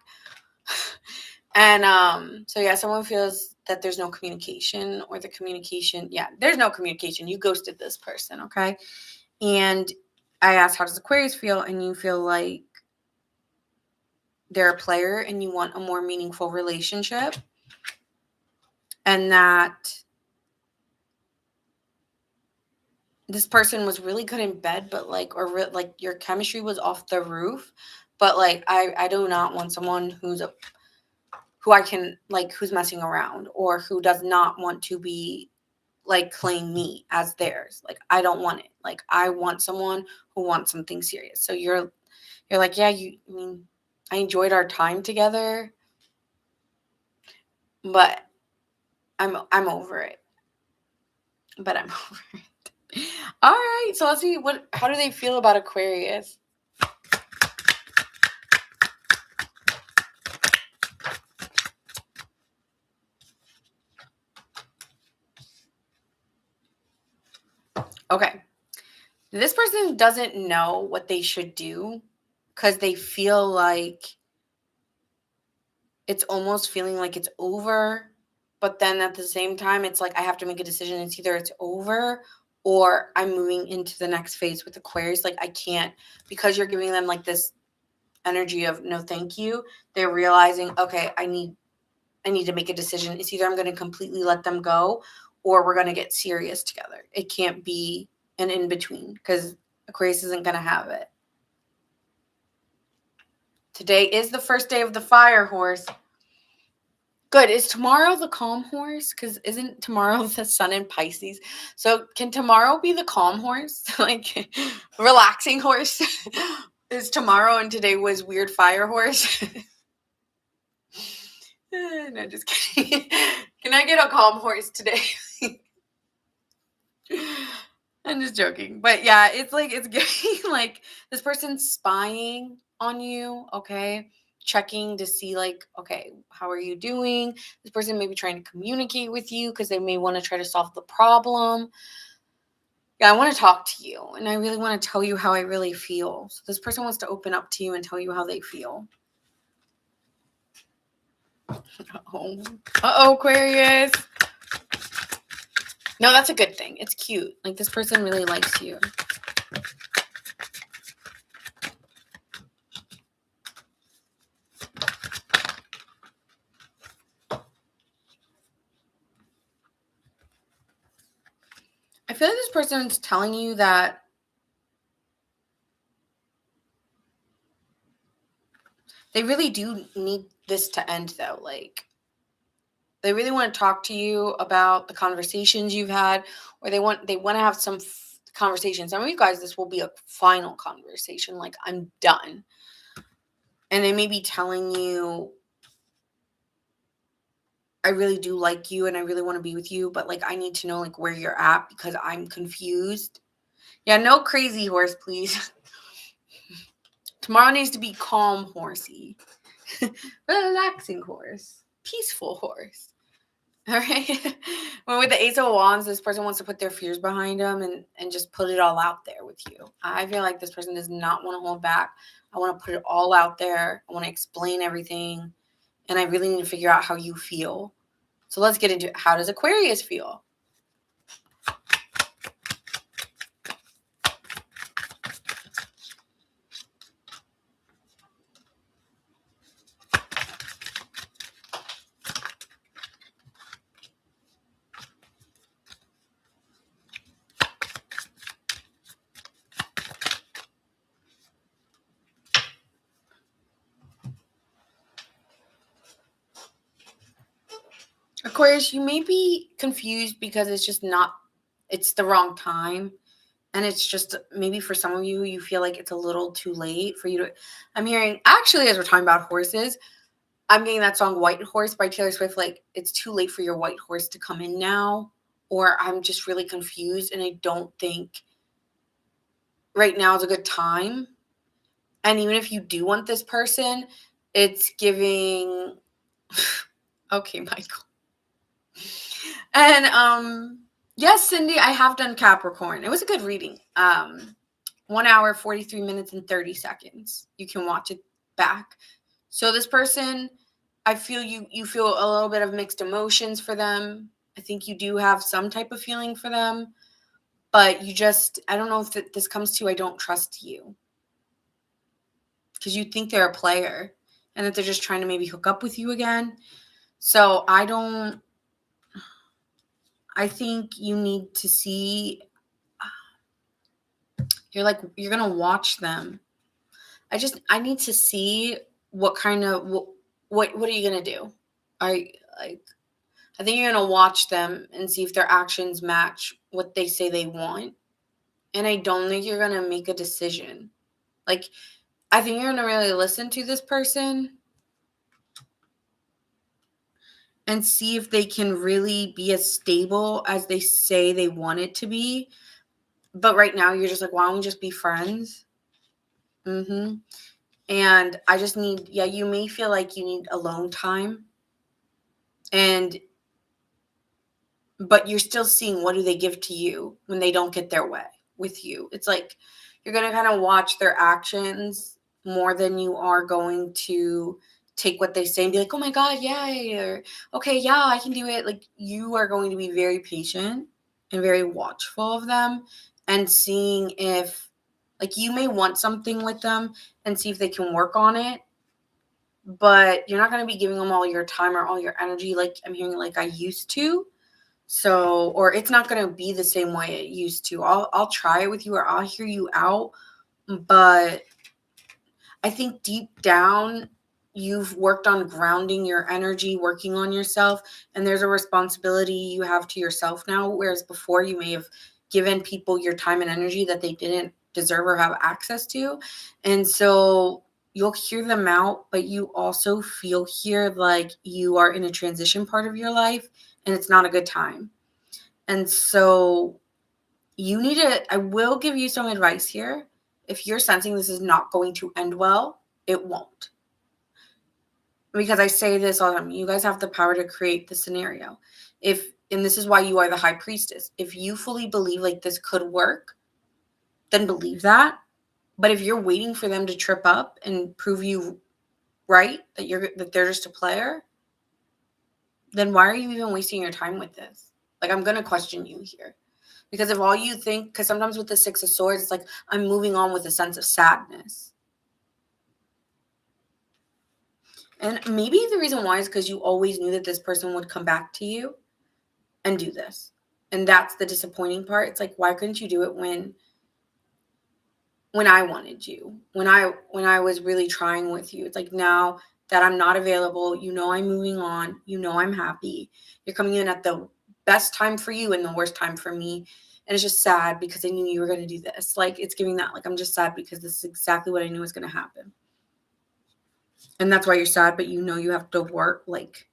And so yeah, someone feels that there's no communication, or the communication, there's no communication. You ghosted this person, okay? And I asked, how does Aquarius feel? And you feel like they're a player and you want a more meaningful relationship. And that this person was really good in bed, but like your chemistry was off the roof. But like I do not want someone who's messing around, or who does not want to be like claim me as theirs. Like, I don't want it. Like, I want someone who wants something serious. So you're like, yeah, I enjoyed our time together, but I'm over it. But I'm over it. All right, so let's see how do they feel about Aquarius? Okay. This person doesn't know what they should do, because they feel like it's almost feeling like it's over. But then at the same time, it's like I have to make a decision. It's either it's over or I'm moving into the next phase with Aquarius. Like, I can't, because you're giving them like this energy of no thank you. They're realizing, okay, I need to make a decision. It's either I'm going to completely let them go, or we're going to get serious together. It can't be an in between, because Aquarius isn't going to have it. Today is the first day of the fire horse. Good. Is tomorrow the calm horse? Because isn't tomorrow the sun in Pisces? So can tomorrow be the calm horse? Like, relaxing horse? Is tomorrow and today was weird fire horse? No, just kidding. Can I get a calm horse today? I'm just joking. But yeah, it's like, it's getting like this person's spying on you, okay? Checking to see like, okay, how are you doing? This person may be trying to communicate with you because they may want to try to solve the problem. Yeah, I want to talk to you, and I really want to tell you how I really feel. So this person wants to open up to you and tell you how they feel. Uh-oh, Aquarius. No, that's a good thing. It's cute. Like, this person really likes you. feel like this person's telling you that they really do need this to end, though. Like, they really want to talk to you about the conversations you've had, or they want to have some conversations. Some of you guys, this will be a final conversation. Like, I'm done. And they may be telling you, I really do like you and I really want to be with you, but like, I need to know like where you're at because I'm confused. Yeah, no crazy horse, please. Tomorrow needs to be calm horsey. Relaxing horse. Peaceful horse. All right. Well, with the Ace of Wands, this person wants to put their fears behind them and just put it all out there with you. I feel like this person does not want to hold back. I want to put it all out there. I want to explain everything. And I really need to figure out how you feel. So let's get into it. How does Aquarius feel? Aquarius, you may be confused because it's the wrong time. And it's just maybe for some of you, you feel like it's a little too late for you to. I'm hearing, actually, as we're talking about horses, I'm getting that song White Horse by Taylor Swift. Like, it's too late for your white horse to come in now. Or I'm just really confused and I don't think right now is a good time. And even if you do want this person, it's giving. Okay, Michael. And yes, Cindy, I have done Capricorn. It was a good reading. 1 hour, 43 minutes, and 30 seconds. You can watch it back. So this person, I feel you feel a little bit of mixed emotions for them. I think you do have some type of feeling for them, but I don't know if this comes to I don't trust you. Because you think they're a player and that they're just trying to maybe hook up with you again. So I think you need to see, you're going to watch them. I need to see what kind of, what are you going to do? I think you're going to watch them and see if their actions match what they say they want. And I don't think you're going to make a decision. Like, I think you're going to really listen to this person and see if they can really be as stable as they say they want it to be. But right now, you're just like, why don't we just be friends? Mm-hmm. And I just need, you may feel like you need alone time. But you're still seeing what do they give to you when they don't get their way with you. It's like you're going to kind of watch their actions more than you are going to take what they say and be like, oh my God, yeah, or okay, yeah, I can do it. Like, you are going to be very patient and very watchful of them and seeing if, like, you may want something with them and see if they can work on it, but you're not going to be giving them all your time or all your energy like I'm hearing like I used to. So, or it's not going to be the same way it used to. I'll try it with you or I'll hear you out, but I think deep down you've worked on grounding your energy, working on yourself, and there's a responsibility you have to yourself now, whereas before you may have given people your time and energy that they didn't deserve or have access to. And so you'll hear them out, but you also feel here like you are in a transition part of your life and it's not a good time. And so I will give you some advice here. If you're sensing this is not going to end well, it won't. Because I say this all the time, you guys have the power to create the scenario. And this is why you are the high priestess. If you fully believe like this could work, then believe that. But if you're waiting for them to trip up and prove you right, that they're just a player, then why are you even wasting your time with this? Like, I'm going to question you here. Because if all you think, because sometimes with the Six of Swords, it's like, I'm moving on with a sense of sadness. And maybe the reason why is because you always knew that this person would come back to you and do this. And that's the disappointing part. It's like, why couldn't you do it when I wanted you, when I was really trying with you? It's like, now that I'm not available, I'm moving on, I'm happy. You're coming in at the best time for you and the worst time for me. And it's just sad because I knew you were going to do this. Like, it's giving that, like, I'm just sad because this is exactly what I knew was going to happen. And that's why you're sad, but you have to work, like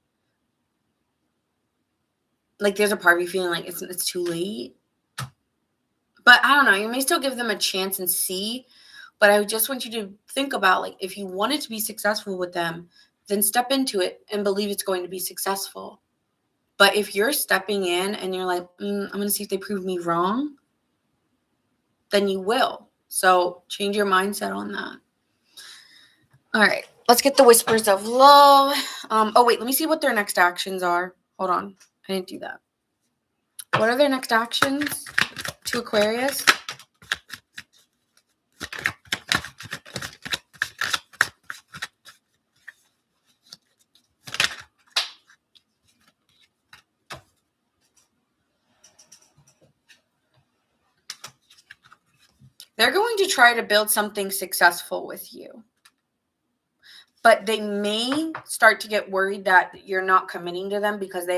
there's a part of you feeling like it's too late. But I don't know, you may still give them a chance and see. But I just want you to think about, like, if you wanted to be successful with them, then step into it and believe it's going to be successful. But if you're stepping in and you're like, I'm going to see if they prove me wrong, then you will. So change your mindset on that. All right, let's get the whispers of love. Oh, wait, let me see what their next actions are. Hold on, I didn't do that. What are their next actions to Aquarius? They're going to try to build something successful with you. But they may start to get worried that you're not committing to them because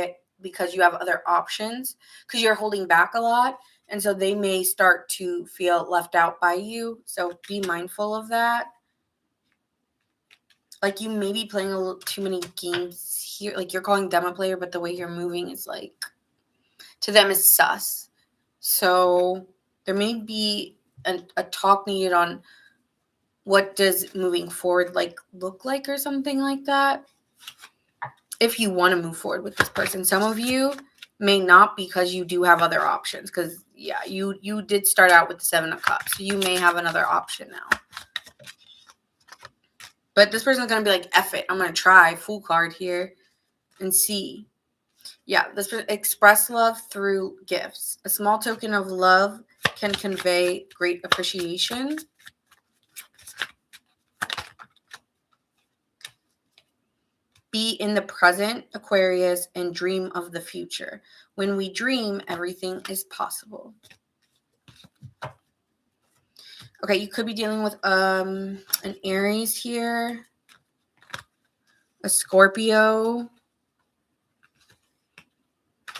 you have other options, because you're holding back a lot. And so they may start to feel left out by you. So be mindful of that. Like, you may be playing a little too many games here. Like, you're calling them a player, but the way you're moving is, like, to them is sus. So there may be a talk needed on what does moving forward look like, or something like that. If you want to move forward with this person, some of you may not, because you do have other options. Because you did start out with the 7 of Cups, so you may have another option now. But this person's gonna be like, F it, I'm gonna try. Fool card here and see. Yeah, this express love through gifts. A small token of love can convey great appreciation. Be in the present, Aquarius, and dream of the future. When we dream, everything is possible. Okay, you could be dealing with an Aries here, a Scorpio,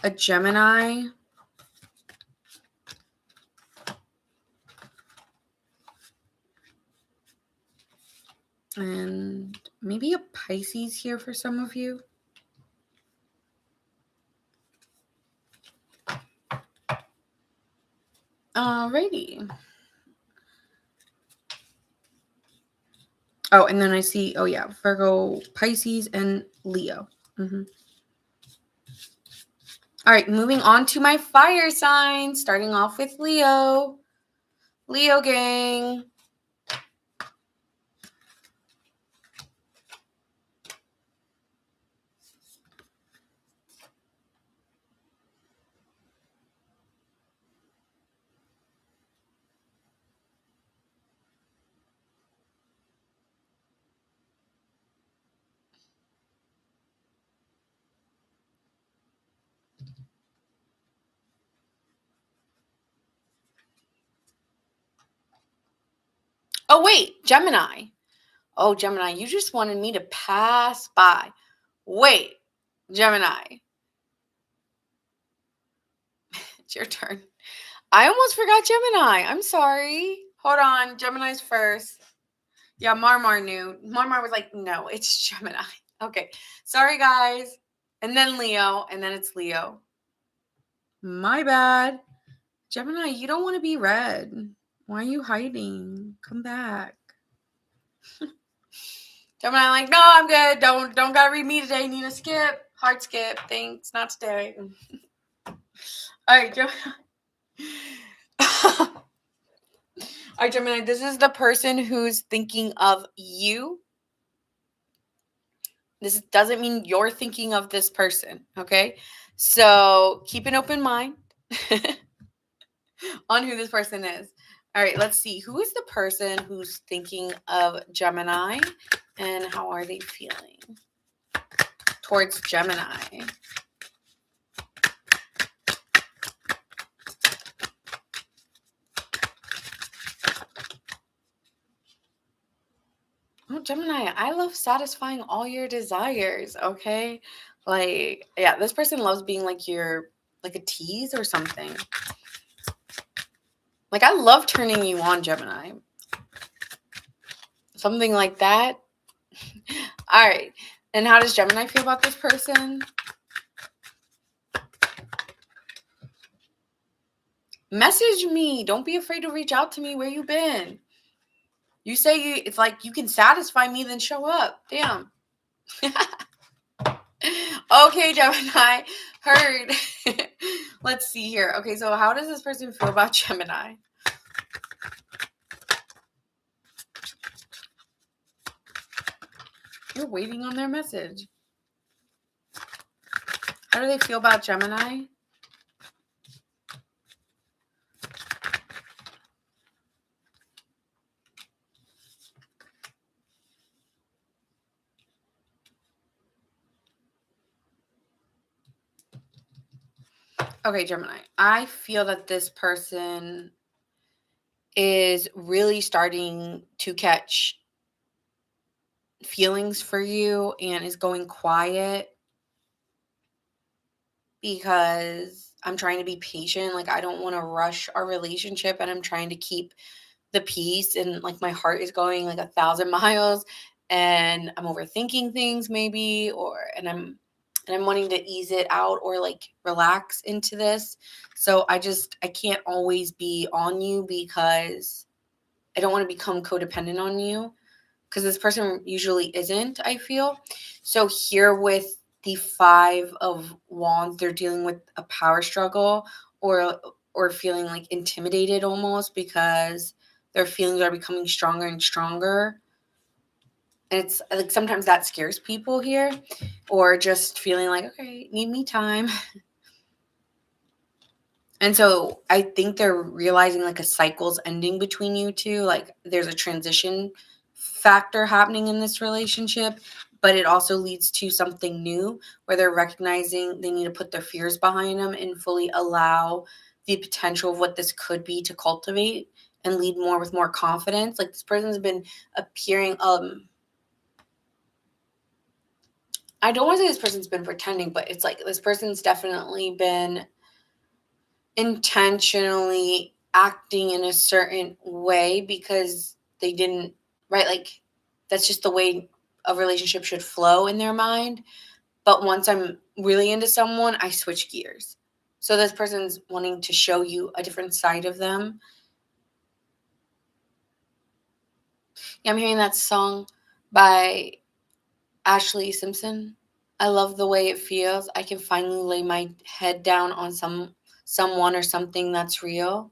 a Gemini, and maybe a Pisces here for some of you. Alrighty. Oh, and then I see, Virgo, Pisces, and Leo. All right, moving on to my fire signs, starting off with Leo. Leo gang. Oh, wait, Gemini. Oh, Gemini, you just wanted me to pass by. Wait, Gemini. It's your turn. I almost forgot Gemini. I'm sorry. Hold on. Gemini's first. Yeah, Marmar knew. Marmar was like, no, it's Gemini. Okay. Sorry, guys. And then Leo. And then it's Leo. My bad. Gemini, you don't want to be red. Why are you hiding? Come back. Gemini, like, no, I'm good. Don't gotta read me today. Need a skip. Hard skip. Thanks. Not today. All right, Gemini. All right, Gemini, this is the person who's thinking of you. This doesn't mean you're thinking of this person, okay? So keep an open mind on who this person is. All right, let's see. Who is the person who's thinking of Gemini, and how are they feeling towards Gemini? Gemini, I love satisfying all your desires, okay? Like, yeah, this person loves being like like a tease or something. Like, I love turning you on, Gemini. Something like that. All right. And how does Gemini feel about this person? Message me. Don't be afraid to reach out to me. Where you been? You say it's like you can satisfy me, then show up. Damn. Okay, Gemini. Heard. Let's see here. Okay, so how does this person feel about Gemini? You're waiting on their message. How do they feel about Gemini? Okay, Gemini. I feel that this person is really starting to catch feelings for you and is going quiet because I'm trying to be patient. Like, I don't want to rush our relationship, and I'm trying to keep the peace, and like my heart is going like 1,000 miles, and I'm overthinking things maybe, and I'm wanting to ease it out or like relax into this. So I can't always be on you because I don't want to become codependent on you, because this person usually isn't, I feel. So here with the 5 of Wands, they're dealing with a power struggle, or feeling like intimidated almost because their feelings are becoming stronger and stronger. And it's like sometimes that scares people here, or just feeling like, okay, need me time. And so I think they're realizing like a cycle's ending between you two. Like, there's a transition factor happening in this relationship, but it also leads to something new where they're recognizing they need to put their fears behind them and fully allow the potential of what this could be to cultivate and lead more with more confidence. Like, this person's been appearing, I don't want to say this person's been pretending, but it's like this person's definitely been intentionally acting in a certain way because they didn't, right? Like, that's just the way a relationship should flow in their mind. But once I'm really into someone, I switch gears. So this person's wanting to show you a different side of them. Yeah, I'm hearing that song by Ashley Simpson. I love the way it feels. I can finally lay my head down on someone or something that's real.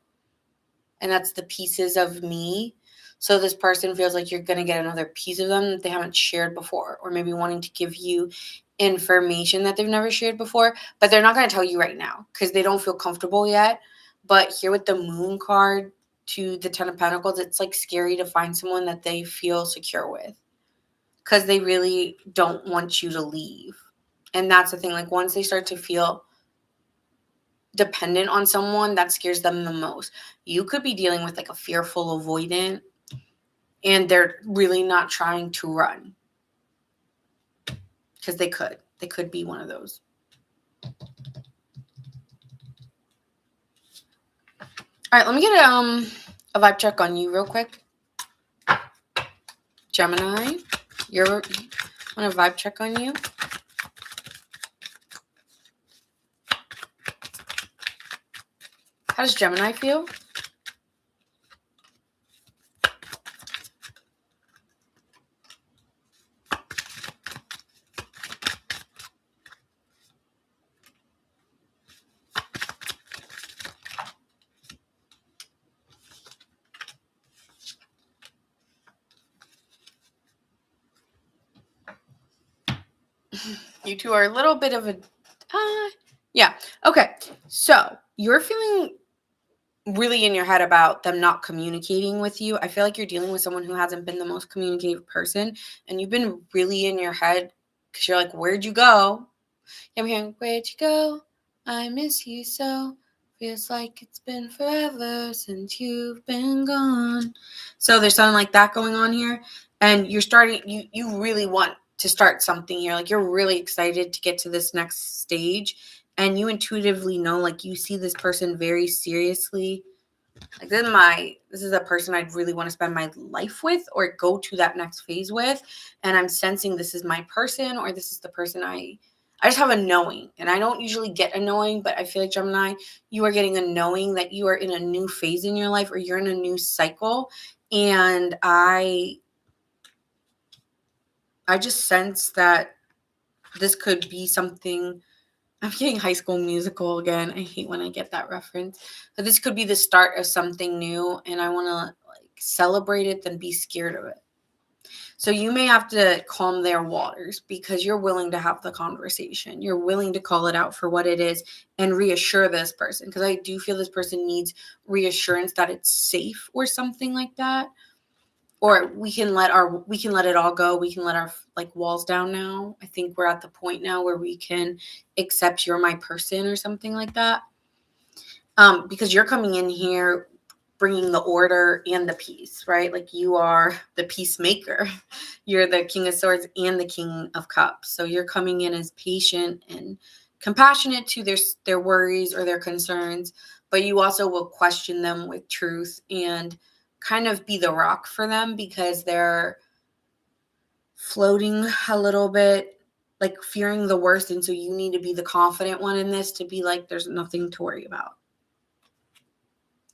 And that's the pieces of me. So this person feels like you're going to get another piece of them that they haven't shared before, or maybe wanting to give you information that they've never shared before, but they're not going to tell you right now because they don't feel comfortable yet. But here with the Moon card to the 10 of Pentacles, it's like scary to find someone that they feel secure with because they really don't want you to leave. And that's the thing. Like, once they start to feel dependent on someone, that scares them the most. You could be dealing with like a fearful avoidant, and they're really not trying to run because they could be one of those. All right, let me get a vibe check on you real quick. Gemini, I want a vibe check on you. How does Gemini feel? You two are a little bit of a, yeah. Okay, so you're feeling really in your head about them not communicating with you. I feel like you're dealing with someone who hasn't been the most communicative person, and you've been really in your head because you're like, where'd you go? I'm hearing, where'd you go? I miss you so. Feels like it's been forever since you've been gone. So there's something like that going on here. And you really want to start something here. Like, you're really excited to get to this next stage, and you intuitively know, like, you see this person very seriously. Like, this is a person I'd really want to spend my life with or go to that next phase with. And I'm sensing this is my person, or this is the person I just have a knowing. And I don't usually get a knowing, but I feel like, Gemini, you are getting a knowing that you are in a new phase in your life, or you're in a new cycle. And I just sense that this could be something. I'm getting High School Musical again. I hate when I get that reference. But this could be the start of something new, and I want to like celebrate it than be scared of it. So you may have to calm their waters because you're willing to have the conversation. You're willing to call it out for what it is and reassure this person, because I do feel this person needs reassurance that it's safe or something like that. Or we can let it all go. We can let our like walls down now. I think we're at the point now where we can accept you're my person or something like that. Because you're coming in here bringing the order and the peace, right? Like, you are the peacemaker. You're the King of Swords and the King of Cups. So you're coming in as patient and compassionate to their worries or their concerns, but you also will question them with truth and kind of be the rock for them, because they're floating a little bit, like fearing the worst. And so you need to be the confident one in this, to be like, there's nothing to worry about.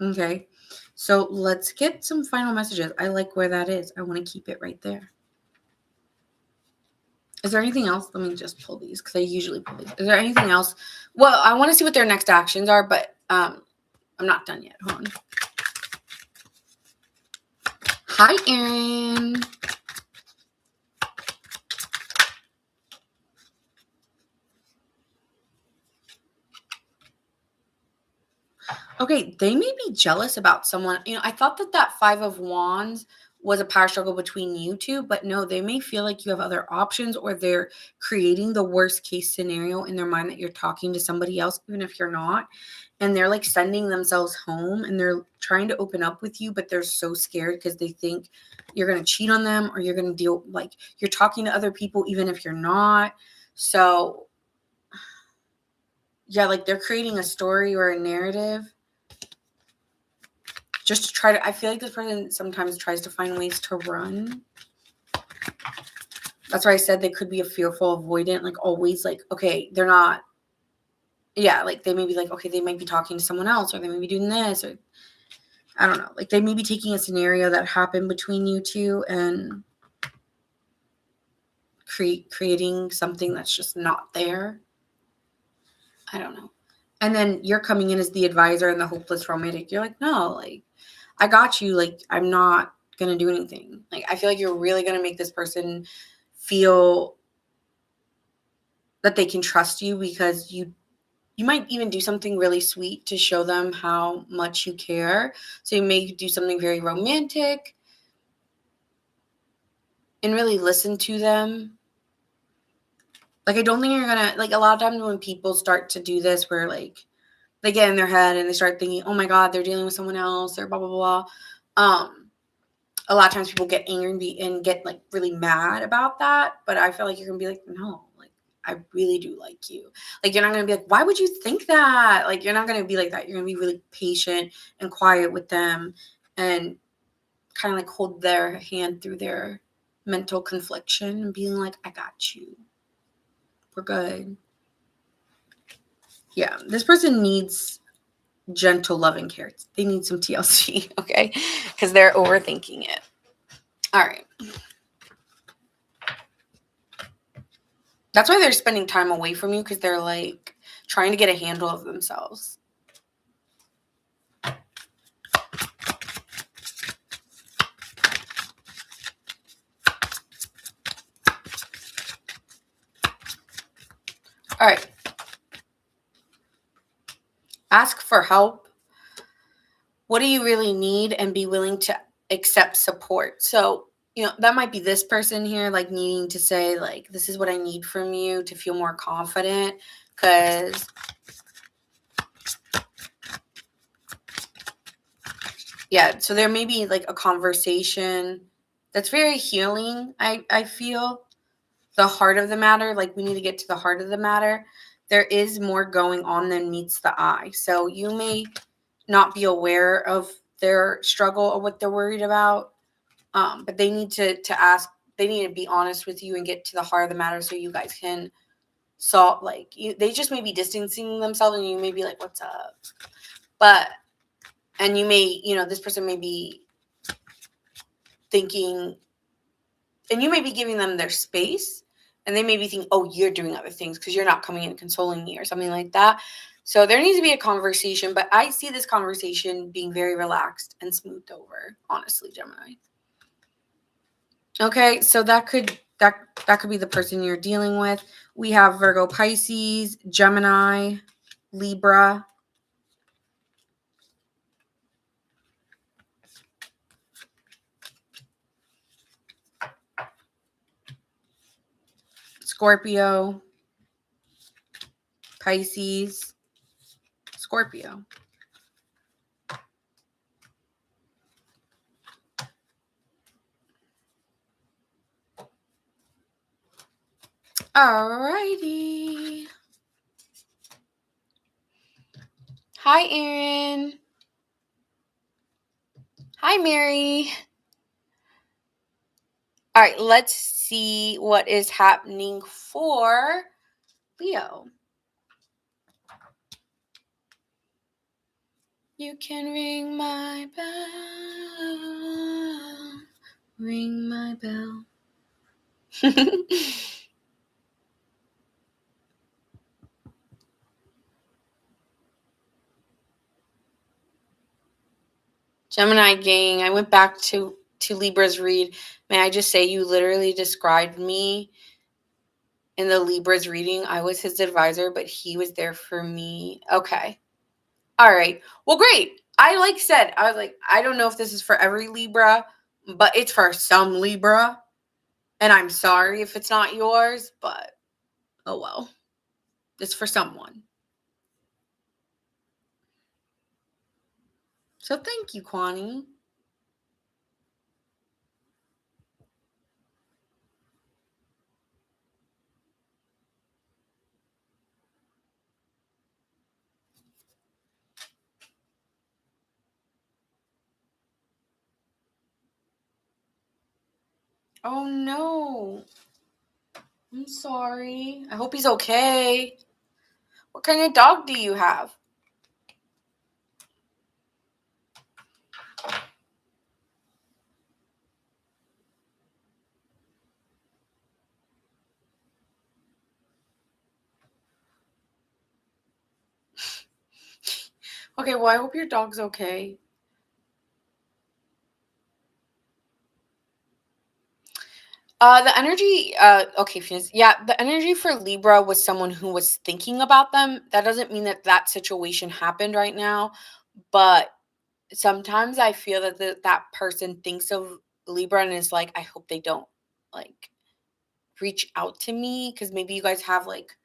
Okay. So let's get some final messages. I like where that is. I want to keep it right there. Is there anything else? Let me just pull these, because I usually pull these. Is there anything else? Well, I want to see what their next actions are, but I'm not done yet. Hold on. Hi, Erin. Okay, they may be jealous about someone. I thought that Five of Wands was a power struggle between you two, but no, they may feel like you have other options, or they're creating the worst case scenario in their mind that you're talking to somebody else, even if you're not. And they're like sending themselves home, and they're trying to open up with you, but they're so scared because they think you're going to cheat on them, or you're going to deal like you're talking to other people, even if you're not. So yeah, like they're creating a story or a narrative just to try to, I feel like this person sometimes tries to find ways to run. That's why I said they could be a fearful avoidant, like always like, okay, they're not, yeah, like they may be like, okay, they might be talking to someone else, or they may be doing this, or I don't know. Like they may be taking a scenario that happened between you two and creating something that's just not there. I don't know. And then you're coming in as the advisor and the hopeless romantic. You're like, no, like, I got you. Like, I'm not going to do anything. Like, I feel like you're really going to make this person feel that they can trust you, because you might even do something really sweet to show them how much you care. So you may do something very romantic and really listen to them. Like, I don't think you're going to, like, a lot of times when people start to do this, where like they get in their head and they start thinking, oh my God, they're dealing with someone else, or blah, blah, blah. A lot of times people get angry and get like really mad about that. But I feel like you're going to be like, no, like, I really do like you. Like, you're not going to be like, why would you think that? Like, you're not going to be like that. You're going to be really patient and quiet with them, and kind of like hold their hand through their mental confliction and being like, I got you. We're good. Yeah, this person needs gentle love and care. They need some TLC, okay? Because they're overthinking it. All right. That's why they're spending time away from you, because they're like trying to get a handle of themselves. All right. Ask for help. What do you really need? And be willing to accept support. So, that might be this person here, like needing to say, like, this is what I need from you to feel more confident. Because yeah, so there may be like a conversation That's very healing, I feel. The heart of the matter, like we need to get to the heart of the matter. There is more going on than meets the eye. So you may not be aware of their struggle or what they're worried about, but they need to ask. They need to be honest with you and get to the heart of the matter so you guys can solve. Like they just may be distancing themselves, and you may be like, "What's up?" But and you may, this person may be thinking, and you may be giving them their space, and they may be thinking, "Oh, you're doing other things because you're not coming in and consoling me," or something like that. So there needs to be a conversation, but I see this conversation being very relaxed and smoothed over, honestly, Gemini. Okay, so that could be the person you're dealing with. We have Virgo, Pisces, Gemini, Libra. Scorpio, Pisces, Scorpio. Alrighty. Hi, Erin. Hi, Mary. All right, let's see what is happening for Leo. You can ring my bell. Ring my bell. Gemini gang, I went back to Libra's read. May I just say you literally described me in the Libra's reading. I was his advisor, but he was there for me. Okay. All right. Well, great. I said, I was like, I don't know if this is for every Libra, but it's for some Libra. And I'm sorry if it's not yours, but oh well. It's for someone. So thank you, Kwani. Oh no. I'm sorry. I hope he's okay. What kind of dog do you have? Okay, well, I hope your dog's okay. The energy, okay, Phoenix. Yeah, the energy for Libra was someone who was thinking about them. That doesn't mean that that situation happened right now, but sometimes I feel that that person thinks of Libra and is like, I hope they don't like reach out to me because maybe you guys have like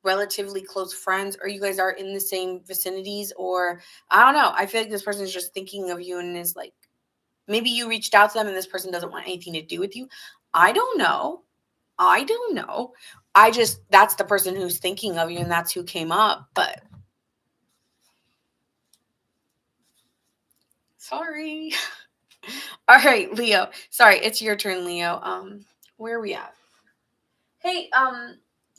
relatively close friends or you guys are in the same vicinities, or I don't know. I feel like this person is just thinking of you and is like, maybe you reached out to them and this person doesn't want anything to do with you. I don't know. I don't know. That's the person who's thinking of you and that's who came up, but sorry. All right, Leo. Sorry, it's your turn, Leo. Where are we at? Hey,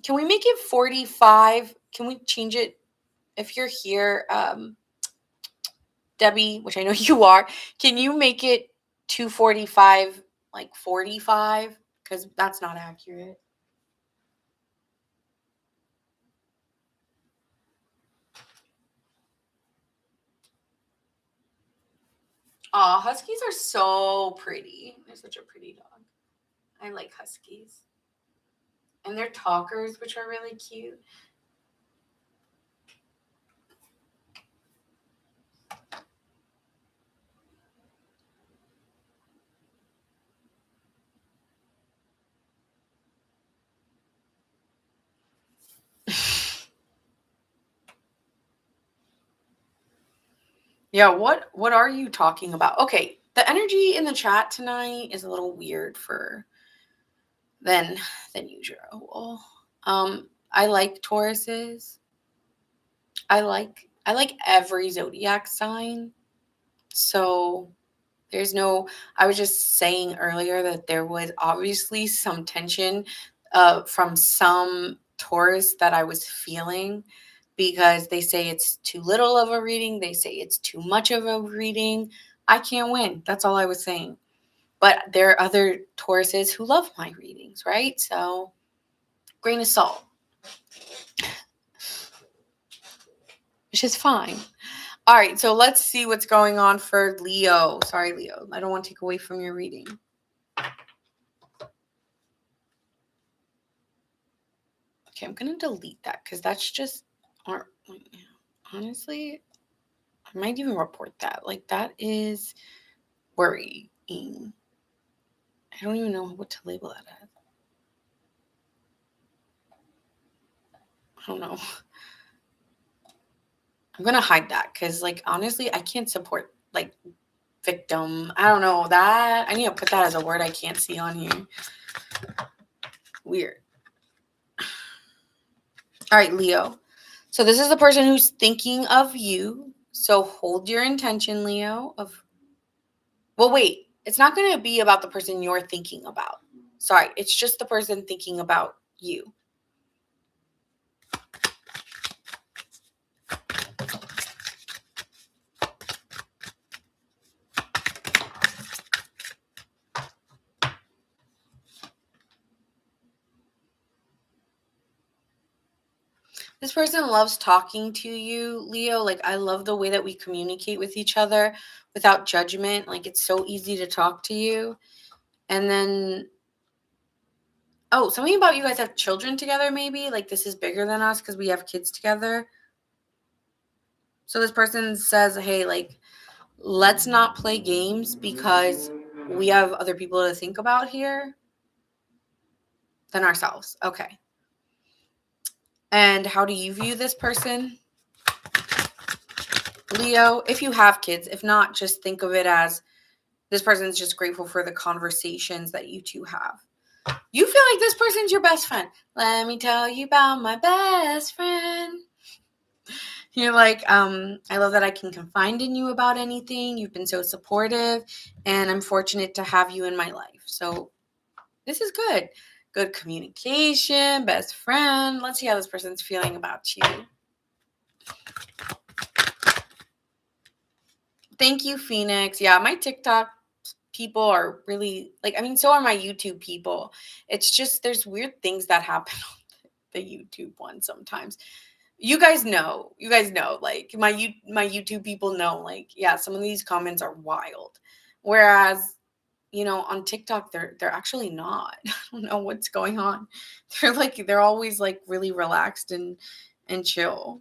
can we make it 45? Can we change it if you're here, Debbie, which I know you are, can you make it 2:45 like 45? Cuz that's not accurate. Aw, huskies are so pretty. They're such a pretty dog. I like huskies. And they're talkers, which are really cute. Yeah, what are you talking about? Okay, the energy in the chat tonight is a little weird than usual. I like Tauruses. I like every zodiac sign. So I was just saying earlier that there was obviously some tension from some Taurus that I was feeling, because they say it's too little of a reading. They say it's too much of a reading. I can't win. That's all I was saying. But there are other Tauruses who love my readings, right? So, grain of salt, which is fine. All right, so let's see what's going on for Leo. Sorry, Leo. I don't want to take away from your reading. Okay, I'm going to delete that because that's just, honestly, I might even report that. Like, that is worrying. I don't even know what to label that as. I don't know. I'm going to hide that because, like, honestly, I can't support, like, victim. I don't know that. I need to put that as a word I can't see on here. Weird. All right, Leo. So this is the person who's thinking of you. So hold your intention, Leo. Well, wait. It's not going to be about the person you're thinking about. Sorry. It's just the person thinking about you. This person loves talking to you, Leo. Like, I love the way that we communicate with each other without judgment. Like, it's so easy to talk to you. And then, something about you guys have children together, maybe? Like, this is bigger than us because we have kids together. So this person says, hey, like, let's not play games because we have other people to think about here than ourselves. Okay. And how do you view this person, Leo? If you have kids, if not, just think of it as this person's just grateful for the conversations that you two have. You feel like this person's your best friend. Let me tell you about my best friend. You're like, I love that I can confide in you about anything. You've been so supportive, and I'm fortunate to have you in my life. So this is good. Good communication, best friend. Let's see how this person's feeling about you. Thank you, Phoenix. Yeah, my TikTok people are really, like, I mean, so are my YouTube people. It's just there's weird things that happen on the YouTube one sometimes. You guys know, like my YouTube people know, like, yeah, some of these comments are wild. Whereas, on TikTok, they're actually not. I don't know what's going on. They're always like really relaxed and chill.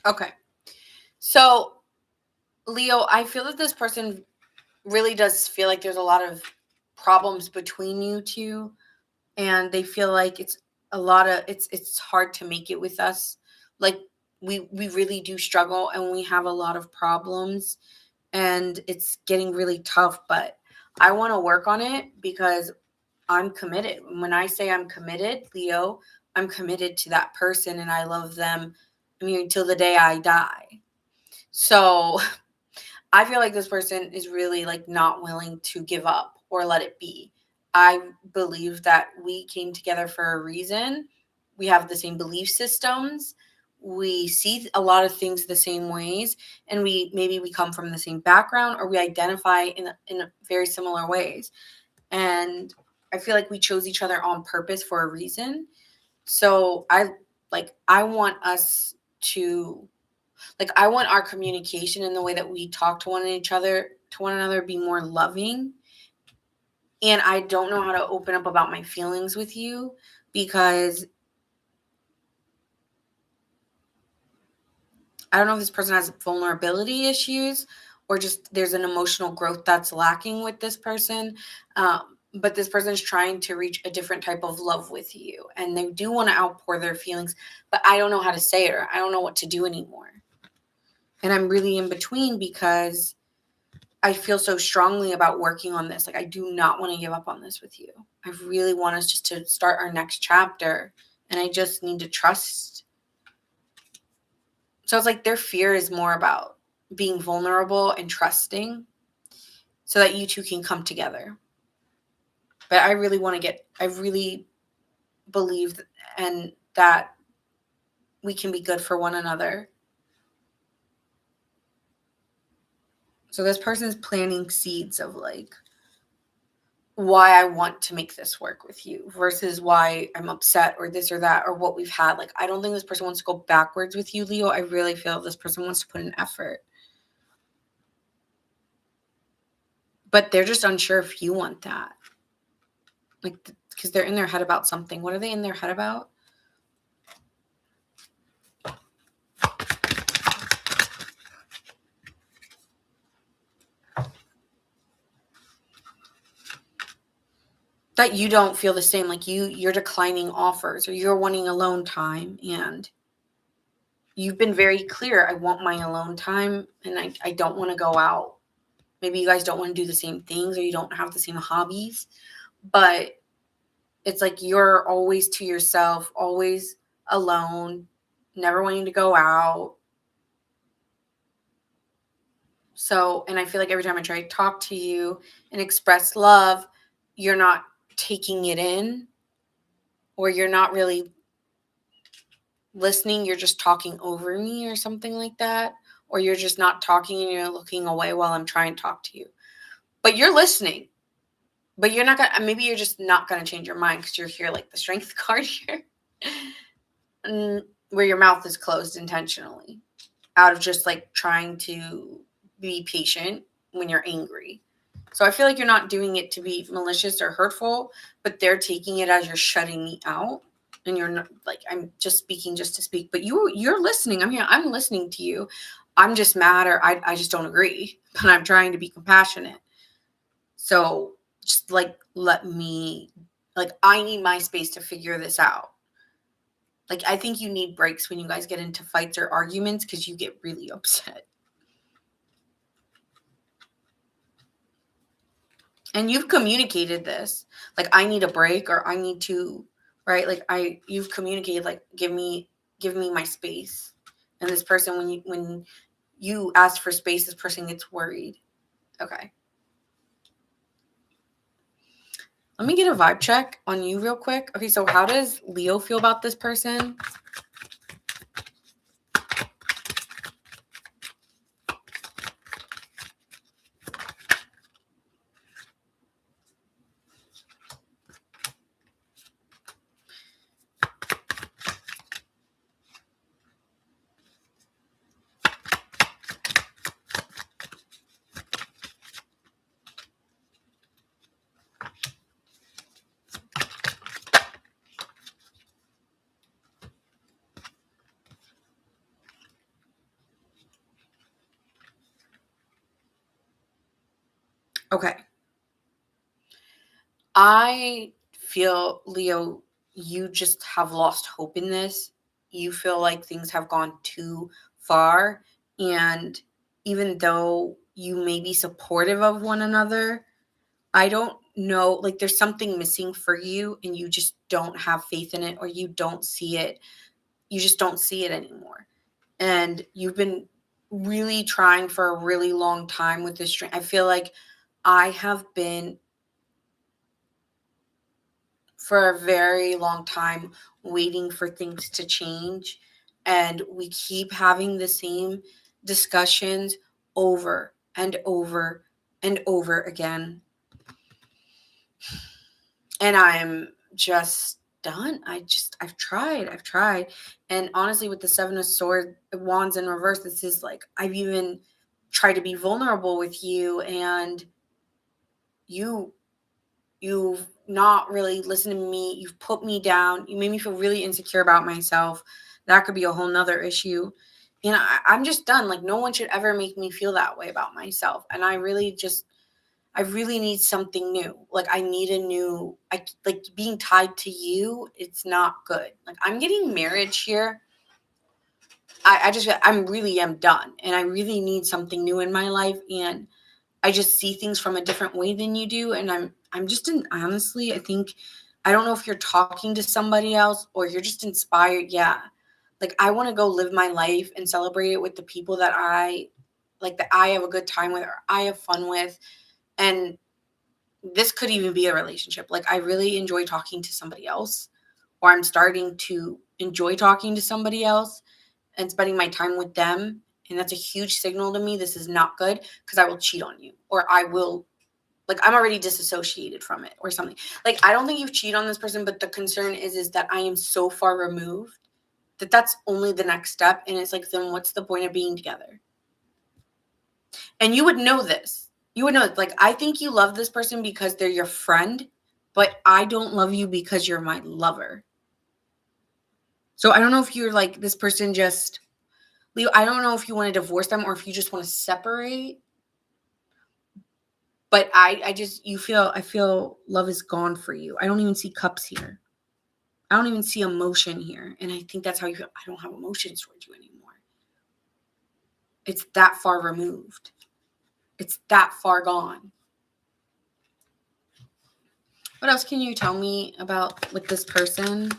Okay. So, Leo, I feel that this person really does feel like there's a lot of problems between you two, and they feel like it's hard to make it with us. Like, we really do struggle, and we have a lot of problems, and it's getting really tough, but I want to work on it because I'm committed. When I say I'm committed, Leo, I'm committed to that person, and I love them, I mean, until the day I die. So I feel like this person is really, like, not willing to give up or let it be. I believe that we came together for a reason. We have the same belief systems. We see a lot of things the same ways, and we come from the same background, or we identify in very similar ways. And I feel like we chose each other on purpose for a reason. So I want us to, like, I want our communication and the way that we talk to one another be more loving. And I don't know how to open up about my feelings with you because I don't know if this person has vulnerability issues or just there's an emotional growth that's lacking with this person. But this person is trying to reach a different type of love with you. And they do want to outpour their feelings, but I don't know how to say it or I don't know what to do anymore. And I'm really in between because I feel so strongly about working on this. Like, I do not want to give up on this with you. I really want us just to start our next chapter. And I just need to trust. So it's like their fear is more about being vulnerable and trusting so that you two can come together. But I really believe and that we can be good for one another. So this person is planting seeds of like why I want to make this work with you versus why I'm upset or this or that or what we've had. Like, I don't think this person wants to go backwards with you, Leo. I really feel this person wants to put in effort. But they're just unsure if you want that. Like, because they're in their head about something. What are they in their head about? That you don't feel the same. Like you're declining offers or you're wanting alone time. And you've been very clear. I want my alone time and I don't want to go out. Maybe you guys don't want to do the same things or you don't have the same hobbies. But it's like you're always to yourself, always alone, never wanting to go out. So, and I feel like every time I try to talk to you and express love, you're not taking it in or you're not really listening. You're just talking over me or something like that. Or you're just not talking and you're looking away while I'm trying to talk to you. But you're listening. But you're not going to, maybe you're just not going to change your mind because you're here like the strength card here. Where your mouth is closed intentionally out of just like trying to be patient when you're angry. So I feel like you're not doing it to be malicious or hurtful, but they're taking it as you're shutting me out. And you're not like, I'm just speaking just to speak, but you're listening. I'm here. I'm listening to you. I'm just mad or I just don't agree, but I'm trying to be compassionate. So just like, let me, like, I need my space to figure this out. Like, I think you need breaks when you guys get into fights or arguments because you get really upset. And you've communicated this. Like, I need a break or I need to, right? Like, you've communicated, like, give me my space. And this person, when you ask for space, this person gets worried. Okay. Let me get a vibe check on you real quick. Okay, so how does Leo feel about this person? Okay. I feel, Leo, you just have lost hope in this. You feel like things have gone too far. And even though you may be supportive of one another, I don't know, like there's something missing for you and you just don't have faith in it or you don't see it. You just don't see it anymore. And you've been really trying for a really long time with this. I feel like I have been for a very long time waiting for things to change. And we keep having the same discussions over and over and over again. And I'm just done. I've tried. And honestly, with the Seven of Wands in reverse, this is like, I've even tried to be vulnerable with you, and you've not really listened to me. You've put me down. You made me feel really insecure about myself. That could be a whole nother issue. And I'm just done. Like, no one should ever make me feel that way about myself. And I really need something new. Like, I need like being tied to you. It's not good. Like, I'm getting marriage here. I really am done. And I really need something new in my life. And I just see things from a different way than you do. And honestly, I don't know if you're talking to somebody else or you're just inspired. Yeah. Like, I want to go live my life and celebrate it with the people that I have a good time with, or I have fun with. And this could even be a relationship. Like, I really enjoy talking to somebody else, or I'm starting to enjoy talking to somebody else and spending my time with them. And that's a huge signal to me. This is not good, because I will cheat on you, or I will, like, I'm already disassociated from it or something. Like, I don't think you've cheated on this person, but the concern is that I am so far removed that that's only the next step. And it's like, then what's the point of being together? And you would know this. You would know, like, I think you love this person because they're your friend, but I don't love you because you're my lover. So I don't know if you're like, this person just, Leo, I don't know if you want to divorce them or if you just want to separate. But I feel love is gone for you. I don't even see cups here. I don't even see emotion here. And I think that's how you feel. I don't have emotions towards you anymore. It's that far removed. It's that far gone. What else can you tell me about with this person?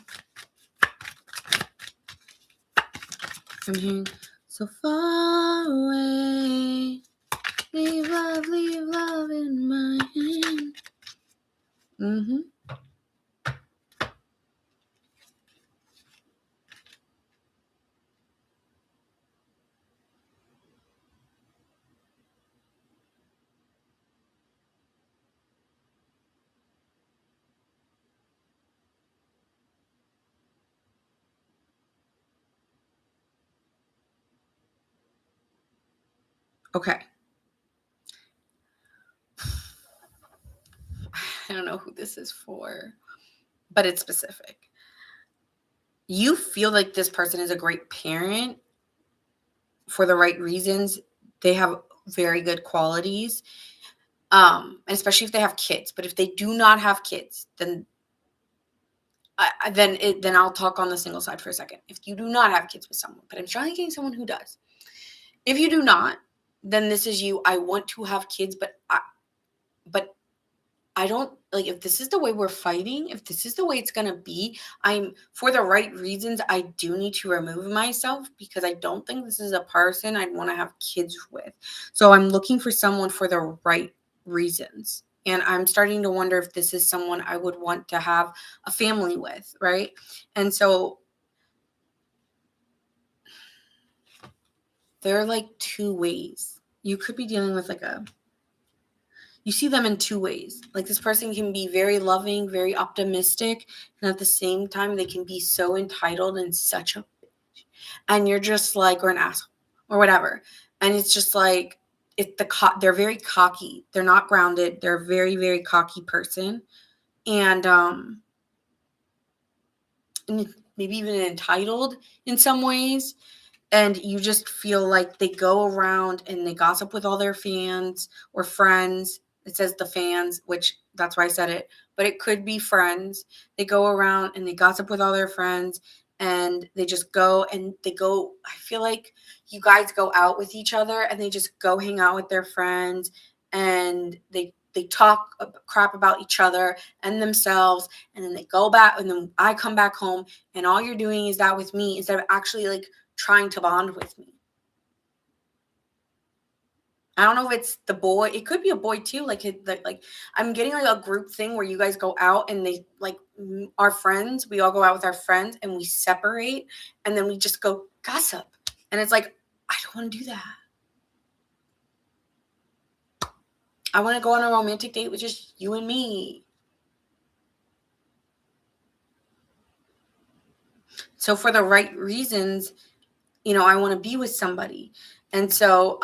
I'm hearing so far away. Leave love in my hand. Mm-hmm. Okay. I don't know who this is for, but it's specific. You feel like this person is a great parent for the right reasons. They have very good qualities, especially if they have kids. But if they do not have kids, then then I'll talk on the single side for a second. If you do not have kids with someone, but I'm trying to get someone who does. If you do not, then this is you. I want to have kids, but I don't, like, if this is the way we're fighting, if this is the way it's going to be, for the right reasons, I do need to remove myself, because I don't think this is a person I'd want to have kids with. So I'm looking for someone for the right reasons. And I'm starting to wonder if this is someone I would want to have a family with, right? And so there are like two ways. You could be dealing with you see them in two ways. Like, this person can be very loving, very optimistic, and at the same time, they can be so entitled and such a bitch. And you're just like, or an asshole, or whatever. And it's just like, they're very cocky. They're not grounded. They're a very, very cocky person. And maybe even entitled in some ways. And you just feel like they go around and they gossip with all their fans or friends. It says the fans, which that's why I said it, but it could be friends. They go around and they gossip with all their friends, and they just go and I feel like you guys go out with each other and they just go hang out with their friends, and they talk crap about each other and themselves, and then they go back, and then I come back home, and all you're doing is that with me instead of actually like trying to bond with me. I don't know if it's the boy. It could be a boy too. Like, I'm getting like a group thing where you guys go out and they like our friends. We all go out with our friends and we separate, and then we just go gossip. And it's like, I don't want to do that. I want to go on a romantic date with just you and me. So for the right reasons, I want to be with somebody. And so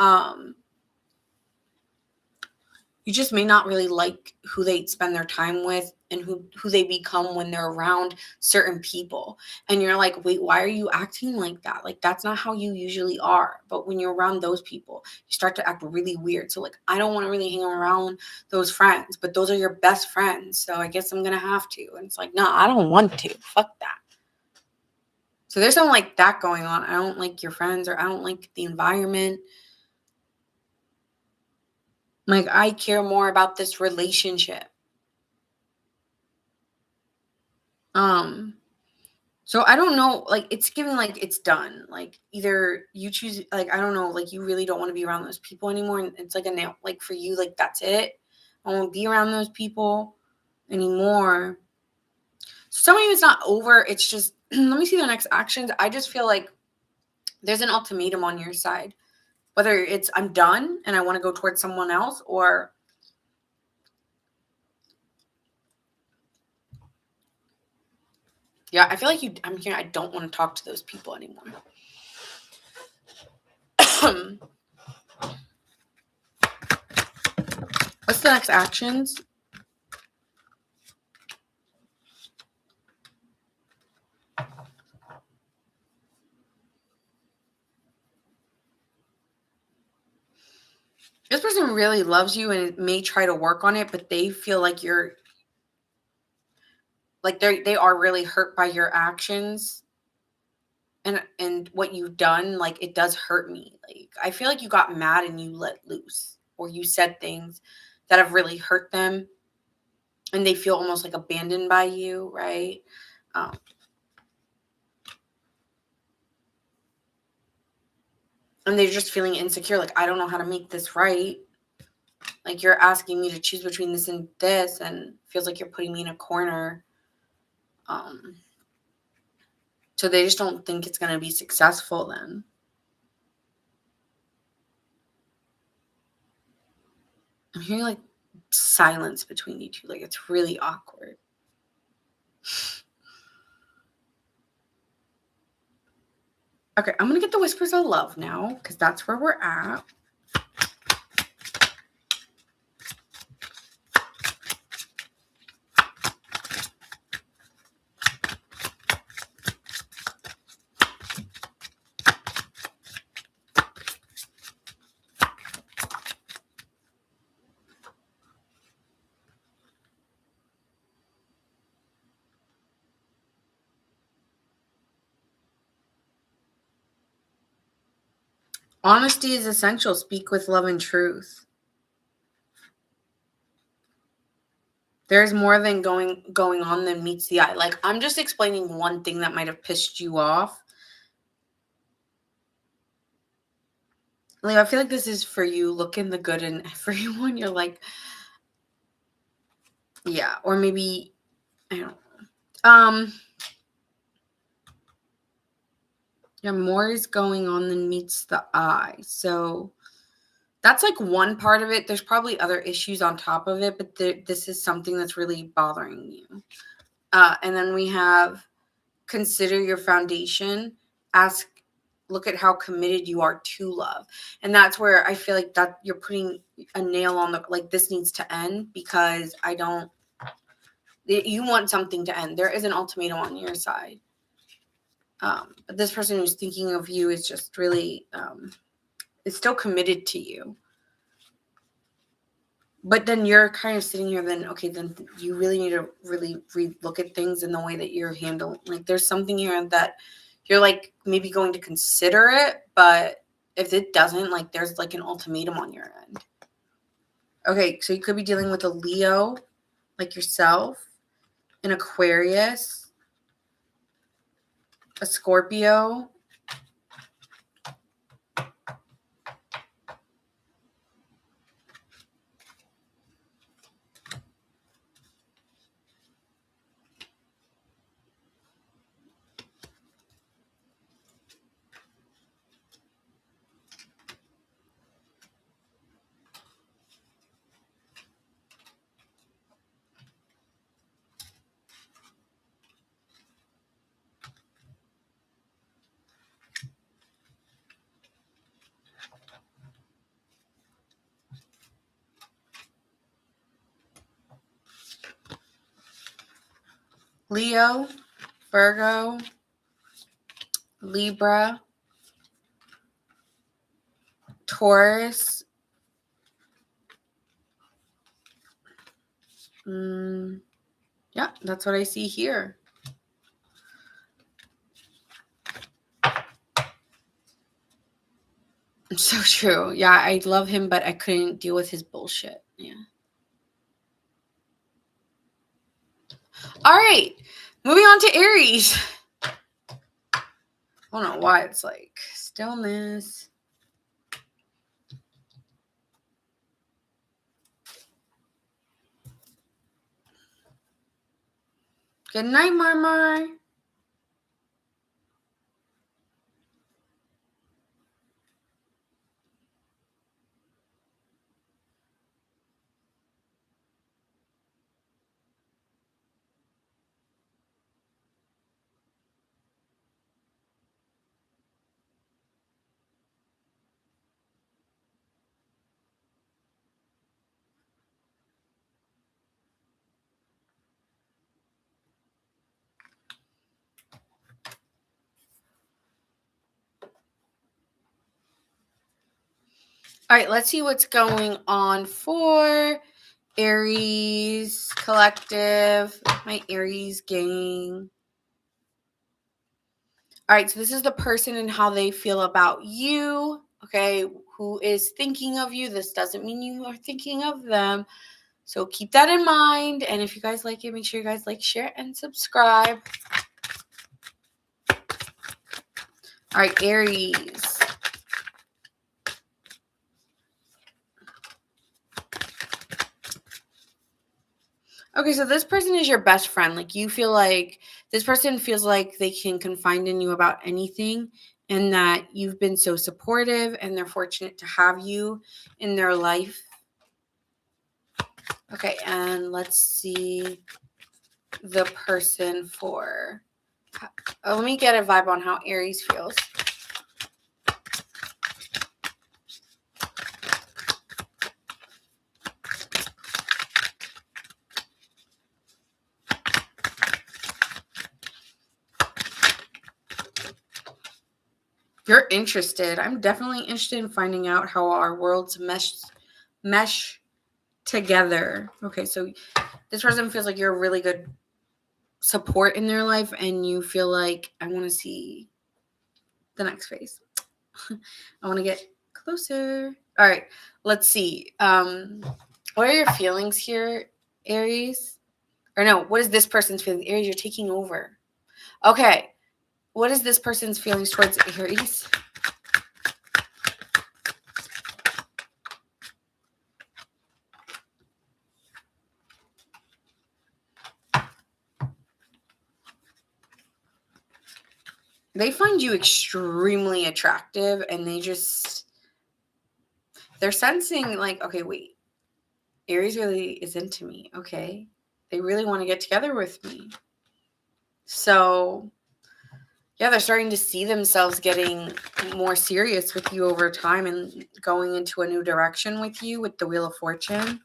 you just may not really like who they spend their time with and who they become when they're around certain people. And you're like, wait, why are you acting like that? Like, that's not how you usually are. But when you're around those people, you start to act really weird. So like, I don't want to really hang around those friends, but those are your best friends. So I guess I'm going to have to. And it's like, no, I don't want to. Fuck that. So there's something like that going on. I don't like your friends, or I don't like the environment. Like, I care more about this relationship. So I don't know, like, it's giving like it's done. Like, either you choose, like, I don't know, like, you really don't want to be around those people anymore. And it's like a nail, like, for you, like, that's it. I won't be around those people anymore. So some of you, it's not over. It's just, let me see the next actions. I just feel like there's an ultimatum on your side. Whether it's I'm done and I want to go towards someone else, or yeah, I feel like I'm here. I don't want to talk to those people anymore. What's the next actions? This person really loves you and may try to work on it, but they feel like you're like they are really hurt by your actions and what you've done. Like, it does hurt me. Like, I feel like you got mad and you let loose, or you said things that have really hurt them, and they feel almost like abandoned by you, right? And they're just feeling insecure. Like, I don't know how to make this right. Like, you're asking me to choose between this and this, and feels like you're putting me in a corner. So they just don't think it's going to be successful then. I'm hearing like silence between you two. Like, it's really awkward. Okay, I'm going to get the whispers of love now, because that's where we're at. Honesty is essential. Speak with love and truth. There's more than going on than meets the eye. Like, I'm just explaining one thing that might have pissed you off. Like, I feel like this is for you. Look in the good in everyone. You're like, yeah. Or maybe, I don't know. Yeah, more is going on than meets the eye. So that's like one part of it. There's probably other issues on top of it, but this is something that's really bothering you. And then we have consider your foundation. Look at how committed you are to love. And that's where I feel like that you're putting a nail on the, like, this needs to end, because you want something to end. There is an ultimatum on your side. But this person who's thinking of you is just really, is still committed to you. But then you're kind of sitting here, then, okay, then you really need to really look at things in the way that you're handling. Like, there's something here that you're like maybe going to consider it, but if it doesn't, like, there's like an ultimatum on your end. Okay, so you could be dealing with a Leo, like yourself, an Aquarius, a Scorpio, Leo, Virgo, Libra, Taurus, yeah, that's what I see here. So true. Yeah, I love him, but I couldn't deal with his bullshit. Yeah. All right. Moving on to Aries. I don't know why it's like stillness. Good night, Marmar. All right, let's see what's going on for Aries collective, my Aries gang. All right, so this is the person and how they feel about you, okay? Who is thinking of you. This doesn't mean you are thinking of them. So keep that in mind. And if you guys like it, make sure you guys like, share, and subscribe. All right, Aries. Okay, so this person is your best friend. Like, you feel like this person feels like they can confide in you about anything, and that you've been so supportive and they're fortunate to have you in their life. Okay, and let's see the person for. Let me get a vibe on how Aries feels. You're interested. I'm definitely interested in finding out how our worlds mesh together. Okay, so this person feels like you're a really good support in their life, and you feel like, I want to see the next phase. I want to get closer. All right, let's see. What are your feelings here, Aries? Or no, what is this person's feelings? Aries, you're taking over. Okay, what is this person's feelings towards Aries? They find you extremely attractive, and they're sensing like, okay, wait, Aries really is into me. Okay, they really want to get together with me. So yeah, they're starting to see themselves getting more serious with you over time and going into a new direction with you with the Wheel of Fortune.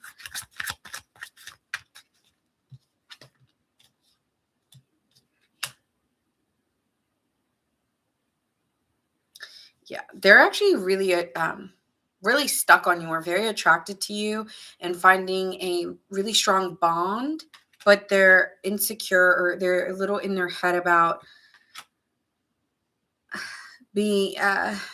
Yeah, they're actually really stuck on you, or very attracted to you, and finding a really strong bond, but they're insecure, or they're a little in their head about be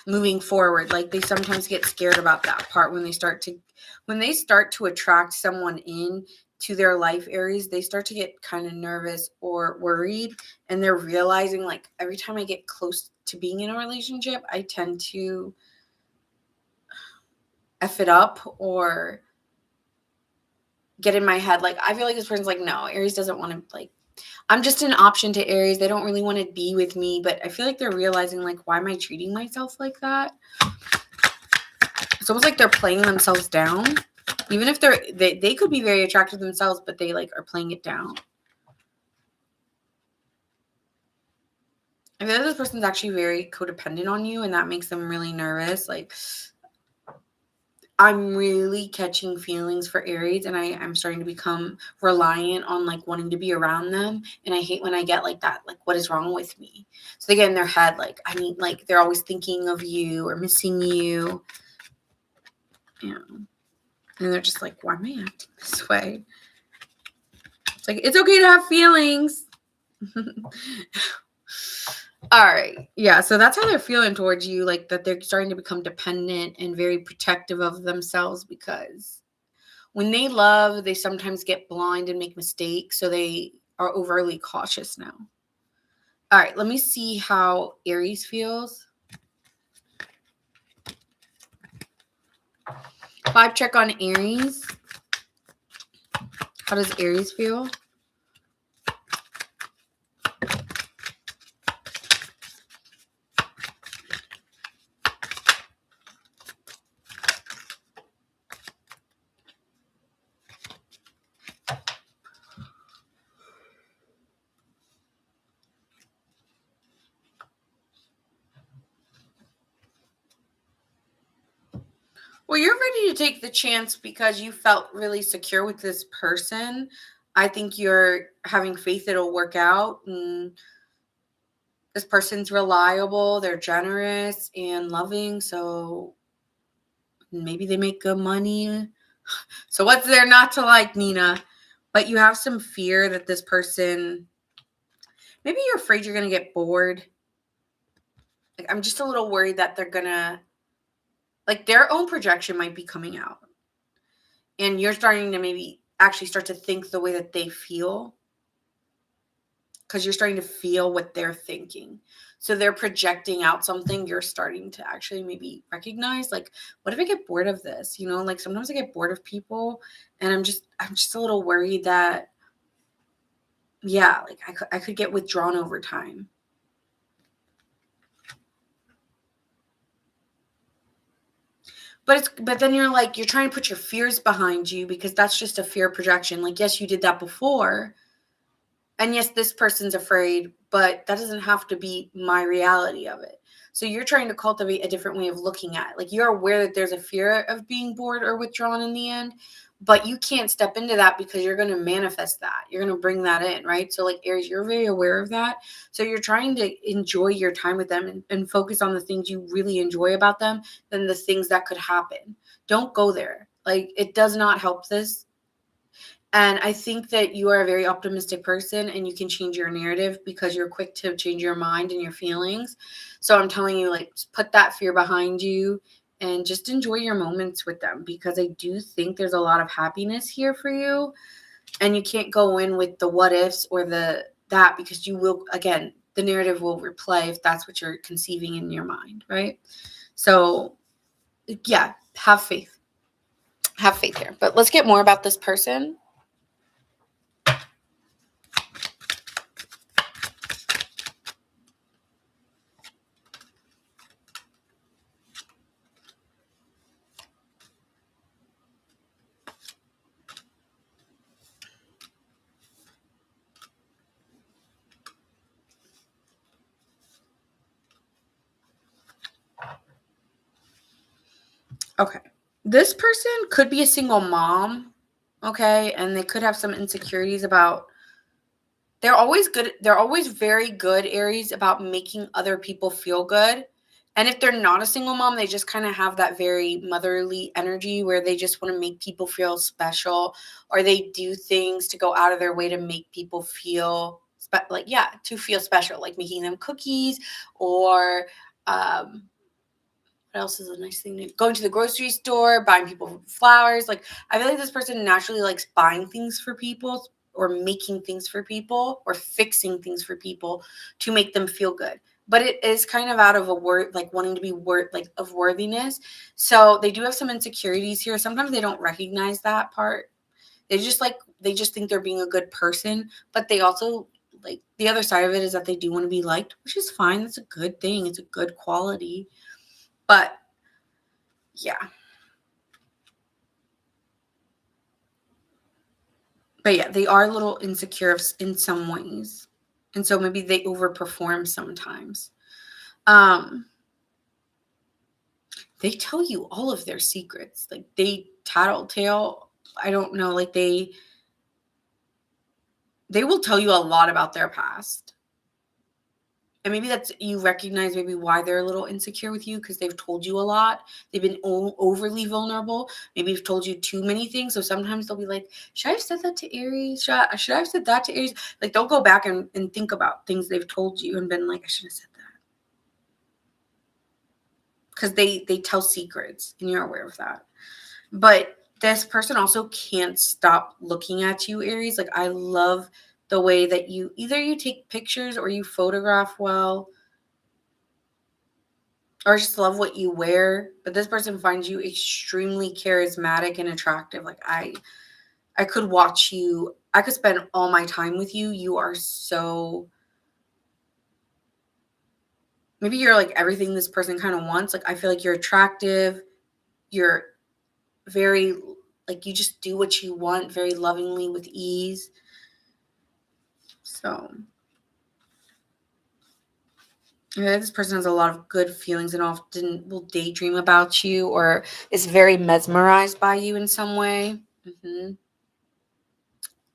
moving forward. Like, they sometimes get scared about that part when they start to attract someone in to their life, Aries. They start to get kind of nervous or worried, and they're realizing, like, every time I get close to being in a relationship, I tend to F it up or get in my head. Like, I feel like this person's like, no, Aries doesn't want to, like, I'm just an option to Aries. They don't really want to be with me, but I feel like they're realizing, like, why am I treating myself like that? It's almost like they're playing themselves down. Even if they could be very attractive themselves, but they, like, are playing it down. I feel like this person's actually very codependent on you, and that makes them really nervous. Like, I'm really catching feelings for Aries, and I'm starting to become reliant on like wanting to be around them. And I hate when I get like that, like, what is wrong with me? So they get in their head, like, I need, like, they're always thinking of you or missing you. You know, and they're just like, why am I acting this way? It's like, it's okay to have feelings. All right. Yeah. So that's how they're feeling towards you, like that they're starting to become dependent and very protective of themselves, because when they love, they sometimes get blind and make mistakes. So they are overly cautious now. All right. Let me see how Aries feels. Vibe check on Aries. How does Aries feel? Well, you're ready to take the chance because you felt really secure with this person. I think you're having faith it'll work out. And this person's reliable, they're generous and loving. So maybe they make good money. So what's there not to like, Nina? But you have some fear that this person, maybe you're afraid you're going to get bored. Like, I'm just a little worried that they're going to, like, their own projection might be coming out. And you're starting to maybe actually start to think the way that they feel, because you're starting to feel what they're thinking. So they're projecting out something you're starting to actually maybe recognize. Like, what if I get bored of this? You know, like sometimes I get bored of people, and I'm just a little worried that, yeah, like I could get withdrawn over time. But then you're like, you're trying to put your fears behind you, because that's just a fear projection. Like, yes, you did that before. And yes, this person's afraid, but that doesn't have to be my reality of it. So you're trying to cultivate a different way of looking at it. Like, you're aware that there's a fear of being bored or withdrawn in the end, but you can't step into that because you're going to manifest that. You're going to bring that in, right? So like Aries, you're very aware of that. So you're trying to enjoy your time with them and focus on the things you really enjoy about them than the things that could happen. Don't go there. Like, it does not help this. And I think that you are a very optimistic person, and you can change your narrative because you're quick to change your mind and your feelings. So I'm telling you, like, just put that fear behind you and just enjoy your moments with them, because I do think there's a lot of happiness here for you. And you can't go in with the what ifs or that, because you will, again, the narrative will replay if that's what you're conceiving in your mind, right? So yeah, have faith. Have faith here. But let's get more about this person. Okay. This person could be a single mom, okay? And they could have some insecurities about, they're always good. They're always very good, Aries, about making other people feel good. And if they're not a single mom, they just kind of have that very motherly energy where they just want to make people feel special, or they do things to go out of their way to make people feel like, yeah, to feel special, like making them cookies, or what else is a nice thing? Going to the grocery store, buying people flowers. Like, I feel like this person naturally likes buying things for people, or making things for people, or fixing things for people to make them feel good. But it is kind of out of a word, like wanting to be like of worthiness. So they do have some insecurities here. Sometimes they don't recognize that part. They just think they're being a good person, but they also, like, the other side of it is that they do want to be liked, which is fine. That's a good thing. It's a good quality. But yeah. But yeah, they are a little insecure in some ways. And so maybe they overperform sometimes. Um, they tell you all of their secrets. Like they tattletale. I don't know, like they will tell you a lot about their past. And maybe that's, you recognize maybe why they're a little insecure with you, because they've told you a lot. They've been overly vulnerable. Maybe you've told you too many things. So sometimes they'll be like, should I have said that to Aries? Should I have said that to Aries? Like they'll go back and think about things they've told you and been like, I should have said that. Because they tell secrets and you're aware of that. But this person also can't stop looking at you, Aries. Like I love the way that you take pictures or you photograph well, or just love what you wear. But this person finds you extremely charismatic and attractive. Like I could watch you. I could spend all my time with you. You are so, maybe you're like everything this person kind of wants. Like I feel like you're attractive. You're very, like you just do what you want very lovingly with ease. So yeah, this person has a lot of good feelings and often will daydream about you or is very mesmerized by you in some way.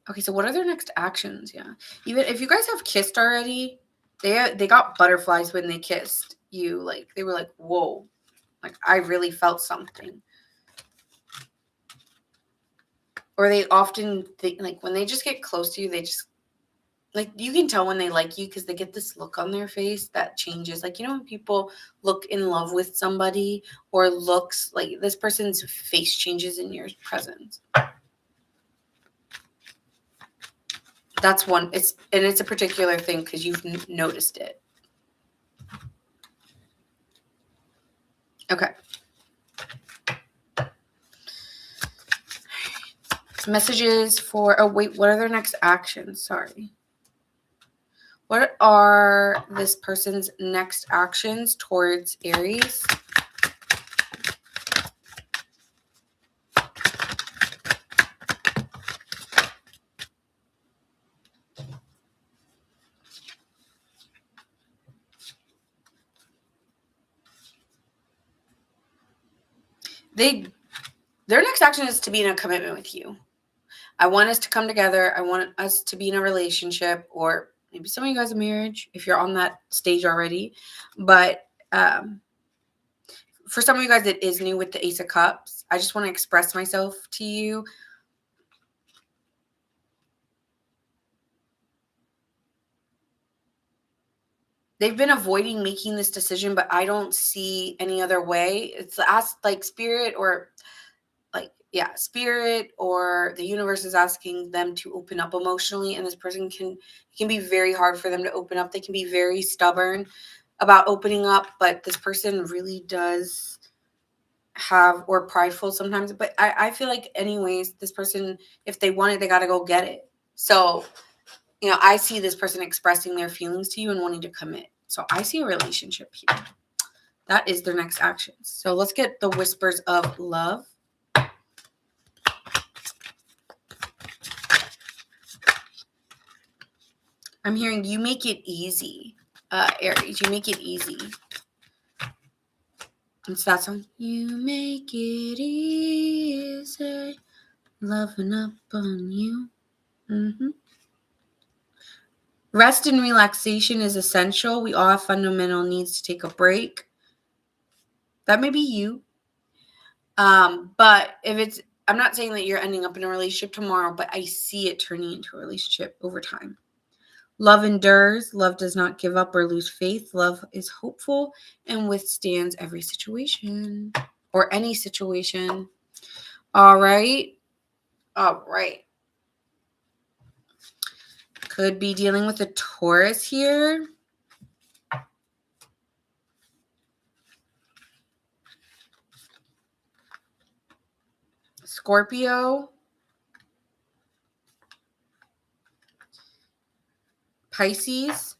Okay, so what are their next actions? Yeah, even if you guys have kissed already, they got butterflies when they kissed you. Like they were like, whoa, like I really felt something. Or they often think, like when they just get close to you, they just, like you can tell when they like you because they get this look on their face that changes. Like, you know, when people look in love with somebody or looks like this person's face changes in your presence. That's one. It's a particular thing because you've noticed it. Okay. Messages for, oh wait, what are their next actions? Sorry. What are this person's next actions towards Aries? Their next action is to be in a commitment with you. I want us to come together. I want us to be in a relationship, or maybe some of you guys a marriage if you're on that stage already. But for some of you guys that is new with the Ace of Cups, I just want to express myself to you. They've been avoiding making this decision, but I don't see any other way. It's asked like spirit or spirit or the universe is asking them to open up emotionally, and this person can be very hard for them to open up. They can be very stubborn about opening up, but this person really does have, or prideful sometimes. But I feel like anyways, this person, if they want it, they got to go get it. So, you know, I see this person expressing their feelings to you and wanting to commit. So I see a relationship here. That is their next actions. So let's get the whispers of love. I'm hearing you make it easy, Aries. You make it easy. It's that song. You make it easy, loving up on you. Rest and relaxation is essential. We all have fundamental needs to take a break. That may be you. But if it's, I'm not saying that you're ending up in a relationship tomorrow, but I see it turning into a relationship over time. Love endures. Love does not give up or lose faith. Love is hopeful and withstands every situation or any situation. All right. All right. Could be dealing with a Taurus here. Scorpio. Pisces.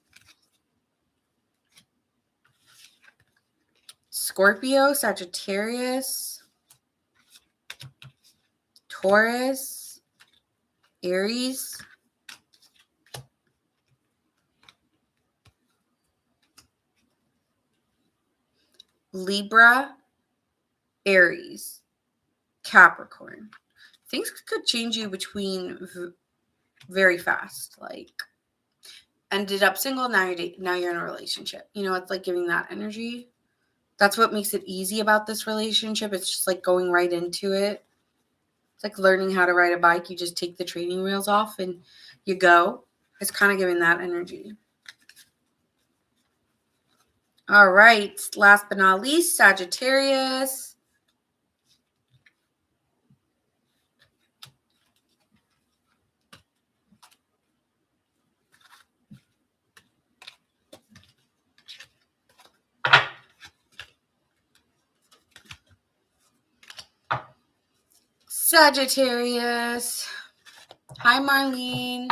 Scorpio, Sagittarius, Taurus, Aries, Libra, Aries, Capricorn. Things could change you between very fast. Like, ended up single, now you're in a relationship. It's like giving that energy. That's what makes it easy about this relationship. It's just like going right into it. It's like learning how to ride a bike. You just take the training wheels off and you go. It's kind of giving that energy. All right. Last but not least, Sagittarius. Sagittarius. Hi, Marlene.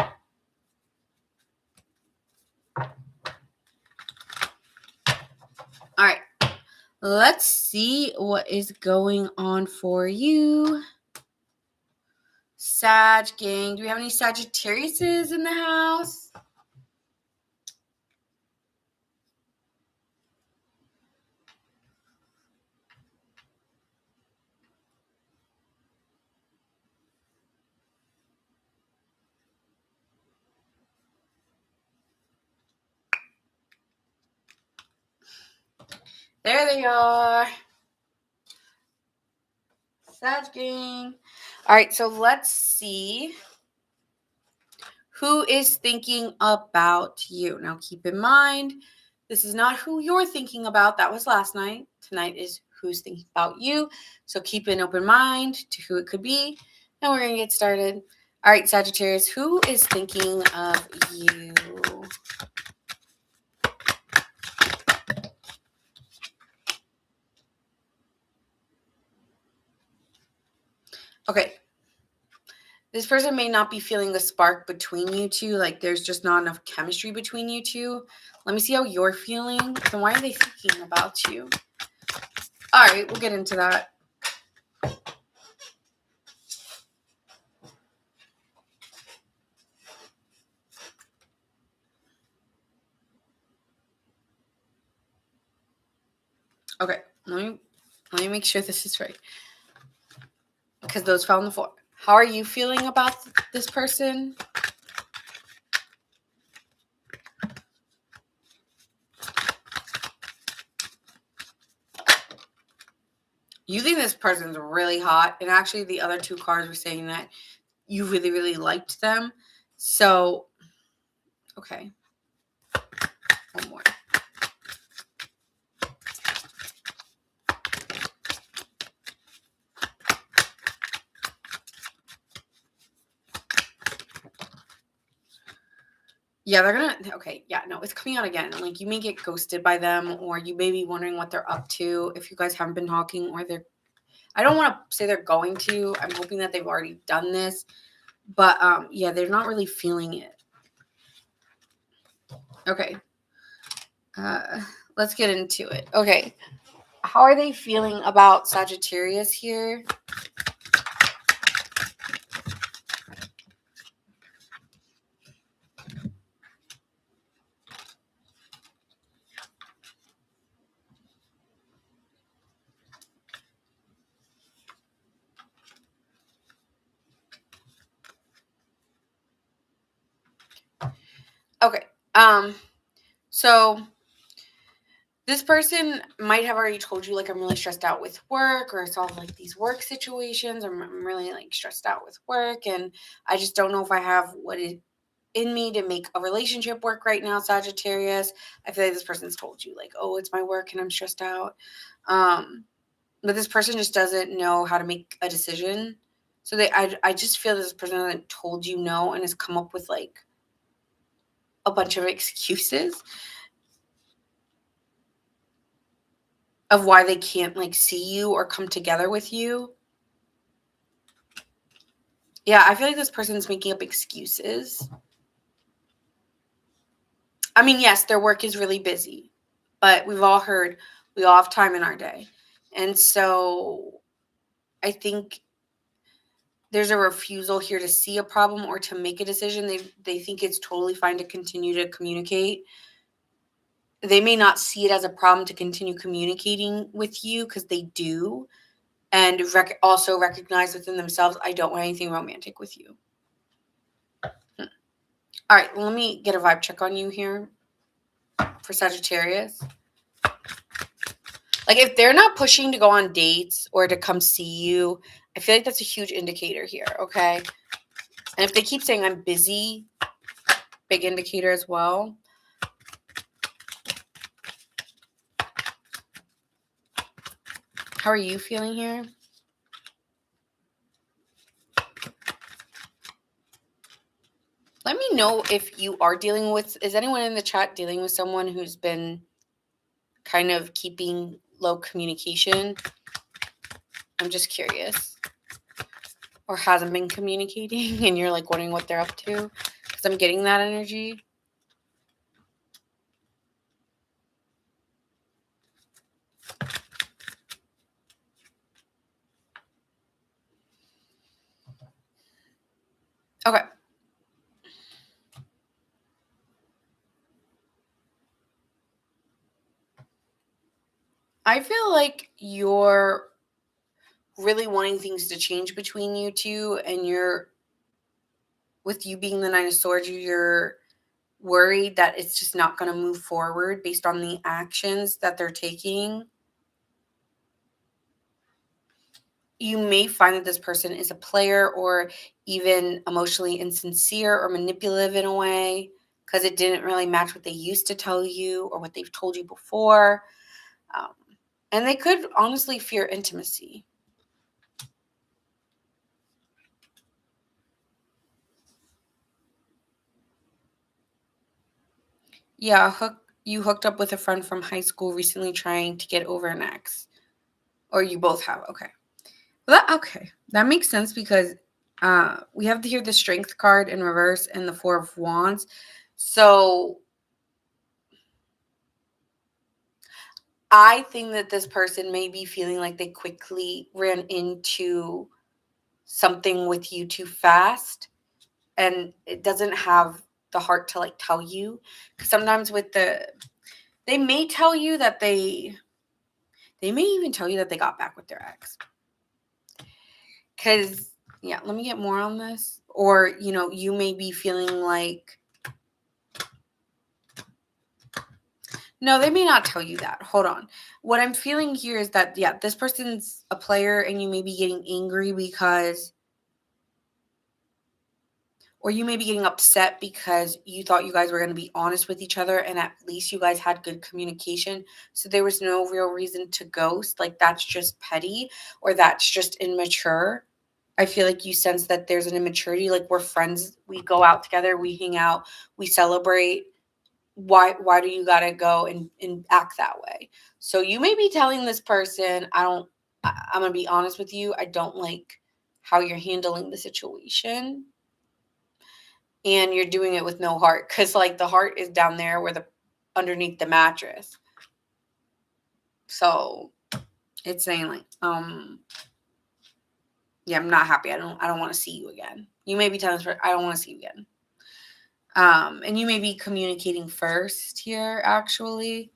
All right. Let's see what is going on for you. Sag gang. Do we have any Sagittariuses in the house? There they are. Sag gang. All right, so let's see who is thinking about you. Now, keep in mind, this is not who you're thinking about. That was last night. Tonight is who's thinking about you. So keep an open mind to who it could be. And we're going to get started. All right, Sagittarius, who is thinking of you? Okay. This person may not be feeling the spark between you two. Like, there's just not enough chemistry between you two. Let me see how you're feeling. And why are they thinking about you? All right, we'll get into that. Okay, let me make sure this is right. Because those fell on the floor. How are you feeling about this person? You think this person's really hot. And actually, the other two cards were saying that you really, really liked them. So, okay. One more. Yeah, they're gonna, okay, yeah, no, it's coming out again. Like, you may get ghosted by them, or you may be wondering what they're up to if you guys haven't been talking, or I don't want to say they're going to. I'm hoping that they've already done this. But, yeah, they're not really feeling it. Okay. Let's get into it. Okay. How are they feeling about Sagittarius here? Okay. So this person might have already told you, like, I'm really stressed out with work, or it's all like these work situations. I'm really like stressed out with work, and I just don't know if I have what it in me to make a relationship work right now, Sagittarius. I feel like this person's told you, like, oh, it's my work and I'm stressed out. But this person just doesn't know how to make a decision. So I just feel this person hasn't told you no and has come up with like a bunch of excuses of why they can't like see you or come together with you. Yeah, I feel like this person's making up excuses. I mean, yes, their work is really busy, but we've all heard we all have time in our day. And so I think there's a refusal here to see a problem or to make a decision. They think it's totally fine to continue to communicate. They may not see it as a problem to continue communicating with you because they do, and also recognize within themselves, I don't want anything romantic with you. All right, let me get a vibe check on you here for Sagittarius. Like, if they're not pushing to go on dates or to come see you, I feel like that's a huge indicator here, okay? And if they keep saying I'm busy, big indicator as well. How are you feeling here? Let me know if you are dealing with, is anyone in the chat dealing with someone who's been kind of keeping low communication? I'm just curious. Or hasn't been communicating and you're like wondering what they're up to? Because I'm getting that energy. Okay. I feel like you're really wanting things to change between you two, and with you being the Nine of Swords, you're worried that it's just not going to move forward based on the actions that they're taking. You may find that this person is a player or even emotionally insincere or manipulative in a way because it didn't really match what they used to tell you or what they've told you before. And they could honestly fear intimacy. Yeah, you hooked up with a friend from high school recently trying to get over an ex. Or you both have. Okay. Well, okay. That makes sense because we have here the Strength card in reverse and the Four of Wands. So I think that this person may be feeling like they quickly ran into something with you too fast and it doesn't have the heart to like tell you. Because sometimes they may tell you that they may even tell you that they got back with their ex. Because, yeah, let me get more on this. Or, you may be feeling like, no, they may not tell you that. Hold on. What I'm feeling here is that, yeah, this person's a player and you may be getting angry because, or you may be getting upset because you thought you guys were going to be honest with each other and at least you guys had good communication. So there was no real reason to ghost. Like, that's just petty or that's just immature. I feel like you sense that there's an immaturity. Like, we're friends. We go out together. We hang out. We celebrate. Why do you got to go and act that way? So you may be telling this person, I'm going to be honest with you. I don't like how you're handling the situation. And you're doing it with no heart. Because, like, the heart is down there underneath the mattress. So it's saying, like, yeah, I'm not happy. I don't want to see you again. You may be telling this person, I don't want to see you again. And you may be communicating first here, actually,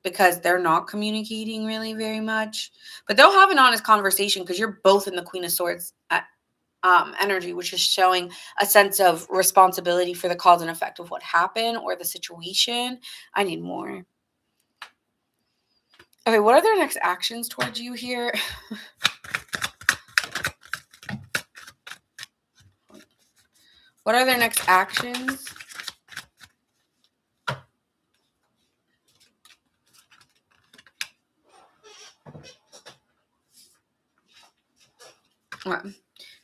because they're not communicating really very much. But they'll have an honest conversation because you're both in the Queen of Swords energy, which is showing a sense of responsibility for the cause and effect of what happened or the situation. I need more. Okay, what are their next actions towards you here? What are their next actions?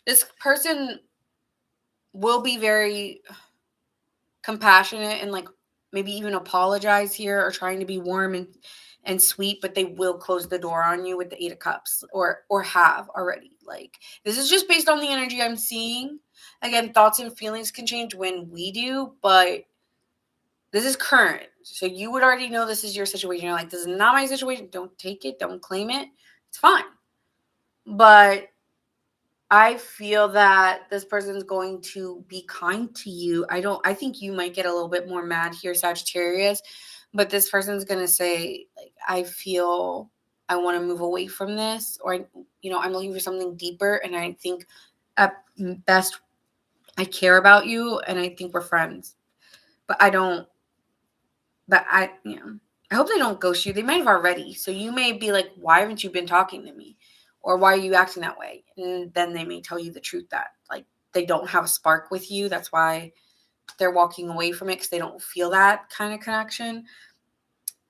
This person will be very compassionate and like maybe even apologize here or trying to be warm and sweet, but they will close the door on you with the Eight of Cups or have already. Like, this is just based on the energy I'm seeing. Again, thoughts and feelings can change when we do, but this is current. So you would already know this is your situation. You're like, this is not my situation. Don't take it. Don't claim it. It's fine. But I feel that this person's going to be kind to you. I think you might get a little bit more mad here, Sagittarius, but this person's going to say, like, I feel I want to move away from this, or, I'm looking for something deeper, and I think at best I care about you and I think we're friends. But I hope they don't ghost you. They might have already. So you may be like, why haven't you been talking to me? Or why are you acting that way? And then they may tell you the truth that, like, they don't have a spark with you. That's why they're walking away from it, because they don't feel that kind of connection.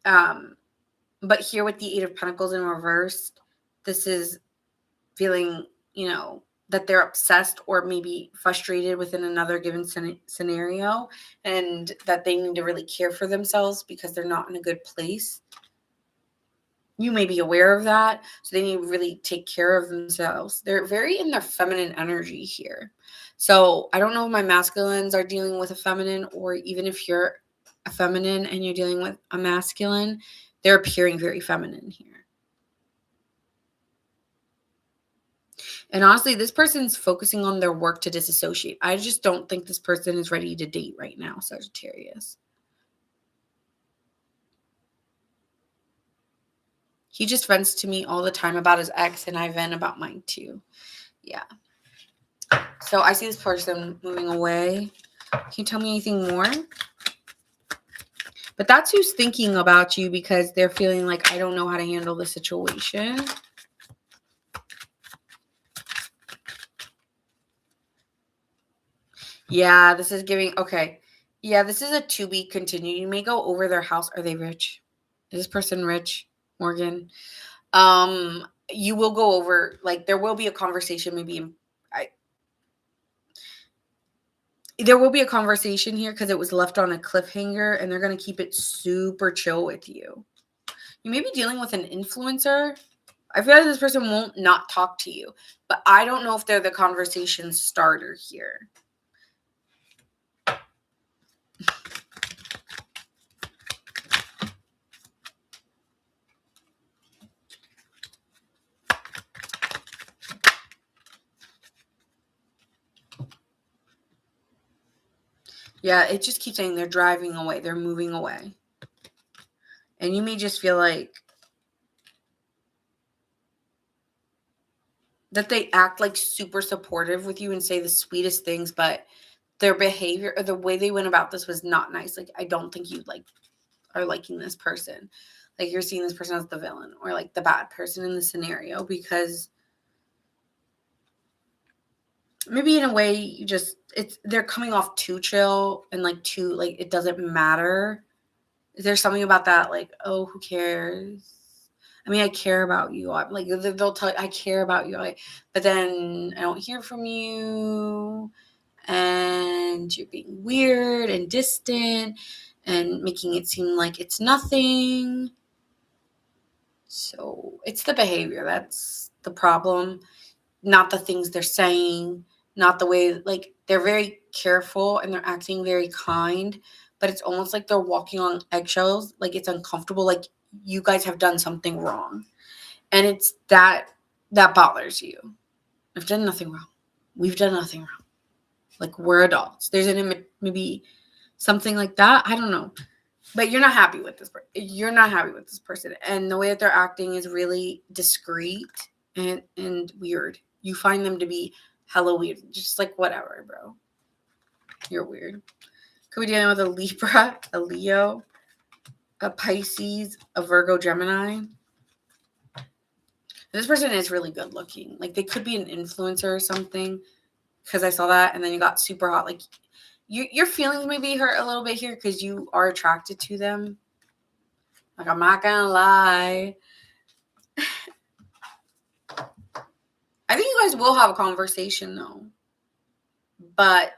But here with the Eight of Pentacles in reverse, this is feeling, that they're obsessed or maybe frustrated within another given scenario, and that they need to really care for themselves because they're not in a good place. You may be aware of that, so they need to really take care of themselves. They're very in their feminine energy here. So I don't know if my masculines are dealing with a feminine, or even if you're a feminine and you're dealing with a masculine, they're appearing very feminine here. And honestly, this person's focusing on their work to disassociate. I just don't think this person is ready to date right now, Sagittarius. He just vents to me all the time about his ex, and I vent about mine too. Yeah. So I see this person moving away. Can you tell me anything more? But that's who's thinking about you, because they're feeling like, I don't know how to handle the situation. Yeah, this is giving, okay. Yeah, this is a to be continued. You may go over their house. Are they rich? Is this person rich, Morgan? You will go over, like, there will be a conversation, there will be a conversation here because it was left on a cliffhanger, and they're going to keep it super chill with you. You may be dealing with an influencer. I feel like this person won't not talk to you, but I don't know if they're the conversation starter here. Yeah, it just keeps saying they're driving away. They're moving away. And you may just feel like that they act like super supportive with you and say the sweetest things, but their behavior or the way they went about this was not nice. Like, I don't think you are liking this person. Like, you're seeing this person as the villain or like the bad person in the scenario, because maybe in a way they're coming off too chill and like too, like, it doesn't matter. There's something about that, like, oh, who cares? I mean, I care about you. Like, they'll tell you, I care about you. But then I don't hear from you, and you're being weird and distant and making it seem like it's nothing. So it's the behavior that's the problem, not the things they're saying, not the way, like, they're very careful and they're acting very kind, but it's almost like they're walking on eggshells. Like, it's uncomfortable. Like, you guys have done something wrong. And it's that bothers you. I've done nothing wrong. We've done nothing wrong. Like, we're adults. There's maybe something like that. I don't know. But you're not happy with this person. You're not happy with this person. And the way that they're acting is really discreet and weird. You find them to be hella weird. Just like, whatever, bro. You're weird. Could be dealing with a Libra, a Leo, a Pisces, a Virgo, Gemini. This person is really good looking. Like, they could be an influencer or something, because I saw that, and then you got super hot. Like, your feelings may be hurt a little bit here because you are attracted to them. Like, I'm not gonna lie. I think you guys will have a conversation, though. But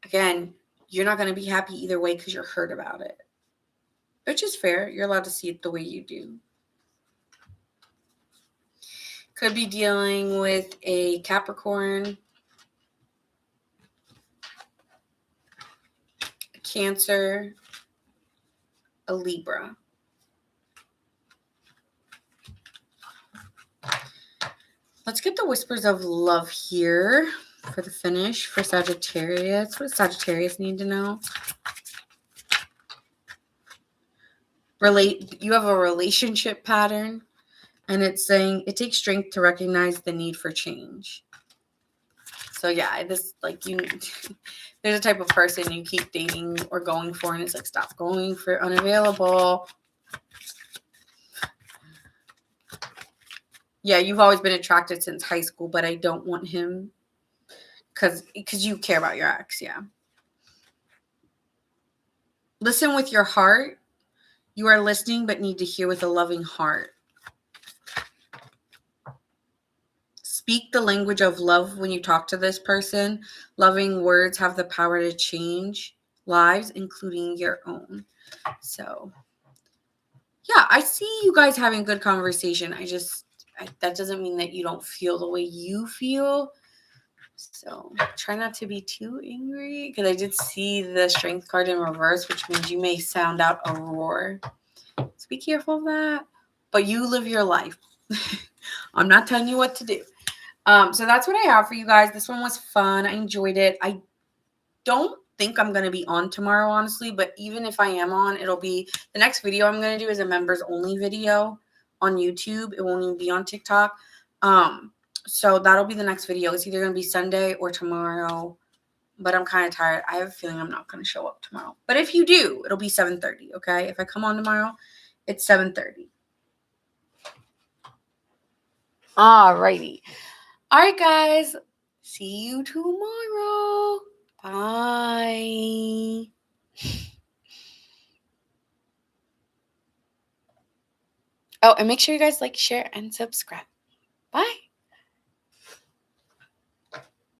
again, you're not going to be happy either way because you're hurt about it. Which is fair. You're allowed to see it the way you do. Could be dealing with a Capricorn, a Cancer, a Libra. Let's get the whispers of love here for the finish for Sagittarius. What does Sagittarius need to know? You have a relationship pattern. And it's saying it takes strength to recognize the need for change. So yeah, this like you there's a type of person you keep dating or going for, and it's like, stop going for unavailable. Yeah, you've always been attracted since high school, but I don't want him because you care about your ex. Yeah. Listen with your heart. You are listening, but need to hear with a loving heart. Speak the language of love when you talk to this person. Loving words have the power to change lives, including your own. So, yeah, I see you guys having good conversation. That doesn't mean that you don't feel the way you feel. So try not to be too angry, because I did see the strength card in reverse, which means you may sound out a roar. So be careful of that. But you live your life. I'm not telling you what to do. So that's what I have for you guys. This one was fun. I enjoyed it. I don't think I'm going to be on tomorrow, honestly, but even if I am on, it'll be the next video I'm going to do is a members only video on YouTube. It won't even be on TikTok. So that'll be the next video. It's either going to be Sunday or tomorrow, but I'm kind of tired. I have a feeling I'm not going to show up tomorrow. But if you do, it'll be 7:30, okay? If I come on tomorrow, it's 7:30. Alrighty. All right, guys. See you tomorrow. Bye. Oh, and make sure you guys like, share, and subscribe. Bye.